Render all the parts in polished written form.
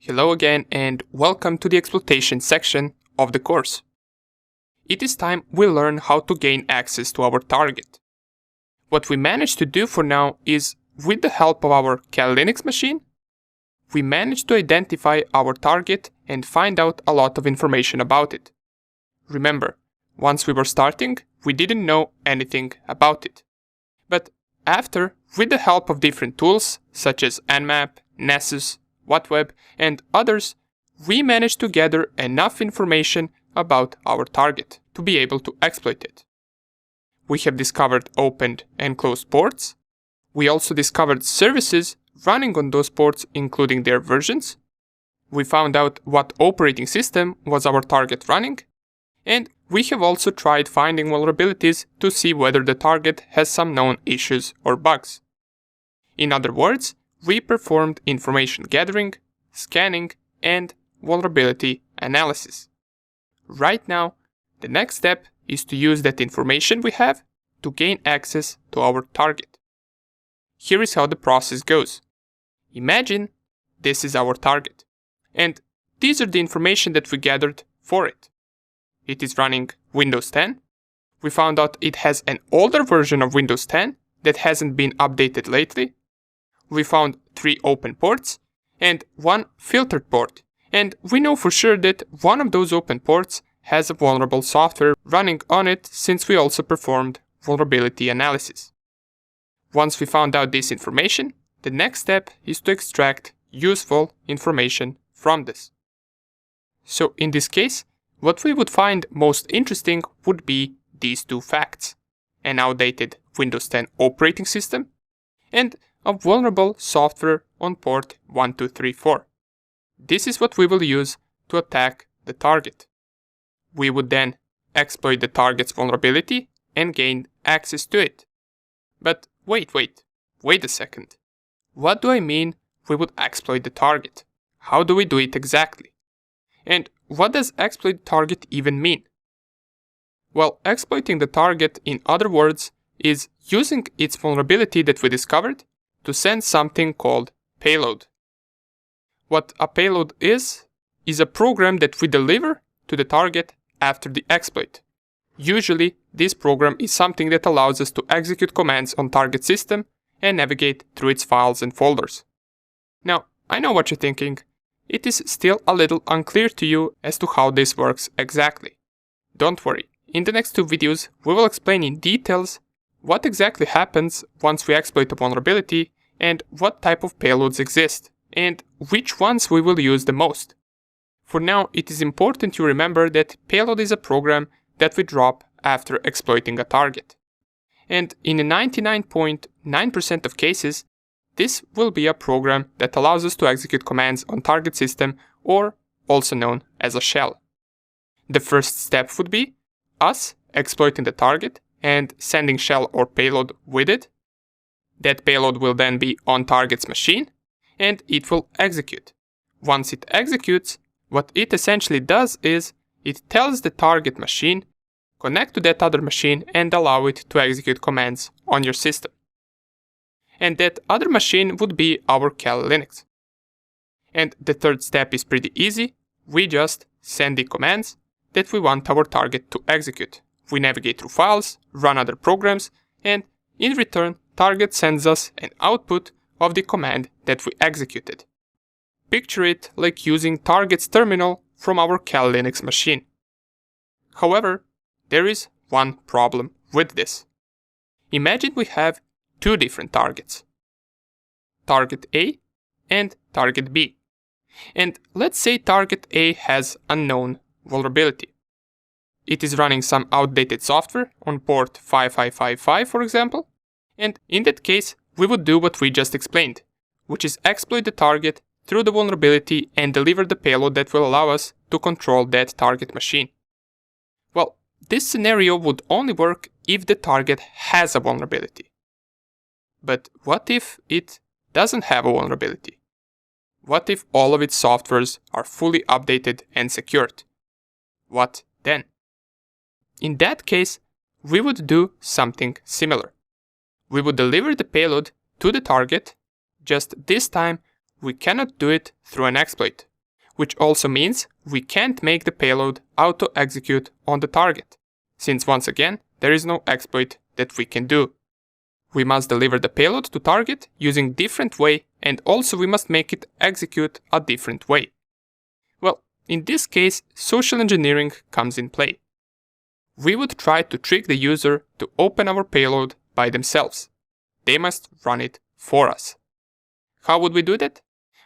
Hello again and welcome to the exploitation section of the course. It is time we learn how to gain access to our target. What we managed to do for now is, with the help of our Kali Linux machine, we managed to identify our target and find out a lot of information about it. Remember, once we were starting, we didn't know anything about it. But after, with the help of different tools such as Nmap, Nessus, WhatWeb, and others, we managed to gather enough information about our target to be able to exploit it. We have discovered opened and closed ports. We also discovered services running on those ports, including their versions. We found out what operating system was our target running. And we have also tried finding vulnerabilities to see whether the target has some known issues or bugs. In other words, we performed information gathering, scanning, and vulnerability analysis. Right now, the next step is to use that information we have to gain access to our target. Here is how the process goes. Imagine this is our target, and these are the information that we gathered for it. It is running Windows 10. We found out it has an older version of Windows 10 that hasn't been updated lately. We found 3 open ports and 1 filtered port, and we know for sure that one of those open ports has a vulnerable software running on it, since we also performed vulnerability analysis. Once we found out this information, the next step is to extract useful information from this. So in this case, what we would find most interesting would be these 2 facts: an outdated Windows 10 operating system and a vulnerable software on port 1234. This is what we will use to attack the target. We would then exploit the target's vulnerability and gain access to it. But wait a second. What do I mean we would exploit the target? How do we do it exactly? And what does exploit the target even mean? Well, exploiting the target, in other words, is using its vulnerability that we discovered to send something called payload. What a payload is a program that we deliver to the target after the exploit. Usually, this program is something that allows us to execute commands on target system and navigate through its files and folders. Now, I know what you're thinking. It is still a little unclear to you as to how this works exactly. Don't worry, in the next 2 videos we will explain in details what exactly happens once we exploit a vulnerability and what type of payloads exist and which ones we will use the most. For now, it is important to remember that payload is a program that we drop after exploiting a target. And in 99.9% of cases, this will be a program that allows us to execute commands on target system, or also known as a shell. The first step would be us exploiting the target and sending shell or payload with it. That payload will then be on target's machine and it will execute. Once it executes, what it essentially does is it tells the target machine connect to that other machine and allow it to execute commands on your system. And that other machine would be our Kali Linux. And the third step is pretty easy. We just send the commands that we want our target to execute. We navigate through files, run other programs, and in return, target sends us an output of the command that we executed. Picture it like using target's terminal from our Kali Linux machine. However, there is one problem with this. Imagine we have 2 different targets, target A and target B. And let's say target A has a known vulnerability. It is running some outdated software on port 5555, for example, and in that case, we would do what we just explained, which is exploit the target through the vulnerability and deliver the payload that will allow us to control that target machine. Well, this scenario would only work if the target has a vulnerability. But what if it doesn't have a vulnerability? What if all of its softwares are fully updated and secured? What then? In that case, we would do something similar. We would deliver the payload to the target, just this time we cannot do it through an exploit, which also means we can't make the payload auto-execute on the target, since once again, there is no exploit that we can do. We must deliver the payload to target using different way, and also we must make it execute a different way. Well, in this case, social engineering comes in play. We would try to trick the user to open our payload by themselves. They must run it for us. How would we do that?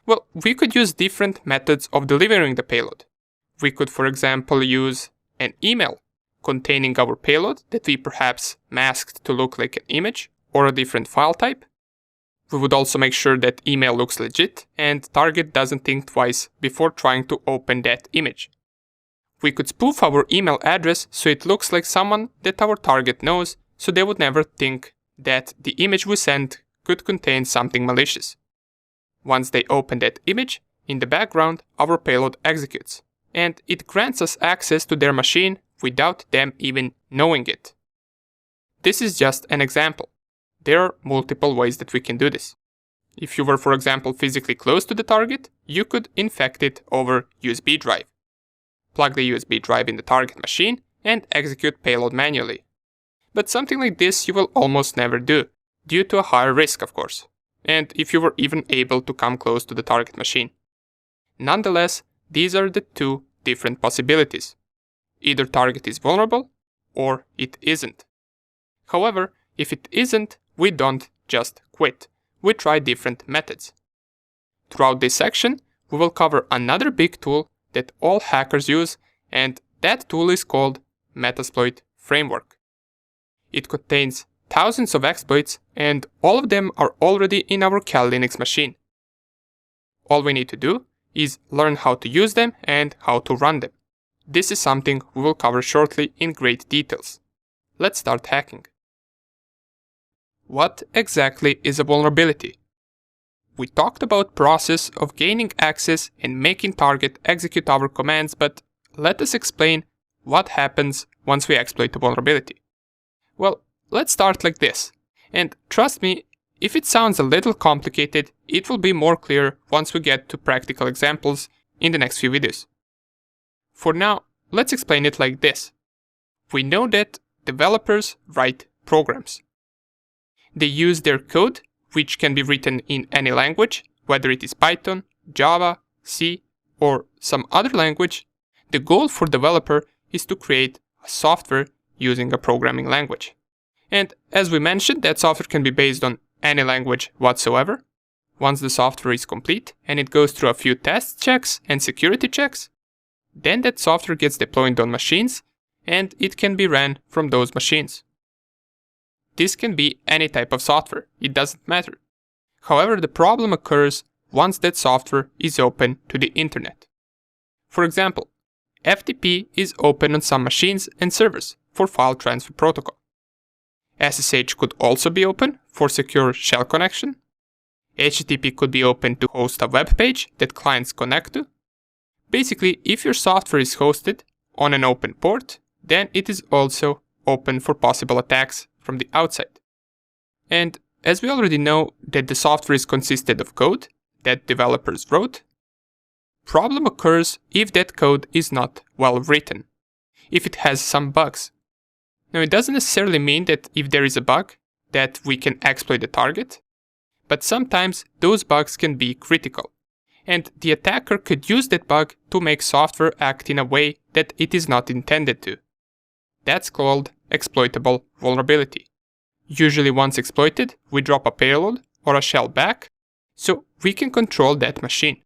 Well, we could use different methods of delivering the payload. We could, for example, use an email containing our payload that we perhaps masked to look like an image or a different file type. We would also make sure that email looks legit and target doesn't think twice before trying to open that image. We could spoof our email address so it looks like someone that our target knows, so they would never think that the image we sent could contain something malicious. Once they open that image, in the background our payload executes, and it grants us access to their machine without them even knowing it. This is just an example. There are multiple ways that we can do this. If you were, for example, physically close to the target, you could infect it over USB drive. Plug the USB drive in the target machine and execute payload manually. But something like this you will almost never do, due to a higher risk of course, and if you were even able to come close to the target machine. Nonetheless, these are the two different possibilities. Either target is vulnerable, or it isn't. However, if it isn't, we don't just quit. We try different methods. Throughout this section, we will cover another big tool that all hackers use, and that tool is called Metasploit Framework. It contains thousands of exploits, and all of them are already in our Kali Linux machine. All we need to do is learn how to use them and how to run them. This is something we will cover shortly in great details. Let's start hacking. What exactly is a vulnerability? We talked about process of gaining access and making target execute our commands, but let us explain what happens once we exploit a vulnerability. Well, let's start like this. And trust me, if it sounds a little complicated, it will be more clear once we get to practical examples in the next few videos. For now, let's explain it like this. We know that developers write programs. They use their code, which can be written in any language, whether it is Python, Java, C, or some other language. The goal for developer is to create a software using a programming language. And as we mentioned, that software can be based on any language whatsoever. Once the software is complete and it goes through a few test checks and security checks, then that software gets deployed on machines and it can be ran from those machines. This can be any type of software, it doesn't matter. However, the problem occurs once that software is open to the internet. For example, FTP is open on some machines and servers for file transfer protocol. SSH could also be open for secure shell connection. HTTP could be open to host a web page that clients connect to. Basically, if your software is hosted on an open port, then it is also open for possible attacks from the outside. And as we already know that the software is consisted of code that developers wrote, problem occurs if that code is not well written, if it has some bugs. Now it doesn't necessarily mean that if there is a bug that we can exploit the target, but sometimes those bugs can be critical, and the attacker could use that bug to make software act in a way that it is not intended to. That's called exploitable vulnerability. Usually once exploited, we drop a payload or a shell back, so we can control that machine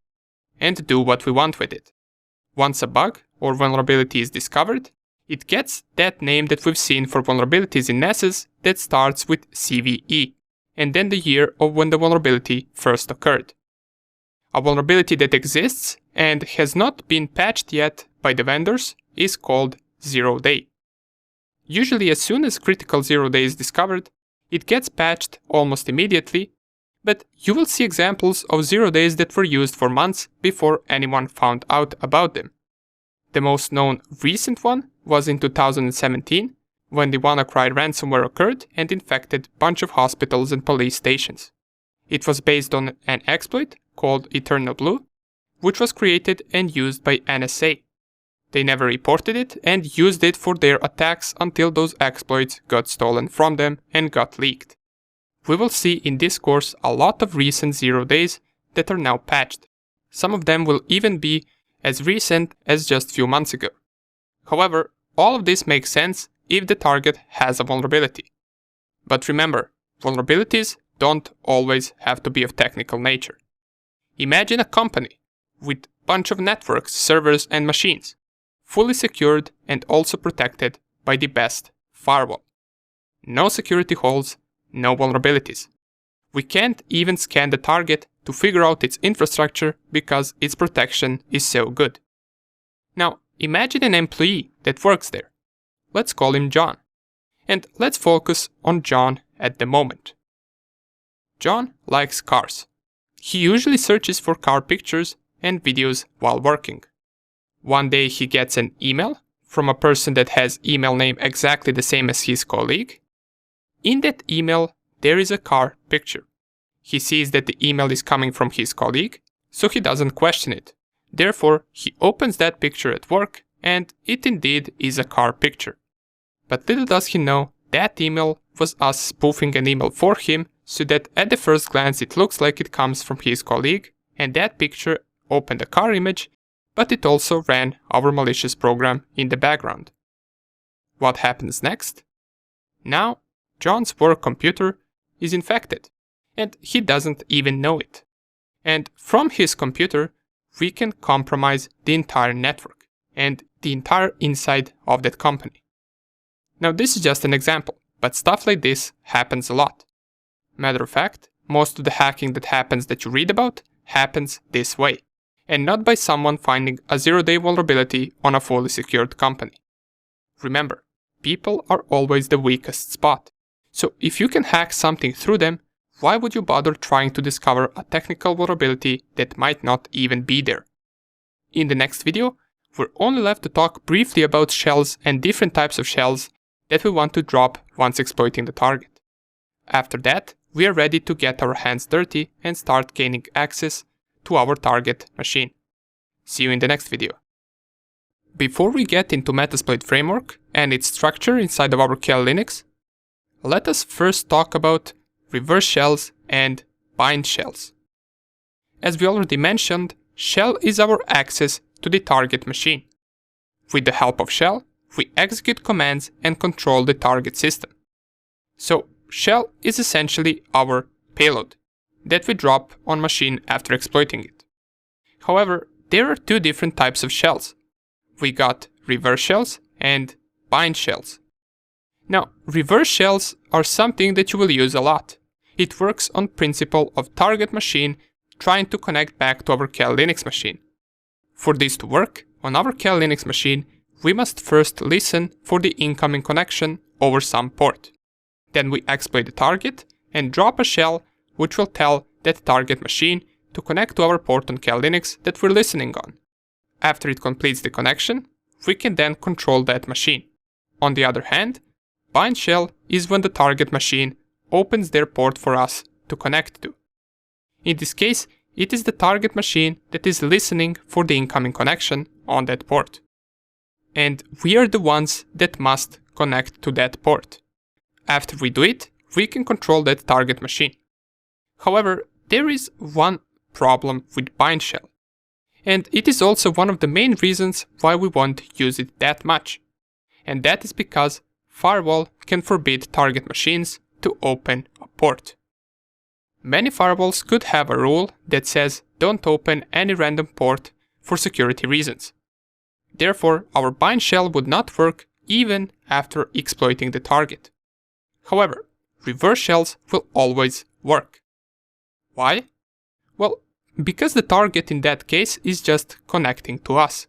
and do what we want with it. Once a bug or vulnerability is discovered, it gets that name that we've seen for vulnerabilities in Nessus that starts with CVE, and then the year of when the vulnerability first occurred. A vulnerability that exists and has not been patched yet by the vendors is called 0 day. Usually as soon as critical 0 day is discovered, it gets patched almost immediately, but you will see examples of 0 days that were used for months before anyone found out about them. The most known recent one was in 2017, when the WannaCry ransomware occurred and infected a bunch of hospitals and police stations. It was based on an exploit called Eternal Blue, which was created and used by NSA. They never reported it and used it for their attacks until those exploits got stolen from them and got leaked. We will see in this course a lot of recent 0 days that are now patched. Some of them will even be as recent as just few months ago. However, all of this makes sense if the target has a vulnerability. But remember, vulnerabilities don't always have to be of technical nature. Imagine a company with a bunch of networks, servers and machines, fully secured and also protected by the best firewall. No security holes, no vulnerabilities. We can't even scan the target to figure out its infrastructure because its protection is so good. Now, imagine an employee that works there. Let's call him John. And let's focus on John at the moment. John likes cars. He usually searches for car pictures and videos while working. One day he gets an email from a person that has email name exactly the same as his colleague. In that email, there is a car picture. He sees that the email is coming from his colleague, so he doesn't question it. Therefore, he opens that picture at work, and it indeed is a car picture. But little does he know, that email was us spoofing an email for him, so that at the first glance it looks like it comes from his colleague, and that picture opened a car image, but it also ran our malicious program in the background. What happens next? Now, John's work computer is infected, and he doesn't even know it. And from his computer, we can compromise the entire network and the entire inside of that company. Now, this is just an example, but stuff like this happens a lot. Matter of fact, most of the hacking that happens that you read about happens this way, and not by someone finding a 0-day vulnerability on a fully secured company. Remember, people are always the weakest spot. So if you can hack something through them, why would you bother trying to discover a technical vulnerability that might not even be there? In the next video, we're only left to talk briefly about shells and different types of shells that we want to drop once exploiting the target. After that, we are ready to get our hands dirty and start gaining access to our target machine. See you in the next video. Before we get into Metasploit framework and its structure inside of our Kel Linux, let us first talk about reverse shells and bind shells. As we already mentioned, shell is our access to the target machine. With the help of shell, we execute commands and control the target system. So, shell is essentially our payload that we drop on machine after exploiting it. However, there are two different types of shells. We got reverse shells and bind shells. Now, reverse shells are something that you will use a lot. It works on principle of target machine trying to connect back to our Kel Linux machine. For this to work, on our Kel Linux machine, we must first listen for the incoming connection over some port. Then we exploit the target and drop a shell which will tell that target machine to connect to our port on Kel Linux that we're listening on. After it completes the connection, we can then control that machine. On the other hand, bind shell is when the target machine opens their port for us to connect to. In this case, it is the target machine that is listening for the incoming connection on that port. And we are the ones that must connect to that port. After we do it, we can control that target machine. However, there is one problem with bind shell. And it is also one of the main reasons why we won't use it that much. And that is because firewall can forbid target machines to open a port. Many firewalls could have a rule that says don't open any random port for security reasons. Therefore, our bind shell would not work even after exploiting the target. However, reverse shells will always work. Why? Well, because the target in that case is just connecting to us.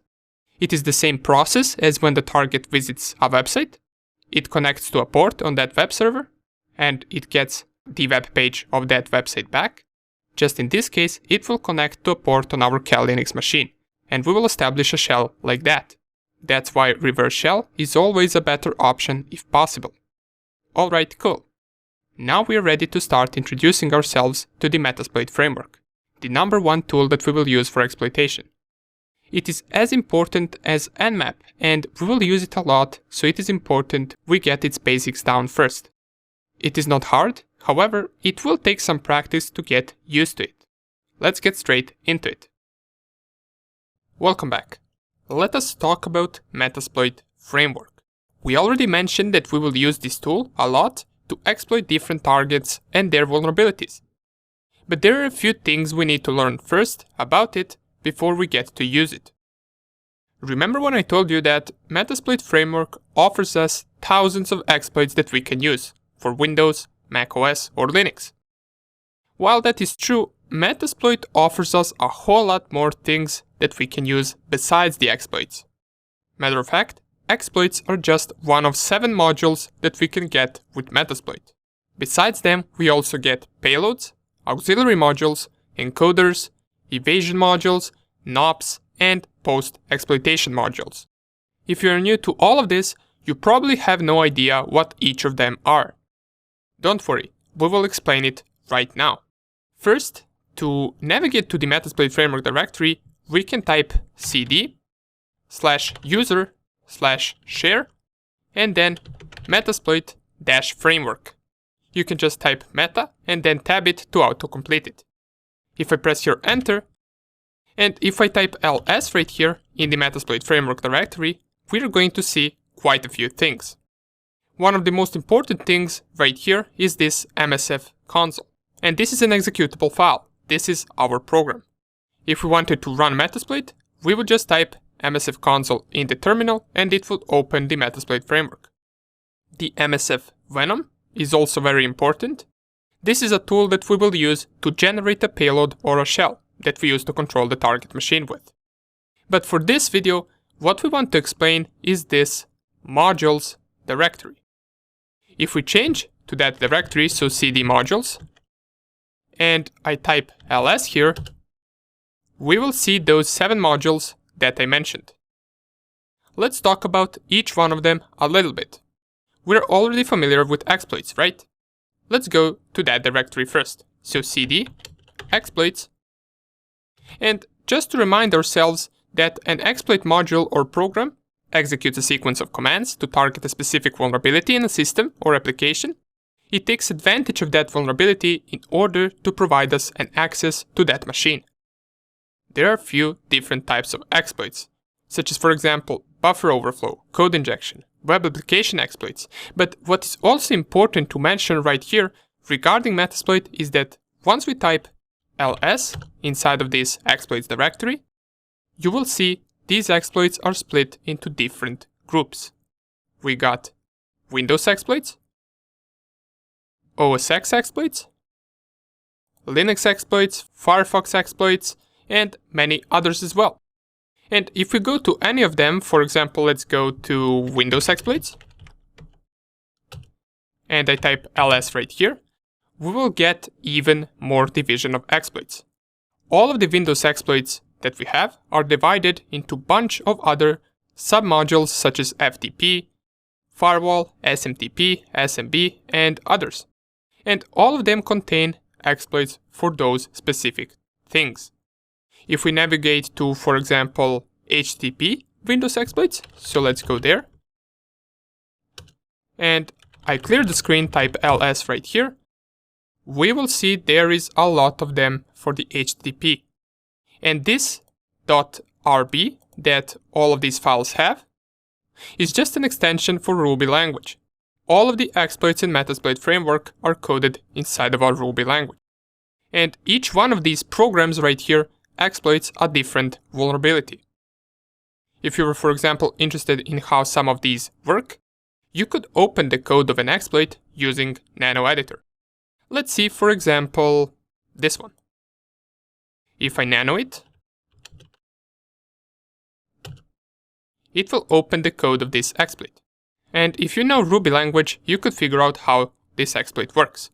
It is the same process as when the target visits a website. It connects to a port on that web server, and it gets the web page of that website back. Just in this case, it will connect to a port on our Kel Linux machine, and we will establish a shell like that. That's why reverse shell is always a better option if possible. Alright, cool. Now we are ready to start introducing ourselves to the Metasploit framework. the number one tool that we will use for exploitation. It is as important as Nmap, and we will use it a lot, so it is important we get its basics down first. It is not hard, however, it will take some practice to get used to it. Let's get straight into it. Welcome back. Let us talk about Metasploit framework. We already mentioned that we will use this tool a lot to exploit different targets and their vulnerabilities. But there are a few things we need to learn first about it before we get to use it. Remember when I told you that Metasploit framework offers us thousands of exploits that we can use for Windows, macOS, or Linux? While that is true, Metasploit offers us a whole lot more things that we can use besides the exploits. Matter of fact, exploits are just one of 7 modules that we can get with Metasploit. Besides them, we also get payloads, auxiliary modules, encoders, evasion modules, NOPs, and post-exploitation modules. If you are new to all of this, you probably have no idea what each of them are. Don't worry, we will explain it right now. First, to navigate to the Metasploit framework directory, we can type cd/user/share and then Metasploit-framework. You can just type meta and then tab it to autocomplete it. If I press here enter, and if I type ls right here in the Metasploit framework directory, we are going to see quite a few things. One of the most important things right here is this MSF console. And this is an executable file. This is our program. If we wanted to run Metasploit, we would just type MSF console in the terminal and it would open the Metasploit framework. The MSF Venom is also very important. This is a tool that we will use to generate a payload or a shell that we use to control the target machine with. But for this video, what we want to explain is this modules directory. If we change to that directory, so cd modules, and I type ls here, we will see those 7 modules that I mentioned. Let's talk about each one of them a little bit. We're already familiar with exploits, right? Let's go to that directory first. So cd exploits. And just to remind ourselves that an exploit module or program executes a sequence of commands to target a specific vulnerability in a system or application. It takes advantage of that vulnerability in order to provide us an access to that machine. There are a few different types of exploits, such as for example buffer overflow, code injection, web application exploits. But what is also important to mention right here regarding Metasploit is that once we type ls inside of this exploits directory, you will see these exploits are split into different groups. We got Windows exploits, OS X exploits, Linux exploits, Firefox exploits, and many others as well. And if we go to any of them, for example, let's go to Windows exploits, and I type ls right here, we will get even more division of exploits. All of the Windows exploits that we have are divided into a bunch of other submodules such as FTP, firewall, SMTP, SMB, and others. And all of them contain exploits for those specific things. If we navigate to, for example, HTTP Windows exploits, so let's go there. And I clear the screen, type ls right here. We will see there is a lot of them for the HTTP. And this .rb that all of these files have is just an extension for Ruby language. All of the exploits in Metasploit framework are coded inside of our Ruby language. And each one of these programs right here exploits a different vulnerability. If you were, for example, interested in how some of these work, you could open the code of an exploit using Nano Editor. Let's see, for example, this one. If I nano it, it will open the code of this exploit. And if you know Ruby language, you could figure out how this exploit works,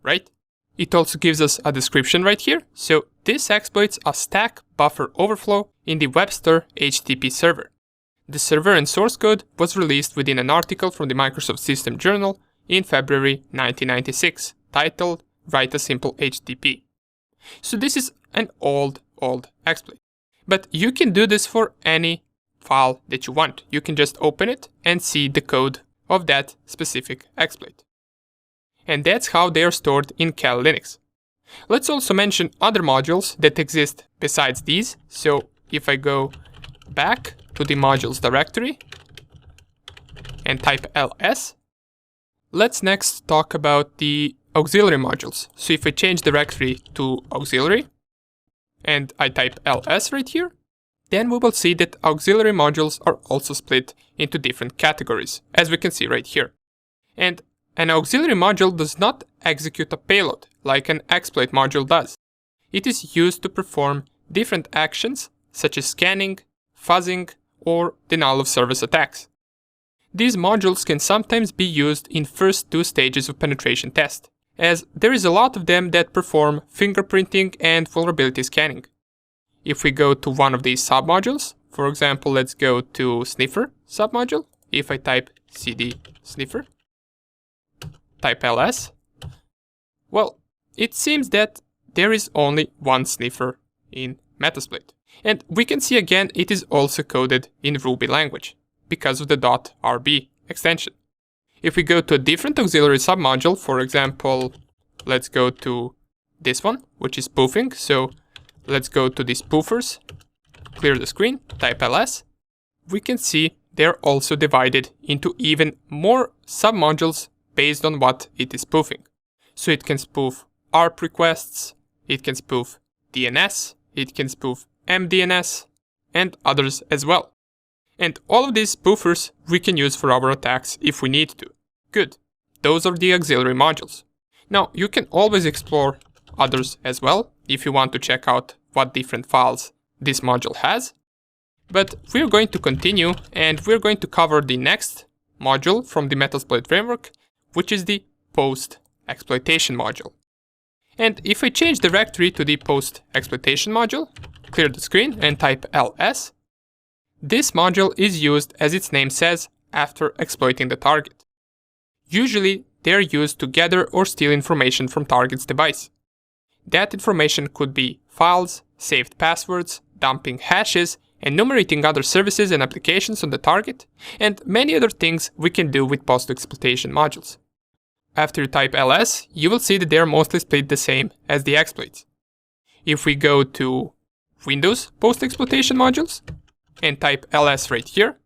right? It also gives us a description right here. So this exploits a stack buffer overflow in the Webster HTTP server. The server and source code was released within an article from the Microsoft System Journal in February 1996, titled Write a Simple HTTP. So this is an old exploit. But you can do this for any file that you want. You can just open it and see the code of that specific exploit. And that's how they are stored in Kali Linux. Let's also mention other modules that exist besides these. So if I go back to the modules directory and type ls, let's next talk about the auxiliary modules. So if I change directory to auxiliary and I type ls right here, then we will see that auxiliary modules are also split into different categories, as we can see right here. And an auxiliary module does not execute a payload like an exploit module does. It is used to perform different actions such as scanning, fuzzing, or denial of service attacks. These modules can sometimes be used in first two stages of penetration test, as there is a lot of them that perform fingerprinting and vulnerability scanning. If we go to one of these submodules, for example, let's go to sniffer submodule. If I type cd sniffer, type ls, well, it seems that there is only one sniffer in Metasploit. And we can see again it is also coded in Ruby language because of the .rb extension. If we go to a different auxiliary submodule, for example, let's go to this one, which is spoofing. So let's go to the spoofers, clear the screen, type ls. We can see they're also divided into even more submodules based on what it is spoofing. So it can spoof ARP requests, it can spoof DNS, it can spoof MDNS, and others as well. And all of these spoofers we can use for our attacks if we need to. Good. Those are the auxiliary modules. Now you can always explore others as well if you want to check out what different files this module has. But we're going to continue and we're going to cover the next module from the Metasploit framework, which is the post-exploitation module. And if I change directory to the post-exploitation module, clear the screen and type ls, this module is used, as its name says, after exploiting the target. Usually, they are used to gather or steal information from target's device. That information could be files, saved passwords, dumping hashes, enumerating other services and applications on the target, and many other things we can do with post-exploitation modules. After you type ls, you will see that they are mostly split the same as the exploits. If we go to Windows post-exploitation modules and type ls right here,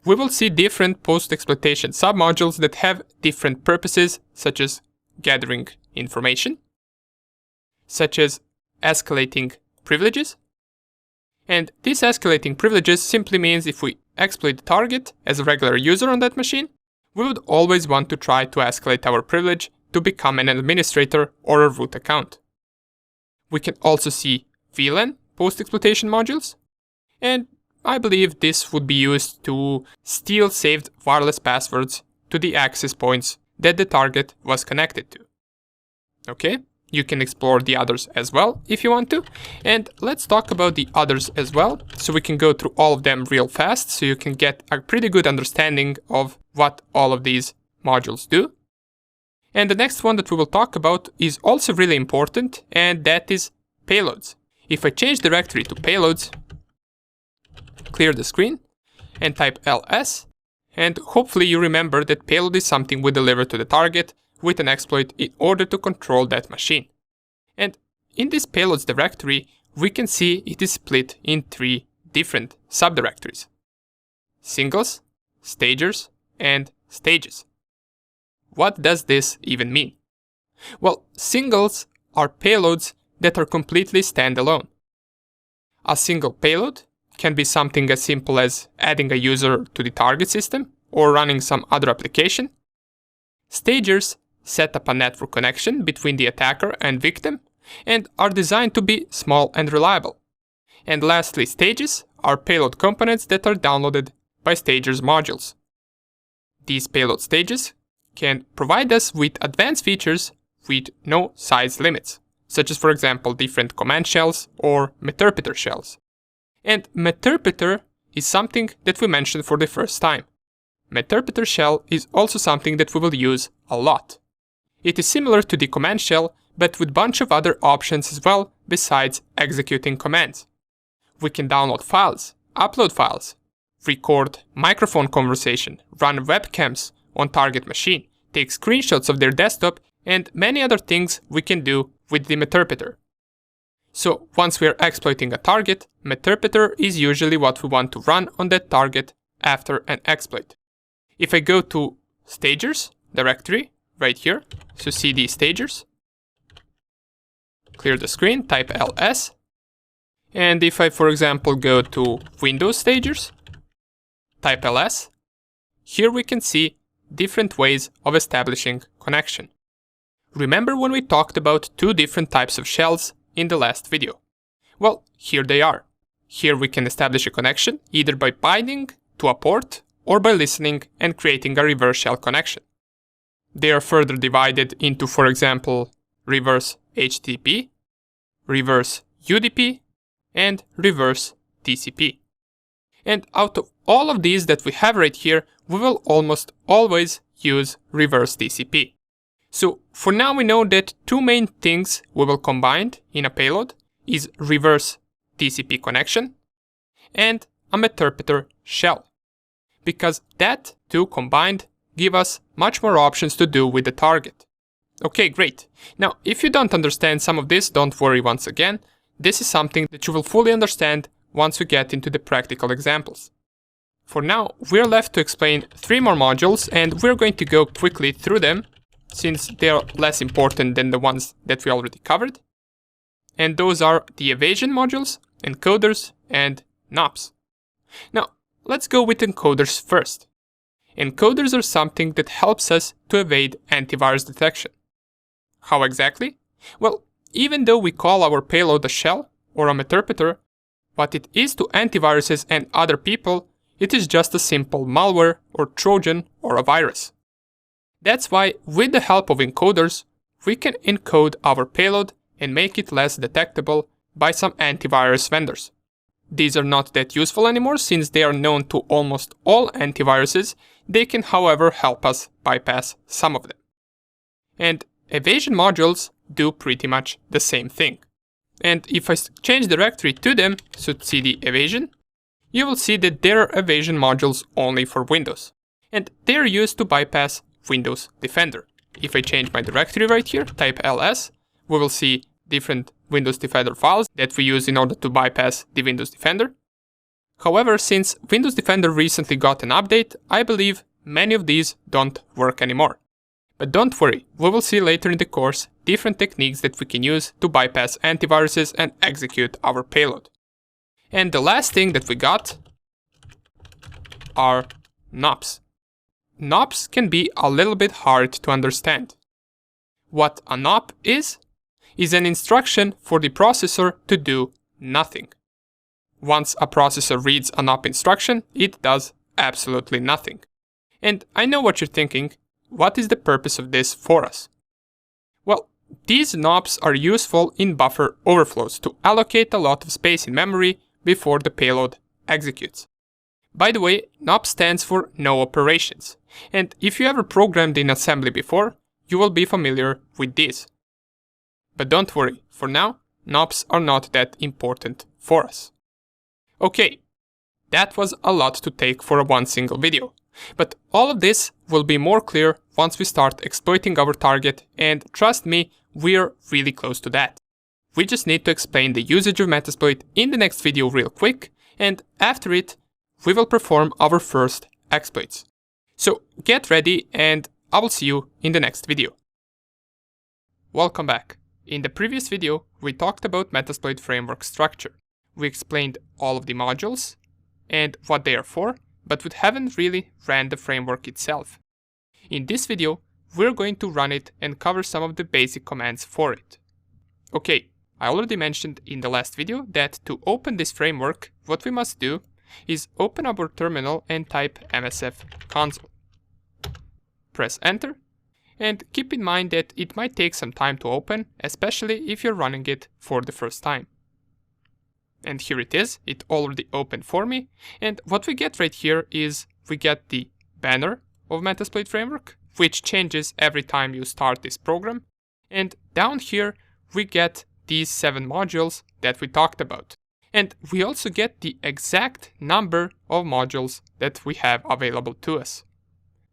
we will see different post-exploitation submodules that have different purposes, such as gathering information, such as escalating privileges. And these escalating privileges simply means if we exploit the target as a regular user on that machine, we would always want to try to escalate our privilege to become an administrator or a root account. We can also see VLAN post-exploitation modules, and I believe this would be used to steal saved wireless passwords to the access points that the target was connected to. Okay, you can explore the others as well if you want to, and let's talk about the others as well, so we can go through all of them real fast so you can get a pretty good understanding of what all of these modules do. And the next one that we will talk about is also really important, and that is payloads. If I change directory to payloads, clear the screen and type ls, and hopefully you remember that payload is something we deliver to the target with an exploit in order to control that machine. And in this payloads directory, we can see it is split in three different subdirectories: singles, stagers, and stages. What does this even mean? Well, singles are payloads that are completely standalone. A single payload can be something as simple as adding a user to the target system or running some other application. Stagers set up a network connection between the attacker and victim and are designed to be small and reliable. And lastly, stages are payload components that are downloaded by stagers modules. These payload stages can provide us with advanced features with no size limits, such as, for example, different command shells or meterpreter shells. And meterpreter is something that we mentioned for the first time. Meterpreter shell is also something that we will use a lot. It is similar to the command shell, but with a bunch of other options as well besides executing commands. We can download files, upload files, record microphone conversation, run webcams on target machine, take screenshots of their desktop, and many other things we can do with the Meterpreter. So once we are exploiting a target, Meterpreter is usually what we want to run on that target after an exploit. If I go to Stagers directory right here, so cd Stagers, clear the screen, type ls, and if I, for example, go to Windows Stagers, type ls, here we can see different ways of establishing connection. Remember when we talked about two different types of shells in the last video? Well, here they are. Here we can establish a connection either by binding to a port or by listening and creating a reverse shell connection. They are further divided into, for example, reverse HTTP, reverse UDP, and reverse TCP. And out of all of these that we have right here, we will almost always use reverse TCP. So for now we know that two main things we will combine in a payload is reverse TCP connection and a Meterpreter shell, because that two combined give us much more options to do with the target. Okay, great. Now, if you don't understand some of this, don't worry once again. This is something that you will fully understand once we get into the practical examples. For now, we're left to explain 3 more modules, and we're going to go quickly through them since they are less important than the ones that we already covered. And those are the evasion modules, encoders, and NOPs. Now, let's go with encoders first. Encoders are something that helps us to evade antivirus detection. How exactly? Well, even though we call our payload a shell or a Meterpreter, what it is to antiviruses and other people, it is just a simple malware or Trojan or a virus. That's why, with the help of encoders, we can encode our payload and make it less detectable by some antivirus vendors. These are not that useful anymore since they are known to almost all antiviruses. They can, however, help us bypass some of them. And evasion modules do pretty much the same thing. And if I change directory to them, so cd evasion, you will see that there are evasion modules only for Windows. And they are used to bypass Windows Defender. If I change my directory right here, type ls, we will see different Windows Defender files that we use in order to bypass the Windows Defender. However, since Windows Defender recently got an update, I believe many of these don't work anymore. But don't worry, we will see later in the course different techniques that we can use to bypass antiviruses and execute our payload. And the last thing that we got are NOPs. NOPs can be a little bit hard to understand. What a NOP is an instruction for the processor to do nothing. Once a processor reads a NOP instruction, it does absolutely nothing. And I know what you're thinking, what is the purpose of this for us? Well, these NOPs are useful in buffer overflows to allocate a lot of space in memory before the payload executes. By the way, NOP stands for no operations, and if you ever programmed in assembly before, you will be familiar with these. But don't worry, for now, NOPs are not that important for us. Okay, that was a lot to take for one single video, but all of this will be more clear once we start exploiting our target, and trust me, we're really close to that. We just need to explain the usage of Metasploit in the next video real quick, and after it, we will perform our first exploits. So get ready, and I will see you in the next video. Welcome back. In the previous video, we talked about Metasploit framework structure. We explained all of the modules and what they are for, but we haven't really ran the framework itself. In this video, we're going to run it and cover some of the basic commands for it. Okay, I already mentioned in the last video that to open this framework, what we must do is open our terminal and type msf console. Press enter, and keep in mind that it might take some time to open, especially if you're running it for the first time. And here it is, it already opened for me, and what we get right here is we get the banner of Metasploit framework, which changes every time you start this program, and down here we get these 7 modules that we talked about. And we also get the exact number of modules that we have available to us.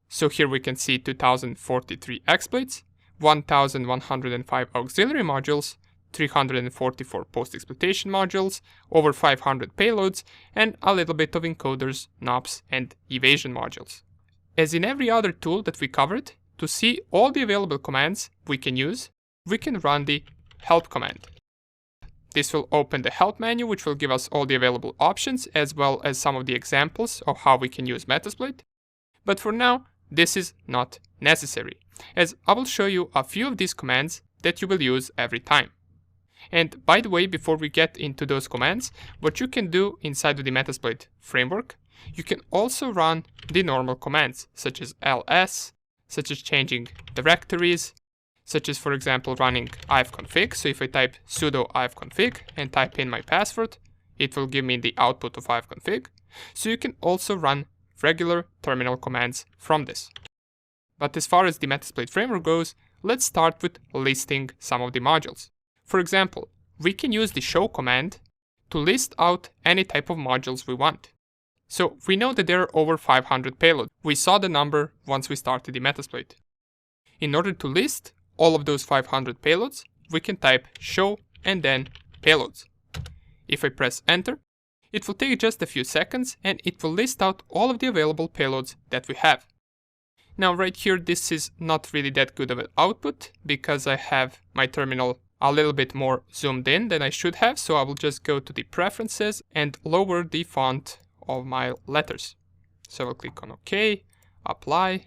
So here we can see 2043 exploits, 1105 auxiliary modules, 344 post-exploitation modules, over 500 payloads, and a little bit of encoders, NOPs, and evasion modules. As in every other tool that we covered, to see all the available commands we can use, we can run the help command. This will open the help menu, which will give us all the available options, as well as some of the examples of how we can use Metasploit. But for now, this is not necessary, as I will show you a few of these commands that you will use every time. And by the way, before we get into those commands, what you can do inside of the Metasploit framework, you can also run the normal commands, such as ls, such as changing directories, such as, for example, running ifconfig. So if I type sudo ifconfig and type in my password, it will give me the output of ifconfig. So you can also run regular terminal commands from this. But as far as the Metasploit framework goes, let's start with listing some of the modules. For example, we can use the show command to list out any type of modules we want. So we know that there are over 500 payloads. We saw the number once we started the Metasploit. In order to list all of those 500 payloads, we can type show and then payloads. If I press enter, it will take just a few seconds and it will list out all of the available payloads that we have. Now right here, this is not really that good of an output because I have my terminal a little bit more zoomed in than I should have, so I will just go to the preferences and lower the font of my letters. So I'll click on OK, apply,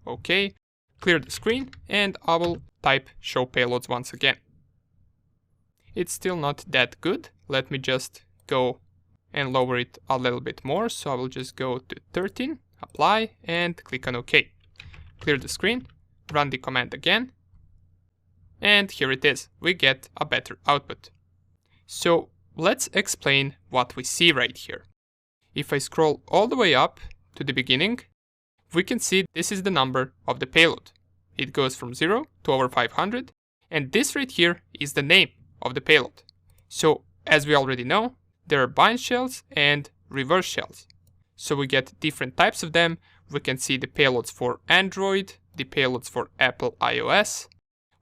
OK, clear the screen, and I will type show payloads once again. It's still not that good. Let me just go and lower it a little bit more. So I will just go to 13, apply, and click on OK. Clear the screen, run the command again, and here it is. We get a better output. So let's explain what we see right here. If I scroll all the way up to the beginning, we can see this is the number of the payload. It goes from 0 to over 500, and this right here is the name of the payload. So as we already know, there are bind shells and reverse shells. So we get different types of them. We can see the payloads for Android, the payloads for Apple iOS.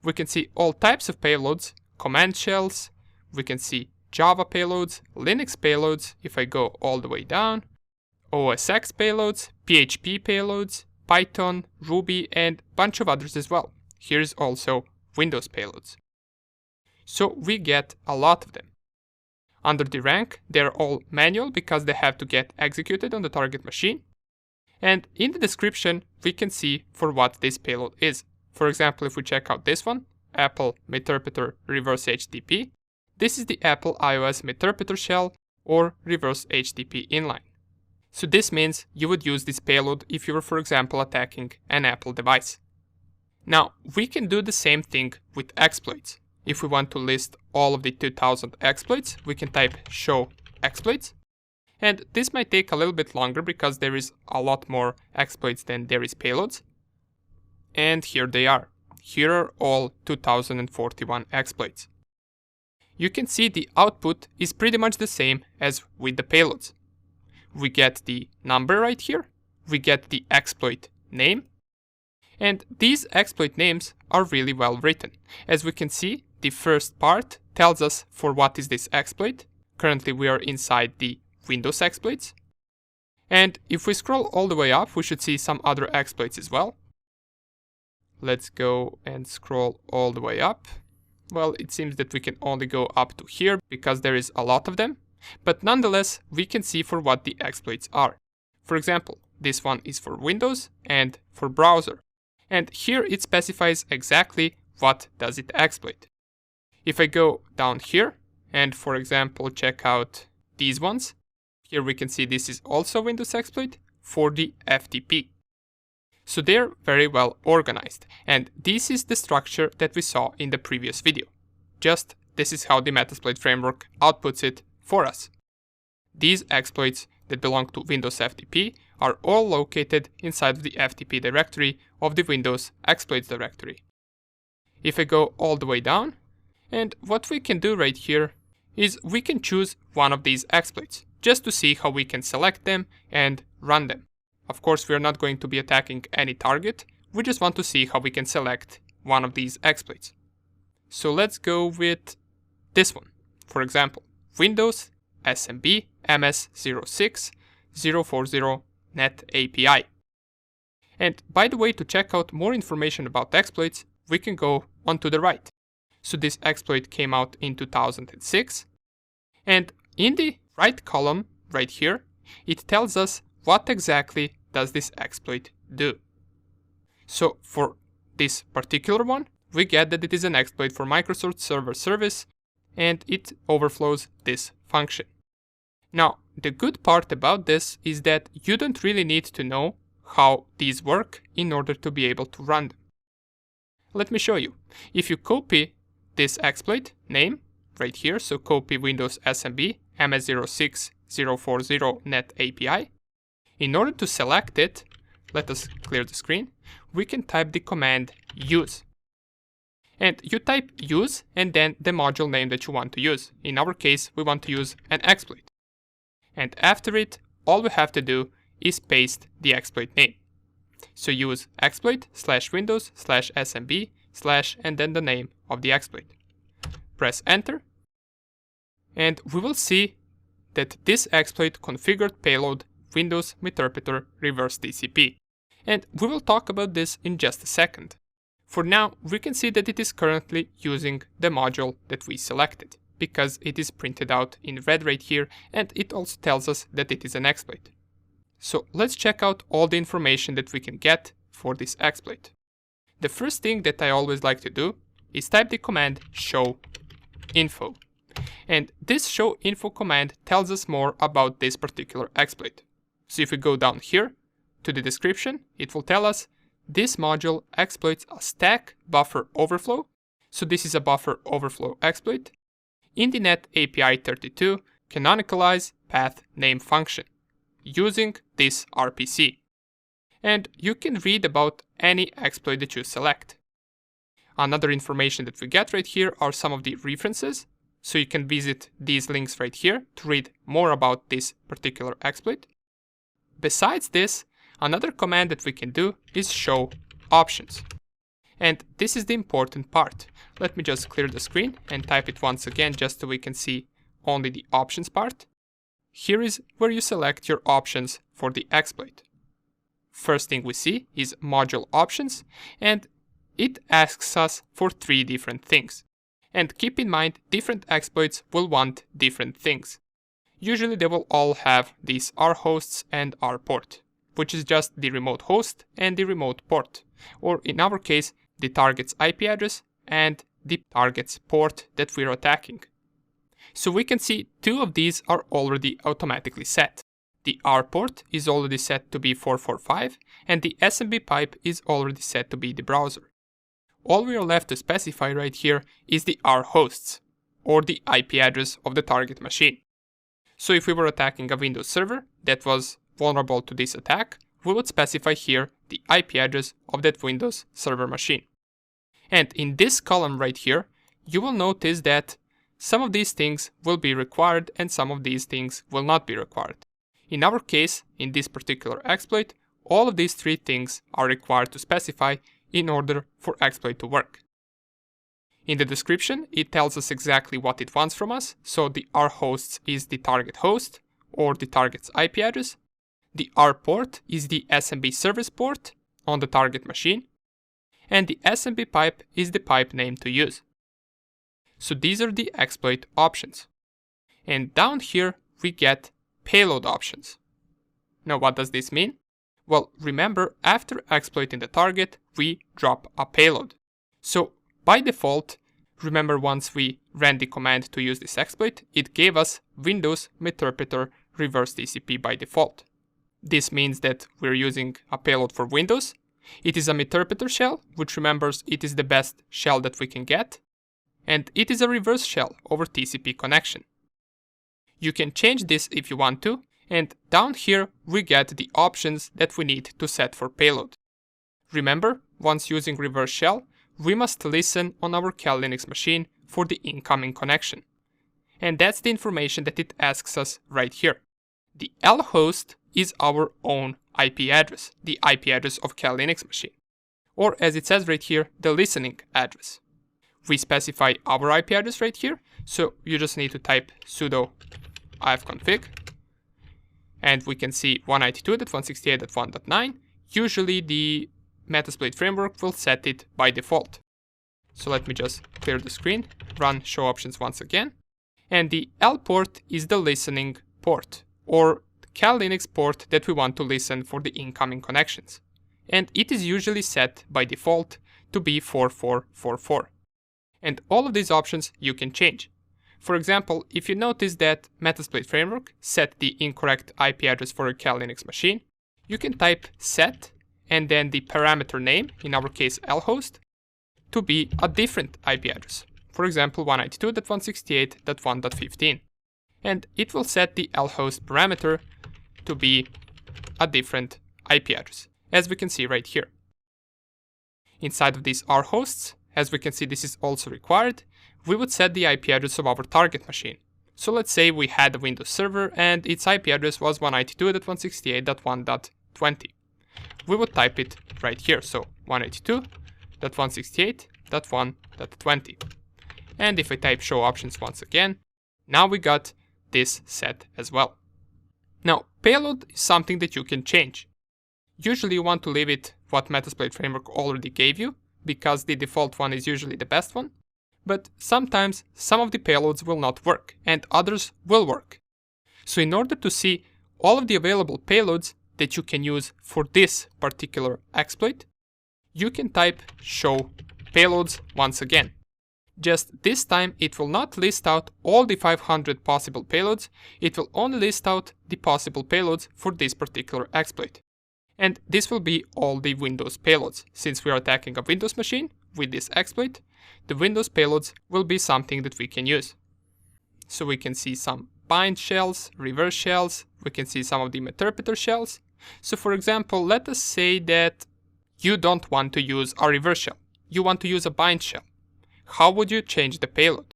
We can see all types of payloads, command shells. We can see Java payloads, Linux payloads, if I go all the way down, OS X payloads, PHP payloads, Python, Ruby, and a bunch of others as well. Here's also Windows payloads. So we get a lot of them. Under the rank, they're all manual because they have to get executed on the target machine. And in the description, we can see for what this payload is. For example, if we check out this one, Apple Meterpreter Reverse HTTP, this is the Apple iOS Meterpreter shell or Reverse HTTP inline. So this means you would use this payload if you were, for example, attacking an Apple device. Now, we can do the same thing with exploits. If we want to list all of the 2000 exploits, we can type show exploits. And this might take a little bit longer because there is a lot more exploits than there is payloads. And here they are. Here are all 2041 exploits. You can see the output is pretty much the same as with the payloads. We get the number right here, we get the exploit name, and these exploit names are really well written. As we can see, the first part tells us for what is this exploit. Currently we are inside the Windows exploits. And if we scroll all the way up, we should see some other exploits as well. Let's go and scroll all the way up. Well, it seems that we can only go up to here because there is a lot of them. But nonetheless, we can see for what the exploits are. For example, this one is for Windows and for browser. And here it specifies exactly what does it exploit. If I go down here and, for example, check out these ones, here we can see this is also Windows exploit for the FTP. So they're very well organized, and this is the structure that we saw in the previous video. Just this is how the Metasploit framework outputs it for us. These exploits that belong to Windows FTP are all located inside of the FTP directory of the Windows exploits directory. If I go all the way down, And what we can do right here is we can choose one of these exploits, just to see how we can select them and run them. Of course, we are not going to be attacking any target, we just want to see how we can select one of these exploits. So let's go with this one. For example, Windows SMB MS06040 Net API. And by the way, to check out more information about exploits, we can go on to the right. So this exploit came out in 2006. And in the right column, right here, it tells us what exactly does this exploit do. So for this particular one, we get that it is an exploit for Microsoft Server Service, and it overflows this function. Now, the good part about this is that you don't really need to know how these work in order to be able to run them. Let me show you. If you copy this exploit name right here, so copy Windows SMB MS06040 Net API, in order to select it, let us clear the screen, we can type the command use. And you type use and then the module name that you want to use. In our case, we want to use an exploit. And after it, all we have to do is paste the exploit name. So use exploit /windows /smb / and then the name of the exploit. Press enter. And we will see that this exploit configured payload Windows Meterpreter reverse TCP. And we will talk about this in just a second. For now, we can see that it is currently using the module that we selected, because it is printed out in red right here, and it also tells us that it is an exploit. So let's check out all the information that we can get for this exploit. The first thing that I always like to do is type the command show info. And this show info command tells us more about this particular exploit. So if we go down here to the description, it will tell us this module exploits a stack buffer overflow. So this is a buffer overflow exploit in the Net API 32 canonicalize path name function using this RPC. And you can read about any exploit that you select. Another information that we get right here are some of the references. So you can visit these links right here to read more about this particular exploit. Besides this, another command that we can do is show options. And this is the important part. Let me just clear the screen and type it once again just so we can see only the options part. Here is where you select your options for the exploit. First thing we see is module options, and it asks us for 3 different things. And keep in mind, different exploits will want different things. Usually they will all have these rhosts and rport, which is just the remote host and the remote port, or in our case, the target's IP address and the target's port that we're attacking. So we can see 2 of these are already automatically set. The rport is already set to be 445, and the SMB pipe is already set to be the browser. All we are left to specify right here is the rhosts, or the IP address of the target machine. So if we were attacking a Windows server that was vulnerable to this attack, we would specify here the IP address of that Windows server machine. And in this column right here, you will notice that some of these things will be required and some of these things will not be required. In our case, in this particular exploit, all of these 3 things are required to specify in order for exploit to work. In the description, it tells us exactly what it wants from us. So the rhosts is the target host or the target's IP address. The rport is the SMB service port on the target machine. And the SMB pipe is the pipe name to use. So these are the exploit options. And down here we get payload options. Now what does this mean? Well, remember, after exploiting the target, we drop a payload. So by default, remember once we ran the command to use this exploit, it gave us Windows Meterpreter reverse TCP by default. This means that we're using a payload for Windows. It is a Meterpreter shell, which remembers it is the best shell that we can get. And it is a reverse shell over TCP connection. You can change this if you want to, and down here we get the options that we need to set for payload. Remember, once using reverse shell, we must listen on our Cal Linux machine for the incoming connection. And that's the information that it asks us right here. The L host is our own IP address, the IP address of Kali Linux machine. Or as it says right here, the listening address. We specify our IP address right here, so you just need to type sudo ifconfig. And we can see 192.168.1.9. Usually the Metasploit framework will set it by default. So let me just clear the screen, run show options once again. And the L port is the listening port, or the Kali Linux port that we want to listen for the incoming connections. And it is usually set by default to be 4444. And all of these options you can change. For example, if you notice that Metasploit framework set the incorrect IP address for a Kali Linux machine, you can type set and then the parameter name, in our case lhost, to be a different IP address. For example, 192.168.1.15. And it will set the lhost parameter to be a different IP address, as we can see right here. Inside of these rhosts, as we can see this is also required, we would set the IP address of our target machine. So let's say we had a Windows server and its IP address was 192.168.1.20. We would type it right here, so 192.168.1.20. And if I type show options once again, now we got this set as well. Now, payload is something that you can change. Usually you want to leave it what Metasploit framework already gave you, because the default one is usually the best one. But sometimes some of the payloads will not work and others will work. So in order to see all of the available payloads that you can use for this particular exploit, you can type show payloads once again. Just this time it will not list out all the 500 possible payloads, it will only list out the possible payloads for this particular exploit. And this will be all the Windows payloads. Since we are attacking a Windows machine with this exploit, the Windows payloads will be something that we can use. So we can see some bind shells, reverse shells, we can see some of the interpreter shells. So for example, let us say that you don't want to use a reverse shell, you want to use a bind shell. How would you change the payload?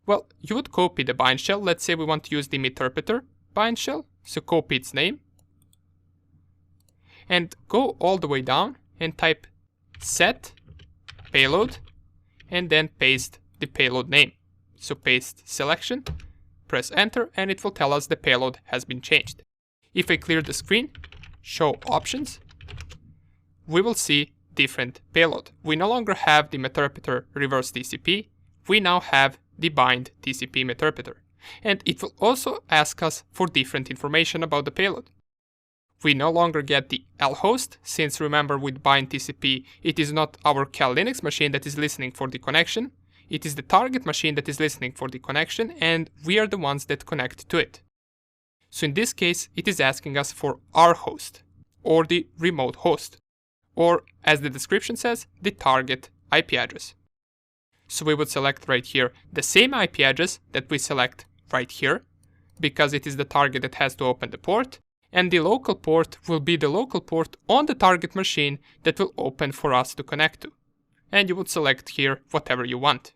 Well, you would copy the bind shell. Let's say we want to use the interpreter bind shell, so copy its name. And go all the way down and type set payload and then paste the payload name. So paste selection, press enter, and it will tell us the payload has been changed. If I clear the screen, show options, we will see different payload. We no longer have the interpreter reverse TCP, we now have the bind TCP interpreter. And it will also ask us for different information about the payload. We no longer get the lhost, since remember with bind TCP, it is not our Kali Linux machine that is listening for the connection, it is the target machine that is listening for the connection, and we are the ones that connect to it. So in this case, it is asking us for our host, or the remote host, or as the description says, the target IP address. So we would select right here the same IP address that we select right here, because it is the target that has to open the port, and the local port will be the local port on the target machine that will open for us to connect to. And you would select here whatever you want.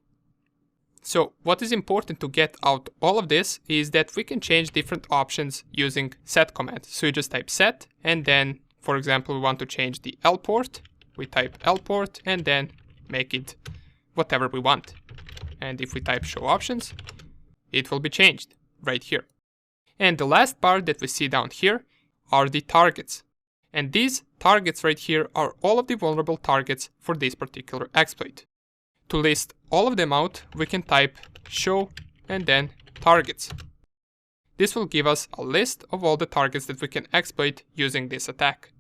So what is important to get out all of this is that we can change different options using set command. So you just type set, and then for example we want to change the L port, we type L port and then make it whatever we want. And if we type show options, it will be changed right here. And the last part that we see down here are the targets. And these targets right here are all of the vulnerable targets for this particular exploit. To list all of them out, we can type show and then targets. This will give us a list of all the targets that we can exploit using this attack.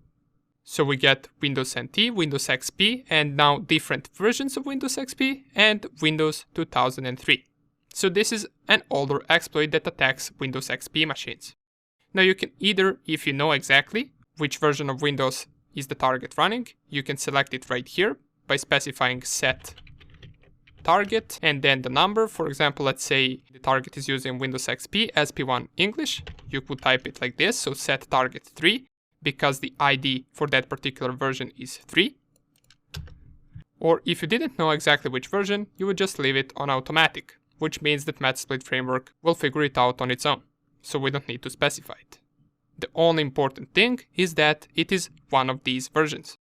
So we get Windows NT, Windows XP, and now different versions of Windows XP and Windows 2003. So this is an older exploit that attacks Windows XP machines. Now you can either, if you know exactly which version of Windows is the target running, you can select it right here by specifying set target and then the number. For example, let's say the target is using Windows XP SP1 English. You could type it like this, so set target 3, because the ID for that particular version is 3. Or if you didn't know exactly which version, you would just leave it on automatic, which means that Metasploit framework will figure it out on its own, so we don't need to specify it. The only important thing is that it is one of these versions.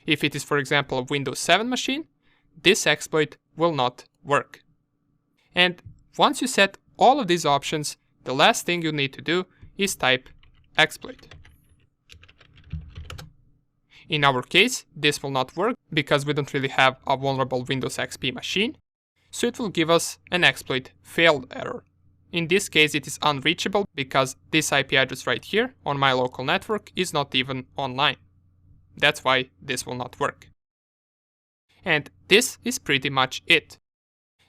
If it is, for example, a Windows 7 machine, this exploit will not work. And once you set all of these options, the last thing you need to do is type exploit. In our case, this will not work because we don't really have a vulnerable Windows XP machine, so it will give us an exploit failed error. In this case, it is unreachable because this IP address right here on my local network is not even online. That's why this will not work. And this is pretty much it.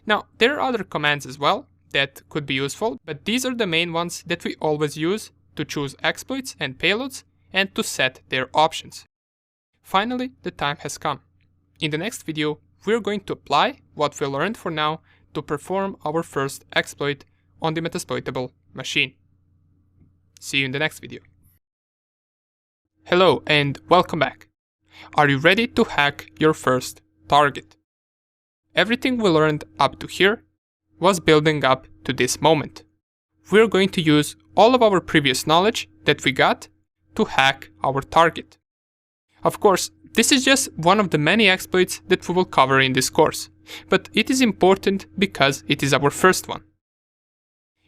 Now, there are other commands as well that could be useful, but these are the main ones that we always use to choose exploits and payloads and to set their options. Finally, the time has come. In the next video, we're going to apply what we learned for now to perform our first exploit on the Metasploitable machine. See you in the next video. Hello and welcome back. Are you ready to hack your first target? Everything we learned up to here was building up to this moment. We're going to use all of our previous knowledge that we got to hack our target. Of course, this is just one of the many exploits that we will cover in this course, but it is important because it is our first one.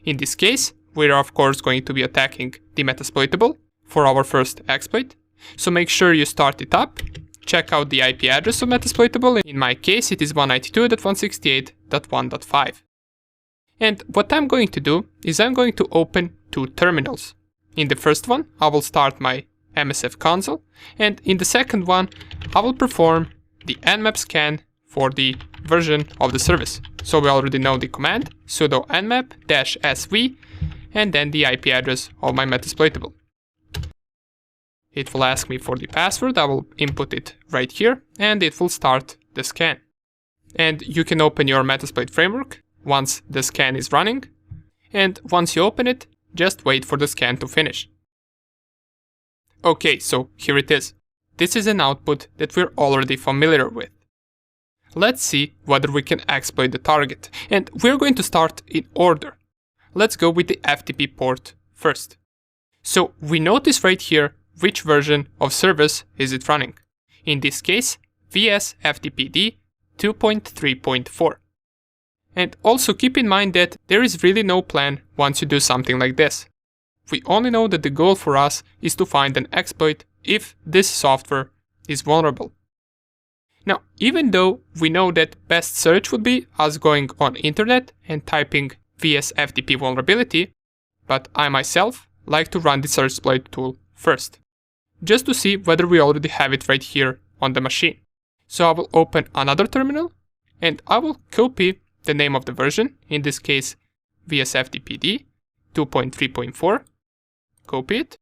In this case, we are of course going to be attacking the Metasploitable for our first exploit, so make sure you start it up, check out the IP address of Metasploitable, in my case it is 192.168.1.5. And what I'm going to do is I'm going to open two terminals. In the first one, I will start my MSF console, and in the second one, I will perform the nmap scan for the version of the service. So we already know the command, sudo nmap-sv, and then the IP address of my Metasploitable. It will ask me for the password, I will input it right here, and it will start the scan. And you can open your Metasploit framework once the scan is running, and once you open it, just wait for the scan to finish. Okay, so here it is. This is an output that we're already familiar with. Let's see whether we can exploit the target, and we're going to start in order. Let's go with the FTP port first. So we notice right here which version of service is it running. In this case, VS-FTPD 2.3.4. And also keep in mind that there is really no plan once you do something like this. We only know that the goal for us is to find an exploit if this software is vulnerable. Now, even though we know that best search would be us going on internet and typing VS-FTP vulnerability, but I myself like to run the search exploit tool first, just to see whether we already have it right here on the machine. So I will open another terminal and I will copy the name of the version, in this case VS-FTPD 2.3.4, copy it,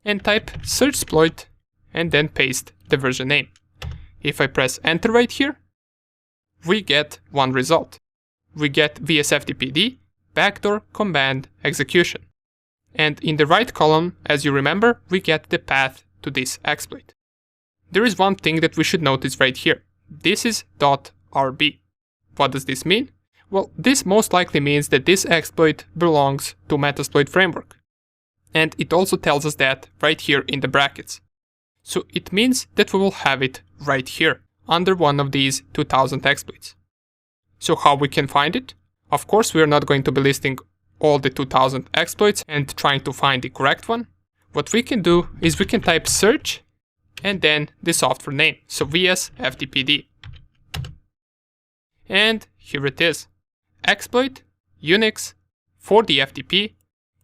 and type search exploit and then paste the version name. If I press enter right here, we get one result. We get VS-FTPD backdoor command execution. And in the right column, as you remember, we get the path to this exploit. There is one thing that we should notice right here. This is .rb. What does this mean? Well, this most likely means that this exploit belongs to Metasploit framework. And it also tells us that right here in the brackets. So it means that we will have it right here, under one of these 2000 exploits. So how we can find it? Of course, we are not going to be listing all the 2000 exploits and trying to find the correct one. What we can do is we can type search and then the software name, so VS-FTPD. And here it is. Exploit, Unix, for the FTP,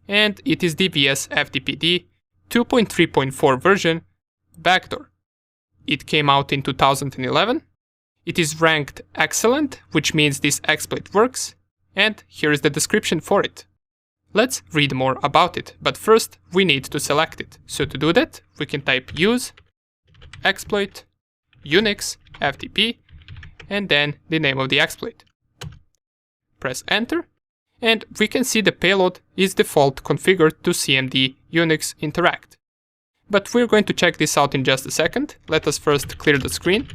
and it is the VS-FTPD 2.3.4 version, backdoor. It came out in 2011. It is ranked excellent, which means this exploit works, and here is the description for it. Let's read more about it, but first we need to select it. So to do that, we can type use, exploit, Unix, FTP, and then the name of the exploit. Press enter, and we can see the payload is default configured to CMD Unix Interact. But we're going to check this out in just a second. Let us first clear the screen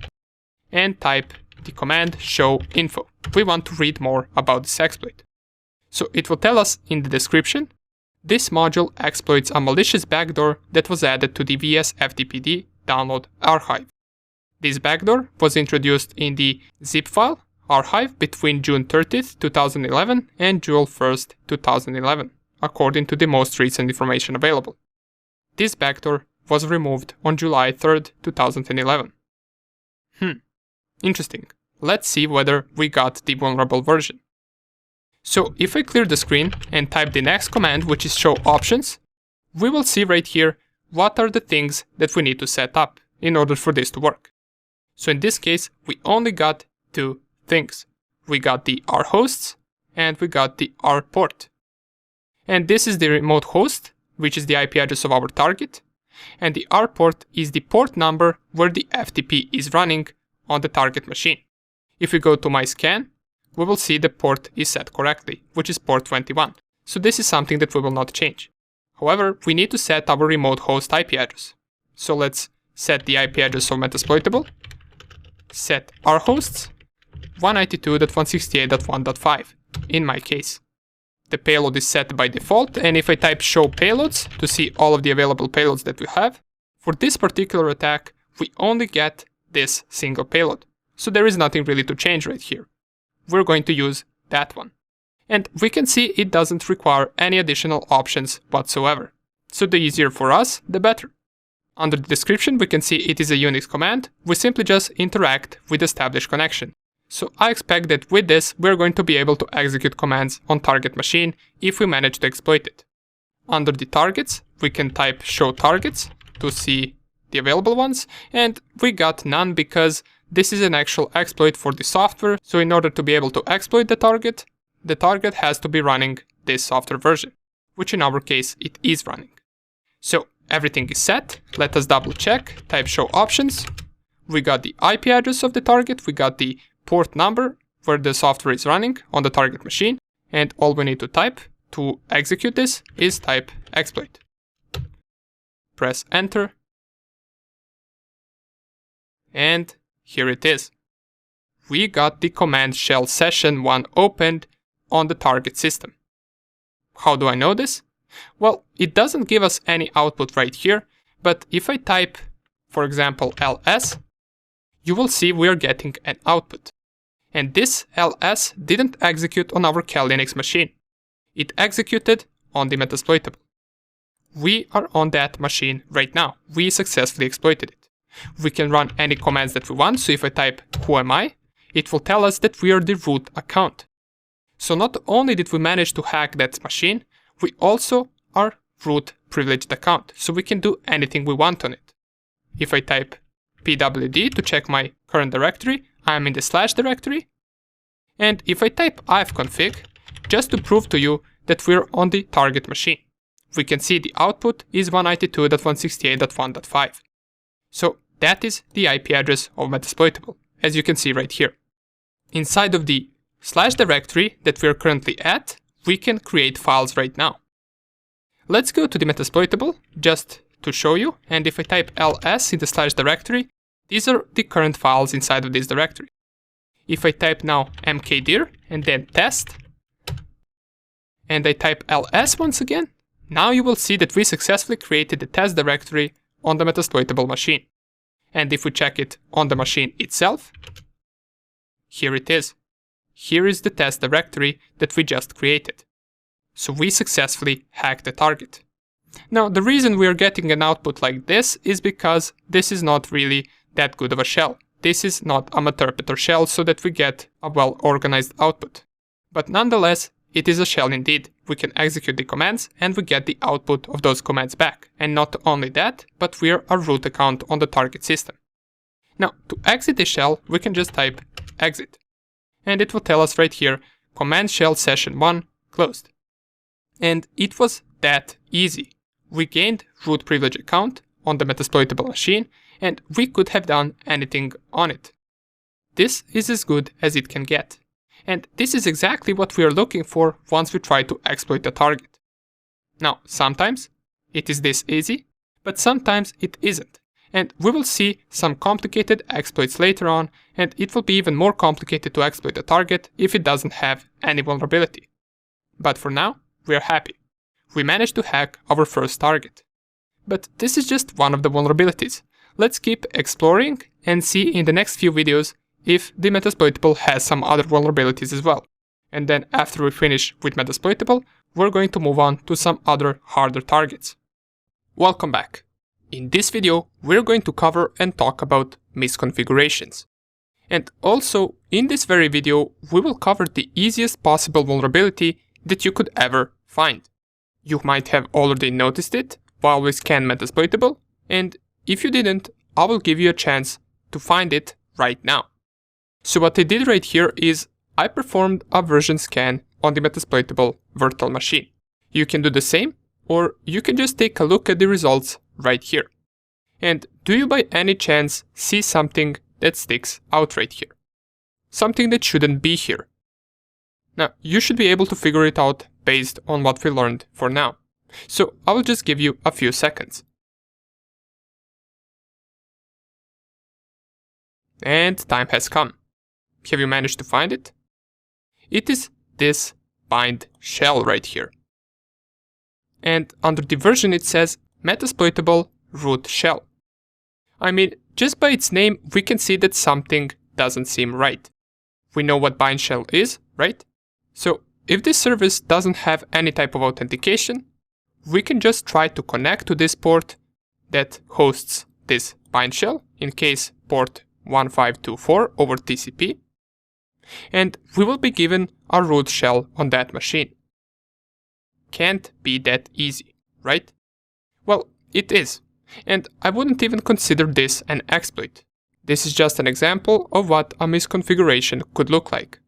and type the command show info. We want to read more about this exploit. So it will tell us in the description, this module exploits a malicious backdoor that was added to the VS-FTPD download archive. This backdoor was introduced in the zip file archive between June 30th, 2011 and July 1st, 2011, according to the most recent information available. This backdoor was removed on July 3rd, 2011. Interesting. Let's see whether we got the vulnerable version. So if I clear the screen and type the next command, which is show options, we will see right here what are the things that we need to set up in order for this to work. So in this case, we only got two things. We got the R hosts and we got the R port. And this is the remote host, which is the IP address of our target. And the R port is the port number where the FTP is running on the target machine. If we go to my scan, we will see the port is set correctly, which is port 21. So this is something that we will not change. However, we need to set our remote host IP address. So let's set the IP address of Metasploitable, set our hosts 192.168.1.5 in my case. The payload is set by default, and if I type show payloads to see all of the available payloads that we have, for this particular attack, we only get this single payload. So there is nothing really to change right here. We're going to use that one. And we can see it doesn't require any additional options whatsoever. So the easier for us, the better. Under the description, we can see it is a Unix command. We simply just interact with established connection. So I expect that with this, we're going to be able to execute commands on target machine if we manage to exploit it. Under the targets, we can type show targets to see the available ones, and we got none because this is an actual exploit for the software. So in order to be able to exploit the target has to be running this software version, which in our case, it is running. So everything is set. Let us double check, type show options. We got the IP address of the target, we got the port number where the software is running on the target machine, and all we need to type to execute this is type exploit. Press enter. And here it is. We got the command shell session 1 opened on the target system. How do I know this? Well, it doesn't give us any output right here, but if I type, for example, ls, you will see we are getting an output. And this ls didn't execute on our Cal Linux machine. It executed on the Metasploitable. We are on that machine right now. We successfully exploited it. We can run any commands that we want, so if I type who am I, it will tell us that we are the root account. So not only did we manage to hack that machine, we also are root privileged account, so we can do anything we want on it. If I type pwd to check my current directory, I'm in the slash directory. And if I type ifconfig, just to prove to you that we're on the target machine, we can see the output is 192.168.1.5. So that is the IP address of Metasploitable, as you can see right here. Inside of the slash directory that we're currently at, we can create files right now. Let's go to the Metasploitable just to show you, and if I type ls in the slash directory, these are the current files inside of this directory. If I type now mkdir and then test, and I type ls once again, now you will see that we successfully created the test directory on the Metasploitable machine. And if we check it on the machine itself, here it is. Here is the test directory that we just created. So we successfully hacked the target. Now, the reason we are getting an output like this is because this is not really that good of a shell. This is not a Meterpreter shell so that we get a well-organized output. But nonetheless, it is a shell indeed. We can execute the commands and we get the output of those commands back. And not only that, but we're a root account on the target system. Now, to exit the shell, we can just type exit. And it will tell us right here, command shell session 1 closed. And it was that easy. We gained root privilege account on the Metasploitable machine, and we could have done anything on it. This is as good as it can get. And this is exactly what we are looking for once we try to exploit a target. Now, sometimes it is this easy, but sometimes it isn't. And we will see some complicated exploits later on, and it will be even more complicated to exploit a target if it doesn't have any vulnerability. But for now, we are happy. We managed to hack our first target. But this is just one of the vulnerabilities. Let's keep exploring and see in the next few videos if the Metasploitable has some other vulnerabilities as well. And then after we finish with Metasploitable, we're going to move on to some other harder targets. Welcome back. In this video, we're going to cover and talk about misconfigurations. And also, in this very video, we will cover the easiest possible vulnerability that you could ever find. You might have already noticed it while we scan Metasploitable, and if you didn't, I will give you a chance to find it right now. So what I did right here is I performed a version scan on the Metasploitable virtual machine. You can do the same, or you can just take a look at the results right here. And do you by any chance see something that sticks out right here? Something that shouldn't be here. Now, you should be able to figure it out based on what we learned for now. So I will just give you a few seconds. And time has come. Have you managed to find it? It is this bind shell right here. And under the version it says Metasploitable root shell. I mean, just by its name we can see that something doesn't seem right. We know what bind shell is, right? So if this service doesn't have any type of authentication, we can just try to connect to this port that hosts this bind shell, in case port 1524 over TCP, and we will be given a root shell on that machine. Can't be that easy, right? Well, it is, and I wouldn't even consider this an exploit. This is just an example of what a misconfiguration could look like.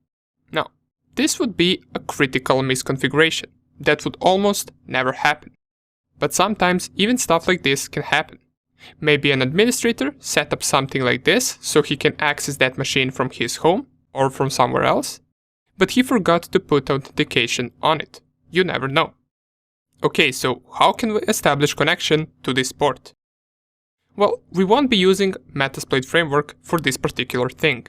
Now, this would be a critical misconfiguration that would almost never happen. But sometimes even stuff like this can happen. Maybe an administrator set up something like this so he can access that machine from his home or from somewhere else, but he forgot to put authentication on it. You never know. Okay, so how can we establish connection to this port? Well, we won't be using Metasploit framework for this particular thing.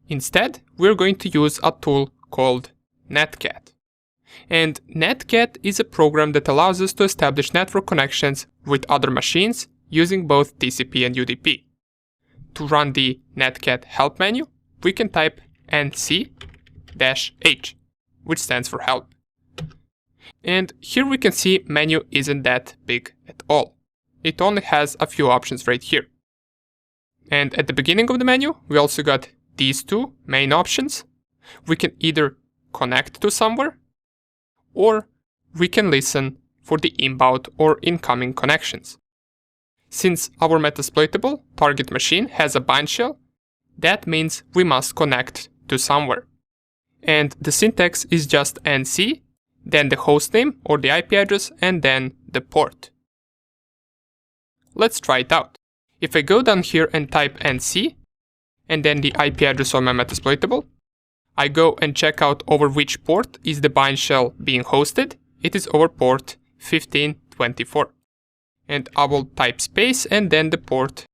Instead, we're going to use a tool called Netcat. And Netcat is a program that allows us to establish network connections with other machines using both TCP and UDP. To run the Netcat help menu, we can type nc-h, which stands for help. And here we can see menu isn't that big at all. It only has a few options right here. And at the beginning of the menu, we also got these two main options. We can either connect to somewhere, or we can listen for the inbound or incoming connections. Since our Metasploitable target machine has a bind shell, that means we must connect to somewhere. And the syntax is just nc, then the hostname or the IP address, and then the port. Let's try it out. If I go down here and type nc, and then the IP address on my Metasploitable, I go and check out over which port is the bind shell being hosted. It is over port 1524. And I will type space and then the port.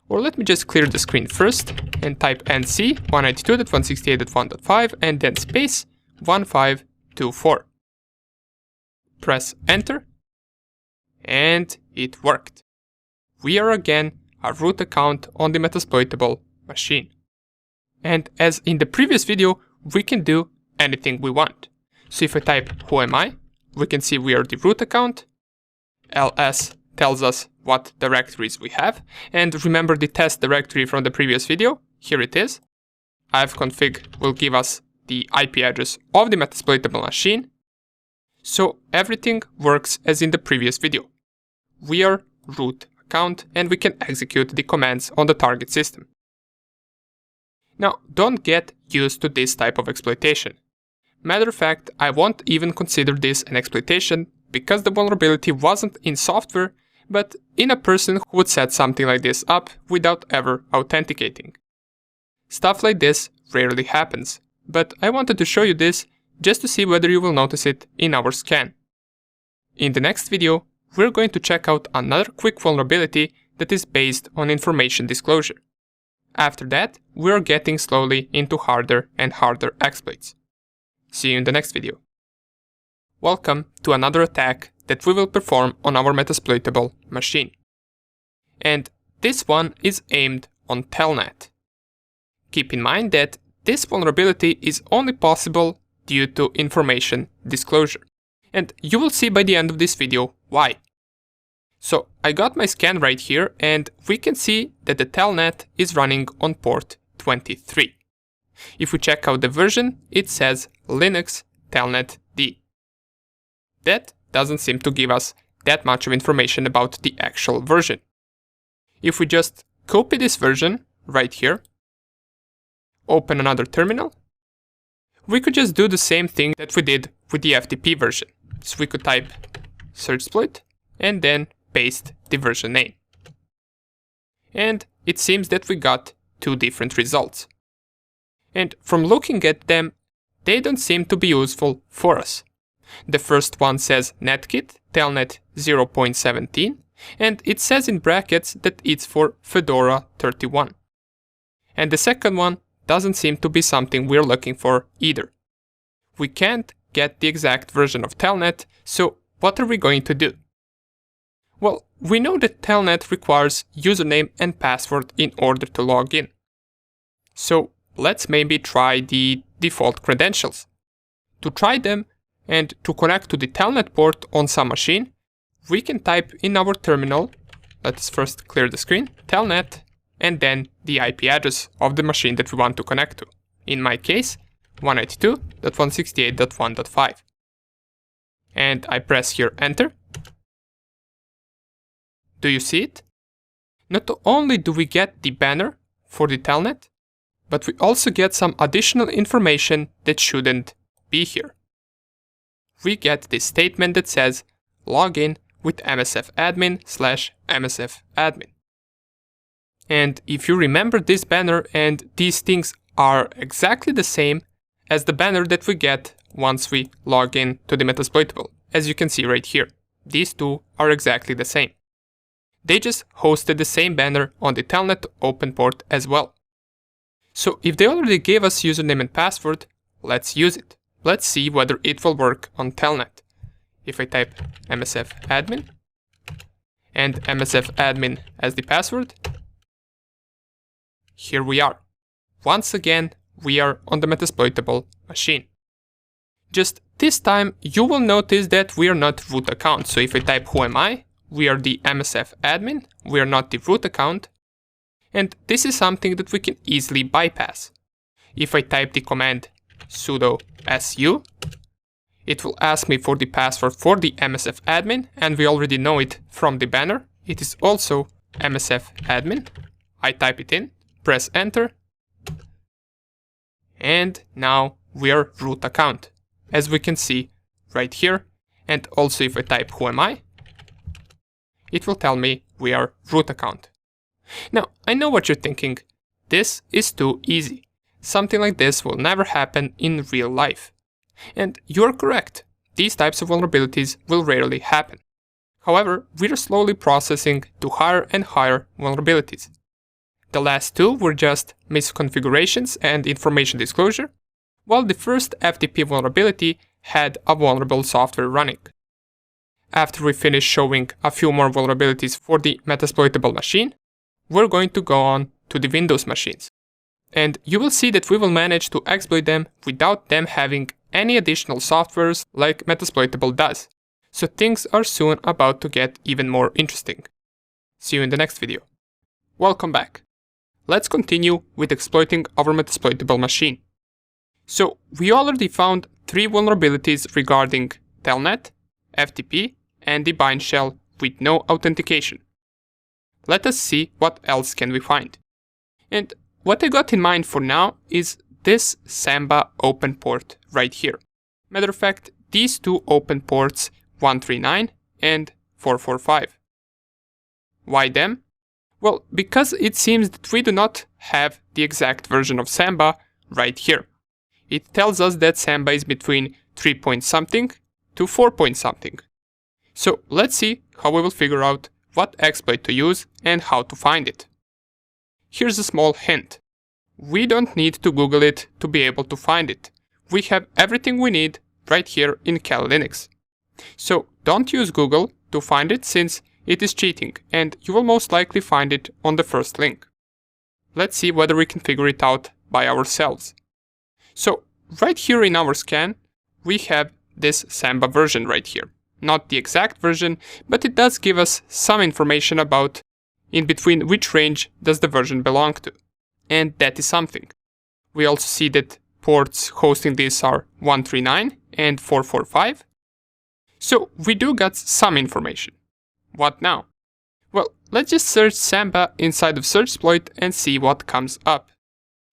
Or let me just clear the screen first and type nc 192.168.1.5 and then space 1524. Press enter. And it worked. We are again a root account on the Metasploitable machine. And as in the previous video, we can do anything we want. So if I type who am I, we can see we are the root account. ls tells us what directories we have. And remember the test directory from the previous video? Here it is. ifconfig will give us the IP address of the Metasploitable machine. So everything works as in the previous video. We are root account and we can execute the commands on the target system. Now, don't get used to this type of exploitation. Matter of fact, I won't even consider this an exploitation because the vulnerability wasn't in software, but in a person who would set something like this up without ever authenticating. Stuff like this rarely happens, but I wanted to show you this just to see whether you will notice it in our scan. In the next video, we're going to check out another quick vulnerability that is based on information disclosure. After that, we are getting slowly into harder and harder exploits. See you in the next video. Welcome to another attack that we will perform on our Metasploitable machine. And this one is aimed on Telnet. Keep in mind that this vulnerability is only possible due to information disclosure. And you will see by the end of this video why. So I got my scan right here, and we can see that the Telnet is running on port 23. If we check out the version, it says Linux Telnet D. That doesn't seem to give us that much of information about the actual version. If we just copy this version right here, open another terminal, we could just do the same thing that we did with the FTP version. So we could type searchsploit and then paste the version name. And it seems that we got two different results. And from looking at them, they don't seem to be useful for us. The first one says netkit telnet 0.17, and it says in brackets that it's for Fedora 31. And the second one doesn't seem to be something we're looking for either. We can't get the exact version of Telnet, so what are we going to do? Well, we know that Telnet requires username and password in order to log in. So let's maybe try the default credentials. To try them and to connect to the Telnet port on some machine, we can type in our terminal, let's first clear the screen, telnet, and then the IP address of the machine that we want to connect to. In my case, 192.168.1.5. And I press here enter. Do you see it? Not only do we get the banner for the Telnet, but we also get some additional information that shouldn't be here. We get this statement that says login with msfadmin/msfadmin. And if you remember this banner, and these things are exactly the same as the banner that we get once we log in to the Metasploitable. As you can see right here, these two are exactly the same. They just hosted the same banner on the Telnet open port as well. So if they already gave us username and password, let's use it. Let's see whether it will work on Telnet. If I type msfadmin and msfadmin as the password, here we are. Once again, we are on the Metasploitable machine. Just this time, you will notice that we are not root account. So if I type who am I, we are the msfadmin, we are not the root account. And this is something that we can easily bypass. If I type the command sudo su, it will ask me for the password for the msfadmin, and we already know it from the banner. It is also msfadmin. I type it in, press enter, and now we are root account, as we can see right here. And also if I type who am I, it will tell me we are root account. Now, I know what you're thinking. This is too easy. Something like this will never happen in real life. And you're correct. These types of vulnerabilities will rarely happen. However, we're slowly processing to higher and higher vulnerabilities. The last two were just misconfigurations and information disclosure, while the first FTP vulnerability had a vulnerable software running. After we finish showing a few more vulnerabilities for the Metasploitable machine, we're going to go on to the Windows machines. And you will see that we will manage to exploit them without them having any additional softwares like Metasploitable does. So things are soon about to get even more interesting. See you in the next video. Welcome back. Let's continue with exploiting our Metasploitable machine. So we already found 3 vulnerabilities regarding Telnet, FTP, and the bind shell with no authentication. Let us see what else can we find. And what I got in mind for now is this Samba open port right here. Matter of fact, these two open ports 139 and 445. Why them? Well, because it seems that we do not have the exact version of Samba right here. It tells us that Samba is between 3 point something to 4 point something. So let's see how we will figure out what exploit to use and how to find it. Here's a small hint. We don't need to Google it to be able to find it. We have everything we need right here in Kali Linux. So don't use Google to find it, since it is cheating and you will most likely find it on the first link. Let's see whether we can figure it out by ourselves. So right here in our scan, we have this Samba version right here. Not the exact version, but it does give us some information about in between which range does the version belong to. And that is something. We also see that ports hosting this are 139 and 445. So we do got some information. What now? Well, let's just search Samba inside of Searchsploit and see what comes up.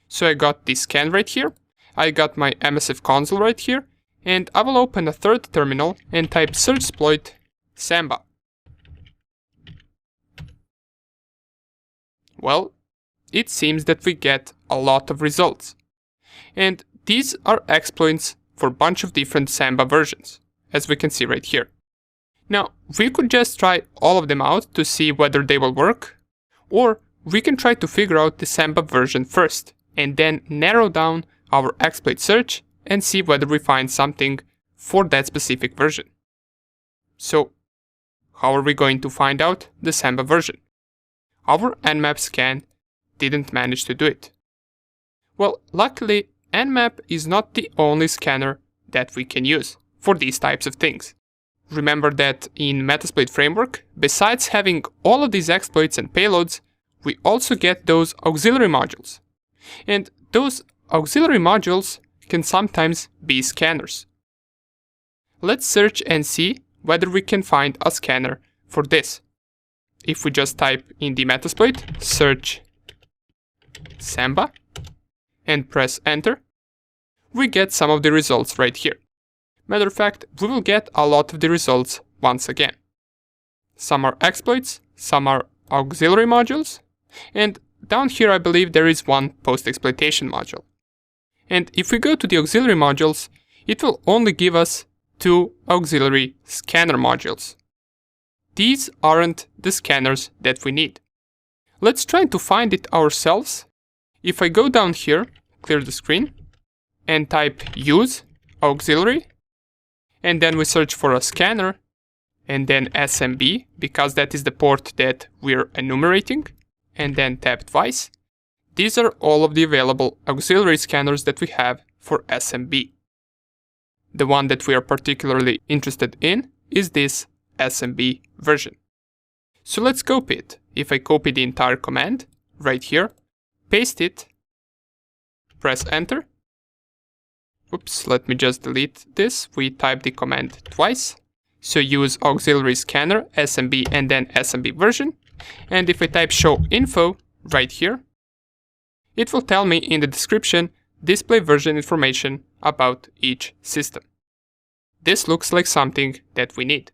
So I got this scan right here, I got my MSF console right here, and I will open a third terminal and type Searchsploit Samba. Well, it seems that we get a lot of results. And these are exploits for a bunch of different Samba versions, as we can see right here. Now, we could just try all of them out to see whether they will work, or we can try to figure out the Samba version first, and then narrow down our exploit search and see whether we find something for that specific version. So, how are we going to find out the Samba version? Our Nmap scan didn't manage to do it. Well, luckily, Nmap is not the only scanner that we can use for these types of things. Remember that in Metasploit framework, besides having all of these exploits and payloads, we also get those auxiliary modules. And those auxiliary modules can sometimes be scanners. Let's search and see whether we can find a scanner for this. If we just type in the Metasploit, search Samba, and press enter, we get some of the results right here. Matter of fact, we will get a lot of the results once again. Some are exploits, some are auxiliary modules, and down here I believe there is one post-exploitation module. And if we go to the auxiliary modules, it will only give us 2 auxiliary scanner modules. These aren't the scanners that we need. Let's try to find it ourselves. If I go down here, clear the screen, and type use auxiliary, and then we search for a scanner, and then SMB, because that is the port that we're enumerating, and then tap twice. These are all of the available auxiliary scanners that we have for SMB. The one that we are particularly interested in is this SMB version. So let's copy it. If I copy the entire command, right here, paste it, press enter. Oops, let me just delete this. We type the command twice. So use auxiliary scanner, SMB, and then SMB version. And if I type show info right here, it will tell me in the description display version information about each system. This looks like something that we need.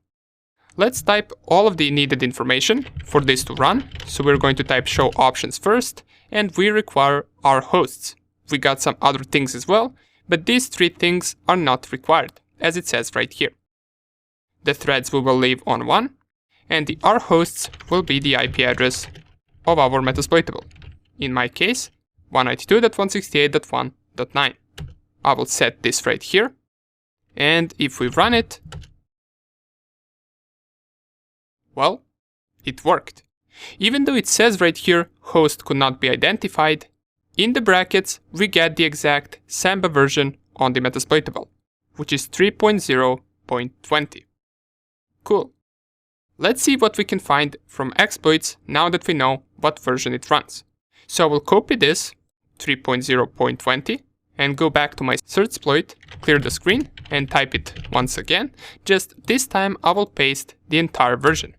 Let's type all of the needed information for this to run. So we're going to type show options first, and we require our hosts. We got some other things as well, but these 3 things are not required, as it says right here. The threads we will leave on 1, and the R hosts will be the IP address of our Metasploitable. In my case, 192.168.1.9. I will set this right here, and if we run it, well, it worked. Even though it says right here host could not be identified, in the brackets we get the exact Samba version on the Metasploitable, which is 3.0.20. Cool. Let's see what we can find from exploits now that we know what version it runs. So I will copy this 3.0.20 and go back to my Searchsploit, clear the screen, and type it once again. Just this time I will paste the entire version.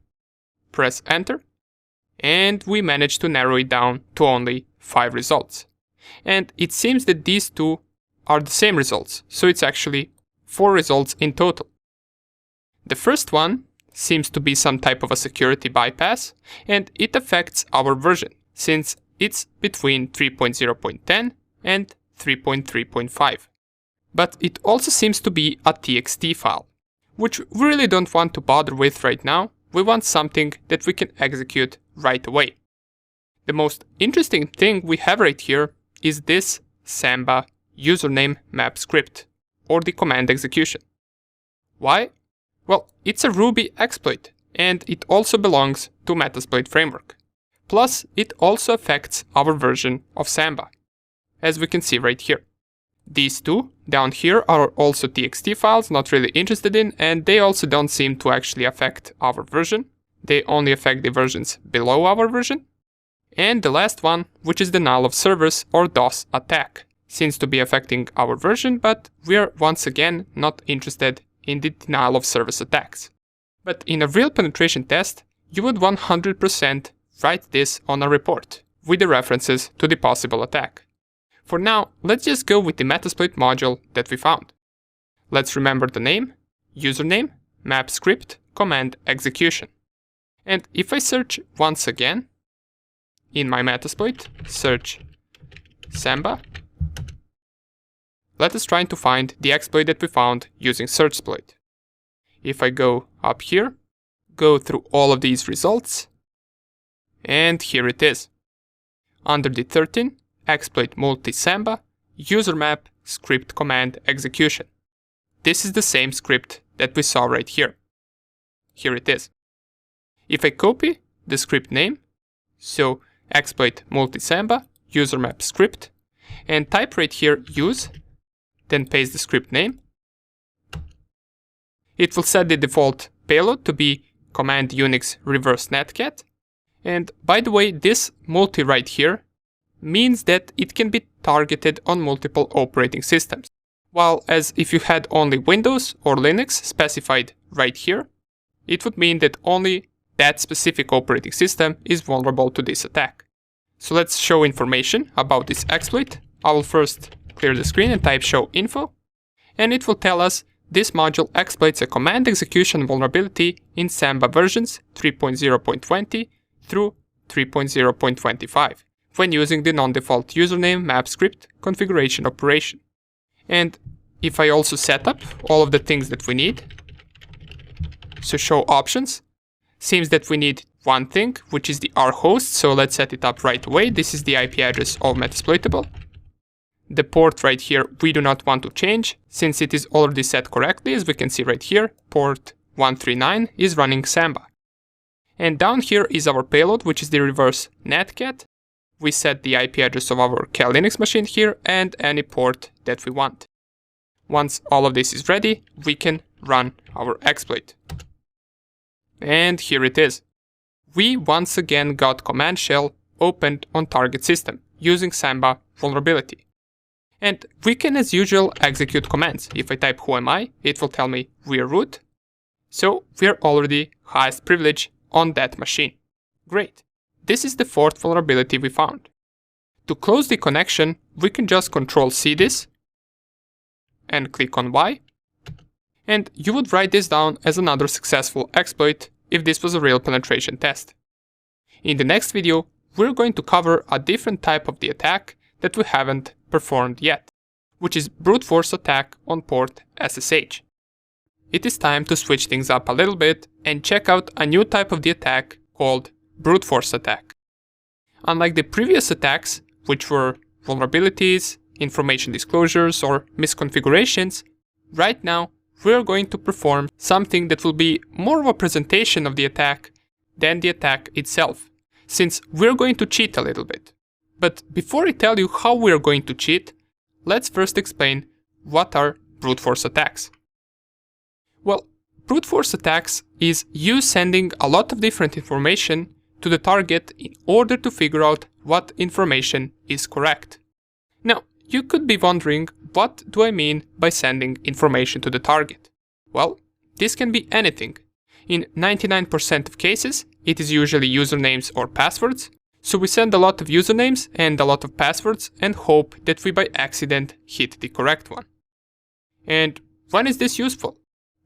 Press enter, and we managed to narrow it down to only 5 results. And it seems that these 2 are the same results, so it's actually 4 results in total. The first one seems to be some type of a security bypass, and it affects our version, since it's between 3.0.10 and 3.3.5. But it also seems to be a TXT file, which we really don't want to bother with right now. we want something that we can execute right away. The most interesting thing we have right here is this Samba username map script, or the command execution. Why? Well, it's a Ruby exploit, and it also belongs to Metasploit framework. Plus, it also affects our version of Samba, as we can see right here. These two down here are also txt files, not really interested in, and they also don't seem to actually affect our version. They only affect the versions below our version. And the last one, which is denial of service or DOS attack, seems to be affecting our version, but we're once again not interested in the denial of service attacks. But in a real penetration test, you would 100% write this on a report with the references to the possible attack. For now, let's just go with the Metasploit module that we found. Let's remember the name, username, map script, command execution. And if I search once again, in my Metasploit, search Samba, let us try to find the exploit that we found using searchsploit. If I go up here, go through all of these results, and here it is. Under the 13, exploit multi-Samba, user map, script command execution. This is the same script that we saw right here. Here it is. If I copy the script name, so exploit multi-Samba, user map script, and type right here use, then paste the script name, it will set the default payload to be command Unix reverse netcat. And by the way, this multi right here means that it can be targeted on multiple operating systems. While as if you had only Windows or Linux specified right here, it would mean that only that specific operating system is vulnerable to this attack. So let's show information about this exploit. I will first clear the screen and type show info, and it will tell us this module exploits a command execution vulnerability in Samba versions 3.0.20 through 3.0.25 when using the non-default username map script configuration operation. And if I also set up all of the things that we need, so show options, seems that we need one thing, which is the rhost, so let's set it up right away. This is the IP address of Metasploitable. The port right here we do not want to change, since it is already set correctly, as we can see right here, port 139 is running Samba. And down here is our payload, which is the reverse netcat. We set the IP address of our Cal Linux machine here and any port that we want. Once all of this is ready, we can run our exploit. And here it is. We once again got command shell opened on target system using Samba vulnerability. And we can as usual execute commands. If I type who am I, it will tell me we're root. So we're already highest privilege on that machine. Great. This is the fourth vulnerability we found. To close the connection, we can just Ctrl+C this and click on Y. And you would write this down as another successful exploit if this was a real penetration test. In the next video, we're going to cover a different type of the attack that we haven't performed yet, which is brute force attack on port SSH. It is time to switch things up a little bit and check out a new type of the attack called brute force attack. Unlike the previous attacks, which were vulnerabilities, information disclosures, or misconfigurations, right now we're going to perform something that will be more of a presentation of the attack than the attack itself, since we're going to cheat a little bit. But before I tell you how we're going to cheat, let's first explain what are brute force attacks. Well, brute force attacks is you sending a lot of different information to the target in order to figure out what information is correct. Now, you could be wondering, what do I mean by sending information to the target? Well, this can be anything. In 99% of cases, it is usually usernames or passwords, so we send a lot of usernames and a lot of passwords and hope that we by accident hit the correct one. And when is this useful?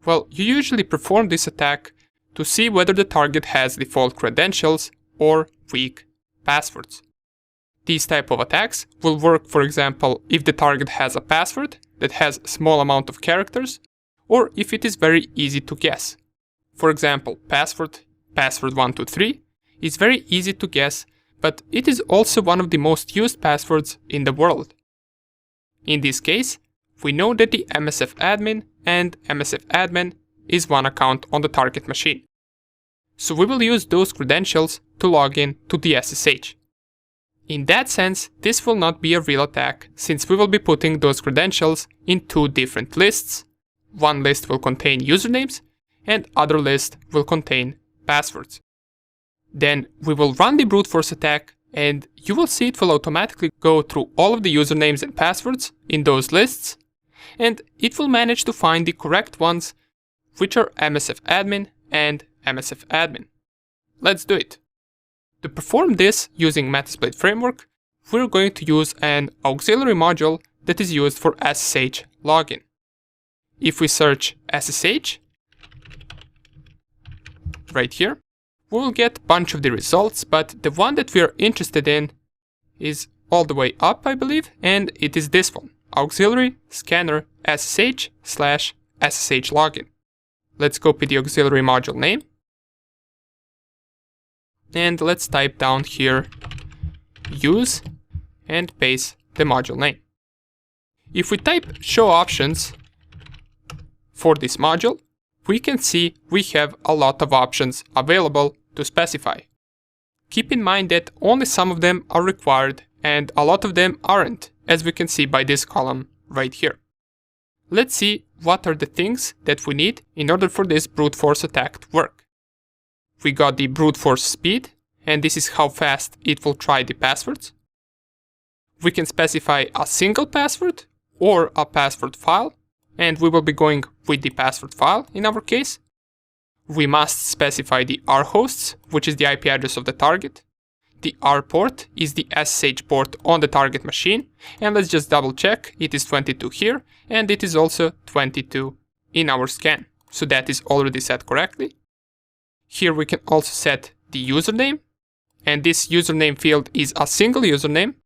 Well, you usually perform this attack to see whether the target has default credentials or weak passwords. These type of attacks will work, for example, if the target has a password that has a small amount of characters, or if it is very easy to guess. For example, password password123 is very easy to guess, but it is also one of the most used passwords in the world. In this case, we know that the MSF admin and MSF admin is one account on the target machine. So we will use those credentials to log in to the SSH. In that sense, this will not be a real attack, since we will be putting those credentials in two different lists. One list will contain usernames, and other list will contain passwords. Then we will run the brute force attack, and you will see it will automatically go through all of the usernames and passwords in those lists, and it will manage to find the correct ones, which are MSF admin and MSF admin. Let's do it. To perform this using Metasploit framework, we're going to use an auxiliary module that is used for SSH login. If we search SSH right here, we will get a bunch of the results, but the one that we are interested in is all the way up, I believe, and it is this one, auxiliary scanner SSH/SSH login. Let's copy the auxiliary module name. And let's type down here use and paste the module name. If we type show options for this module, we can see we have a lot of options available to specify. Keep in mind that only some of them are required and a lot of them aren't, as we can see by this column right here. Let's see what are the things that we need in order for this brute force attack to work. We got the brute force speed, and this is how fast it will try the passwords. We can specify a single password or a password file, and we will be going with the password file in our case. We must specify the R hosts, which is the IP address of the target. The R port is the SSH port on the target machine, and let's just double check, it is 22 here, and it is also 22 in our scan, so that is already set correctly. Here we can also set the username, and this username field is a single username,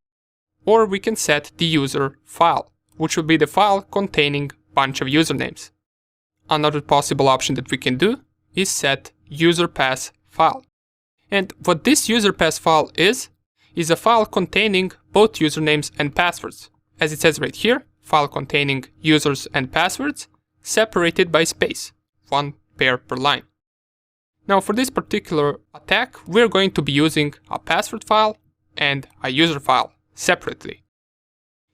or we can set the user file, which will be the file containing a bunch of usernames. Another possible option that we can do is set user pass file. And what this user pass file is a file containing both usernames and passwords. As it says right here, file containing users and passwords separated by space, one pair per line. Now for this particular attack, we're going to be using a password file and a user file separately.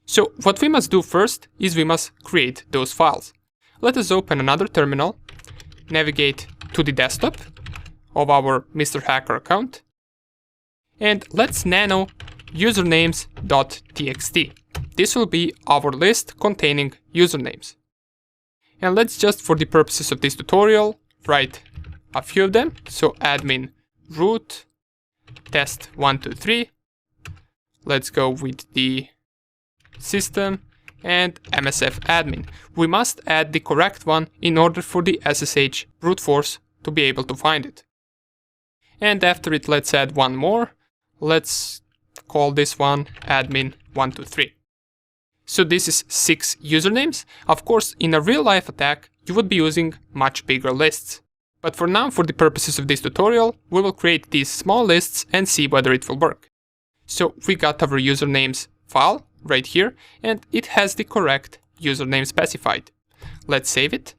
So what we must do first is we must create those files. Let us open another terminal, navigate to the desktop of our Mr. Hacker account, and let's nano usernames.txt. This will be our list containing usernames. And let's just, for the purposes of this tutorial, write a few of them. So admin root test123. Let's go with the system and MSF admin. We must add the correct one in order for the SSH brute force to be able to find it. And after it, let's add one more. Let's call this one admin123. So this is 6 usernames. Of course, in a real life attack, you would be using much bigger lists. But for now, for the purposes of this tutorial, we will create these small lists and see whether it will work. So we got our usernames file right here, and it has the correct username specified. Let's save it.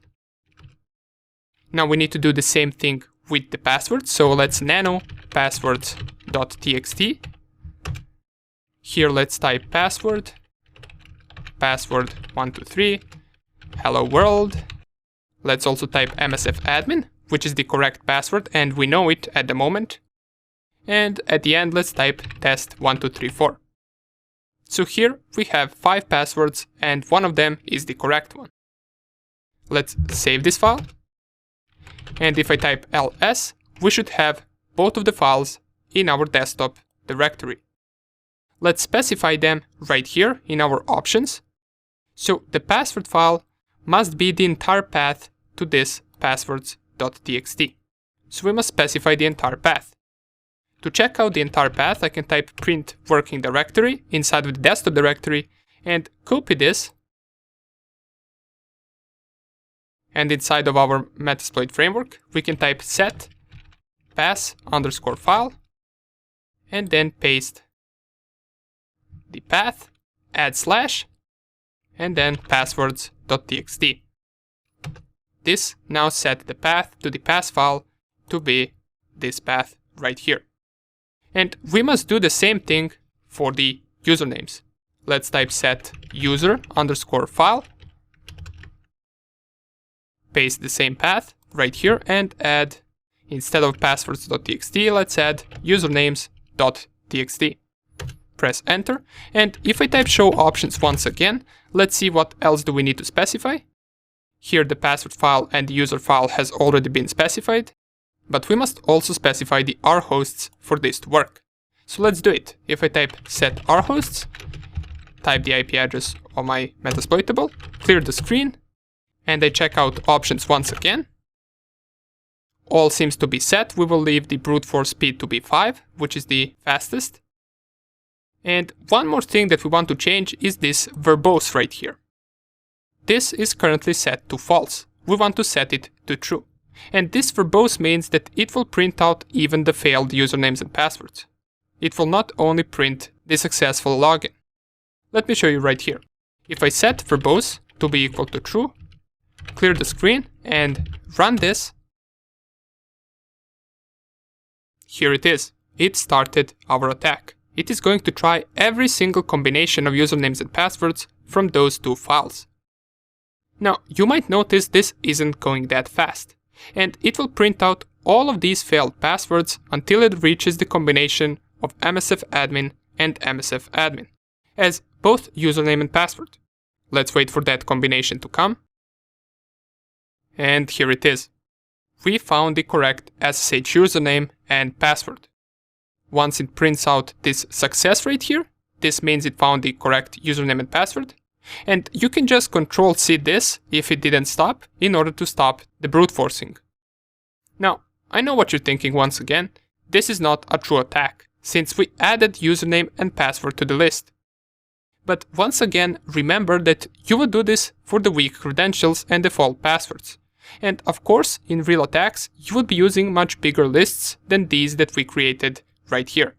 Now we need to do the same thing with the password, so let's nano passwords.txt. Here let's type password 123, hello world. Let's also type MSF admin, which is the correct password, and we know it at the moment. And at the end, let's type test1234. So here we have 5 passwords, and one of them is the correct one. Let's save this file. And if I type ls, we should have both of the files in our desktop directory. Let's specify them right here in our options. So the password file must be the entire path to this passwords.txt. So we must specify the entire path. To check out the entire path, I can type print working directory inside of the desktop directory and copy this. And inside of our Metasploit framework, we can type set pass_file, and then paste the path, add slash, and then passwords.txt. This now set the path to the pass file to be this path right here. And we must do the same thing for the usernames. Let's type set user_file, paste the same path right here, and add, instead of passwords.txt, let's add usernames.txt. Press enter, and if I type show options once again, let's see what else do we need to specify. Here the password file and the user file has already been specified, but we must also specify the rhosts for this to work. So let's do it. If I type set rhosts, type the IP address of my Metasploitable, clear the screen, and I check out options once again. All seems to be set. We will leave the brute force speed to be 5, which is the fastest. And one more thing that we want to change is this verbose right here. This is currently set to false. We want to set it to true. And this verbose means that it will print out even the failed usernames and passwords. It will not only print the successful login. Let me show you right here. If I set verbose to be equal to true, clear the screen and run this, here it is. It started our attack. It is going to try every single combination of usernames and passwords from those two files. Now, you might notice this isn't going that fast, and it will print out all of these failed passwords until it reaches the combination of msfadmin and msfadmin as both username and password. Let's wait for that combination to come. And here it is. We found the correct SSH username and password. Once it prints out this success right here, this means it found the correct username and password. And you can just Control-C this if it didn't stop in order to stop the brute forcing. Now, I know what you're thinking once again. This is not a true attack, since we added username and password to the list. But once again, remember that you would do this for the weak credentials and default passwords. And of course, in real attacks, you would be using much bigger lists than these that we created right here.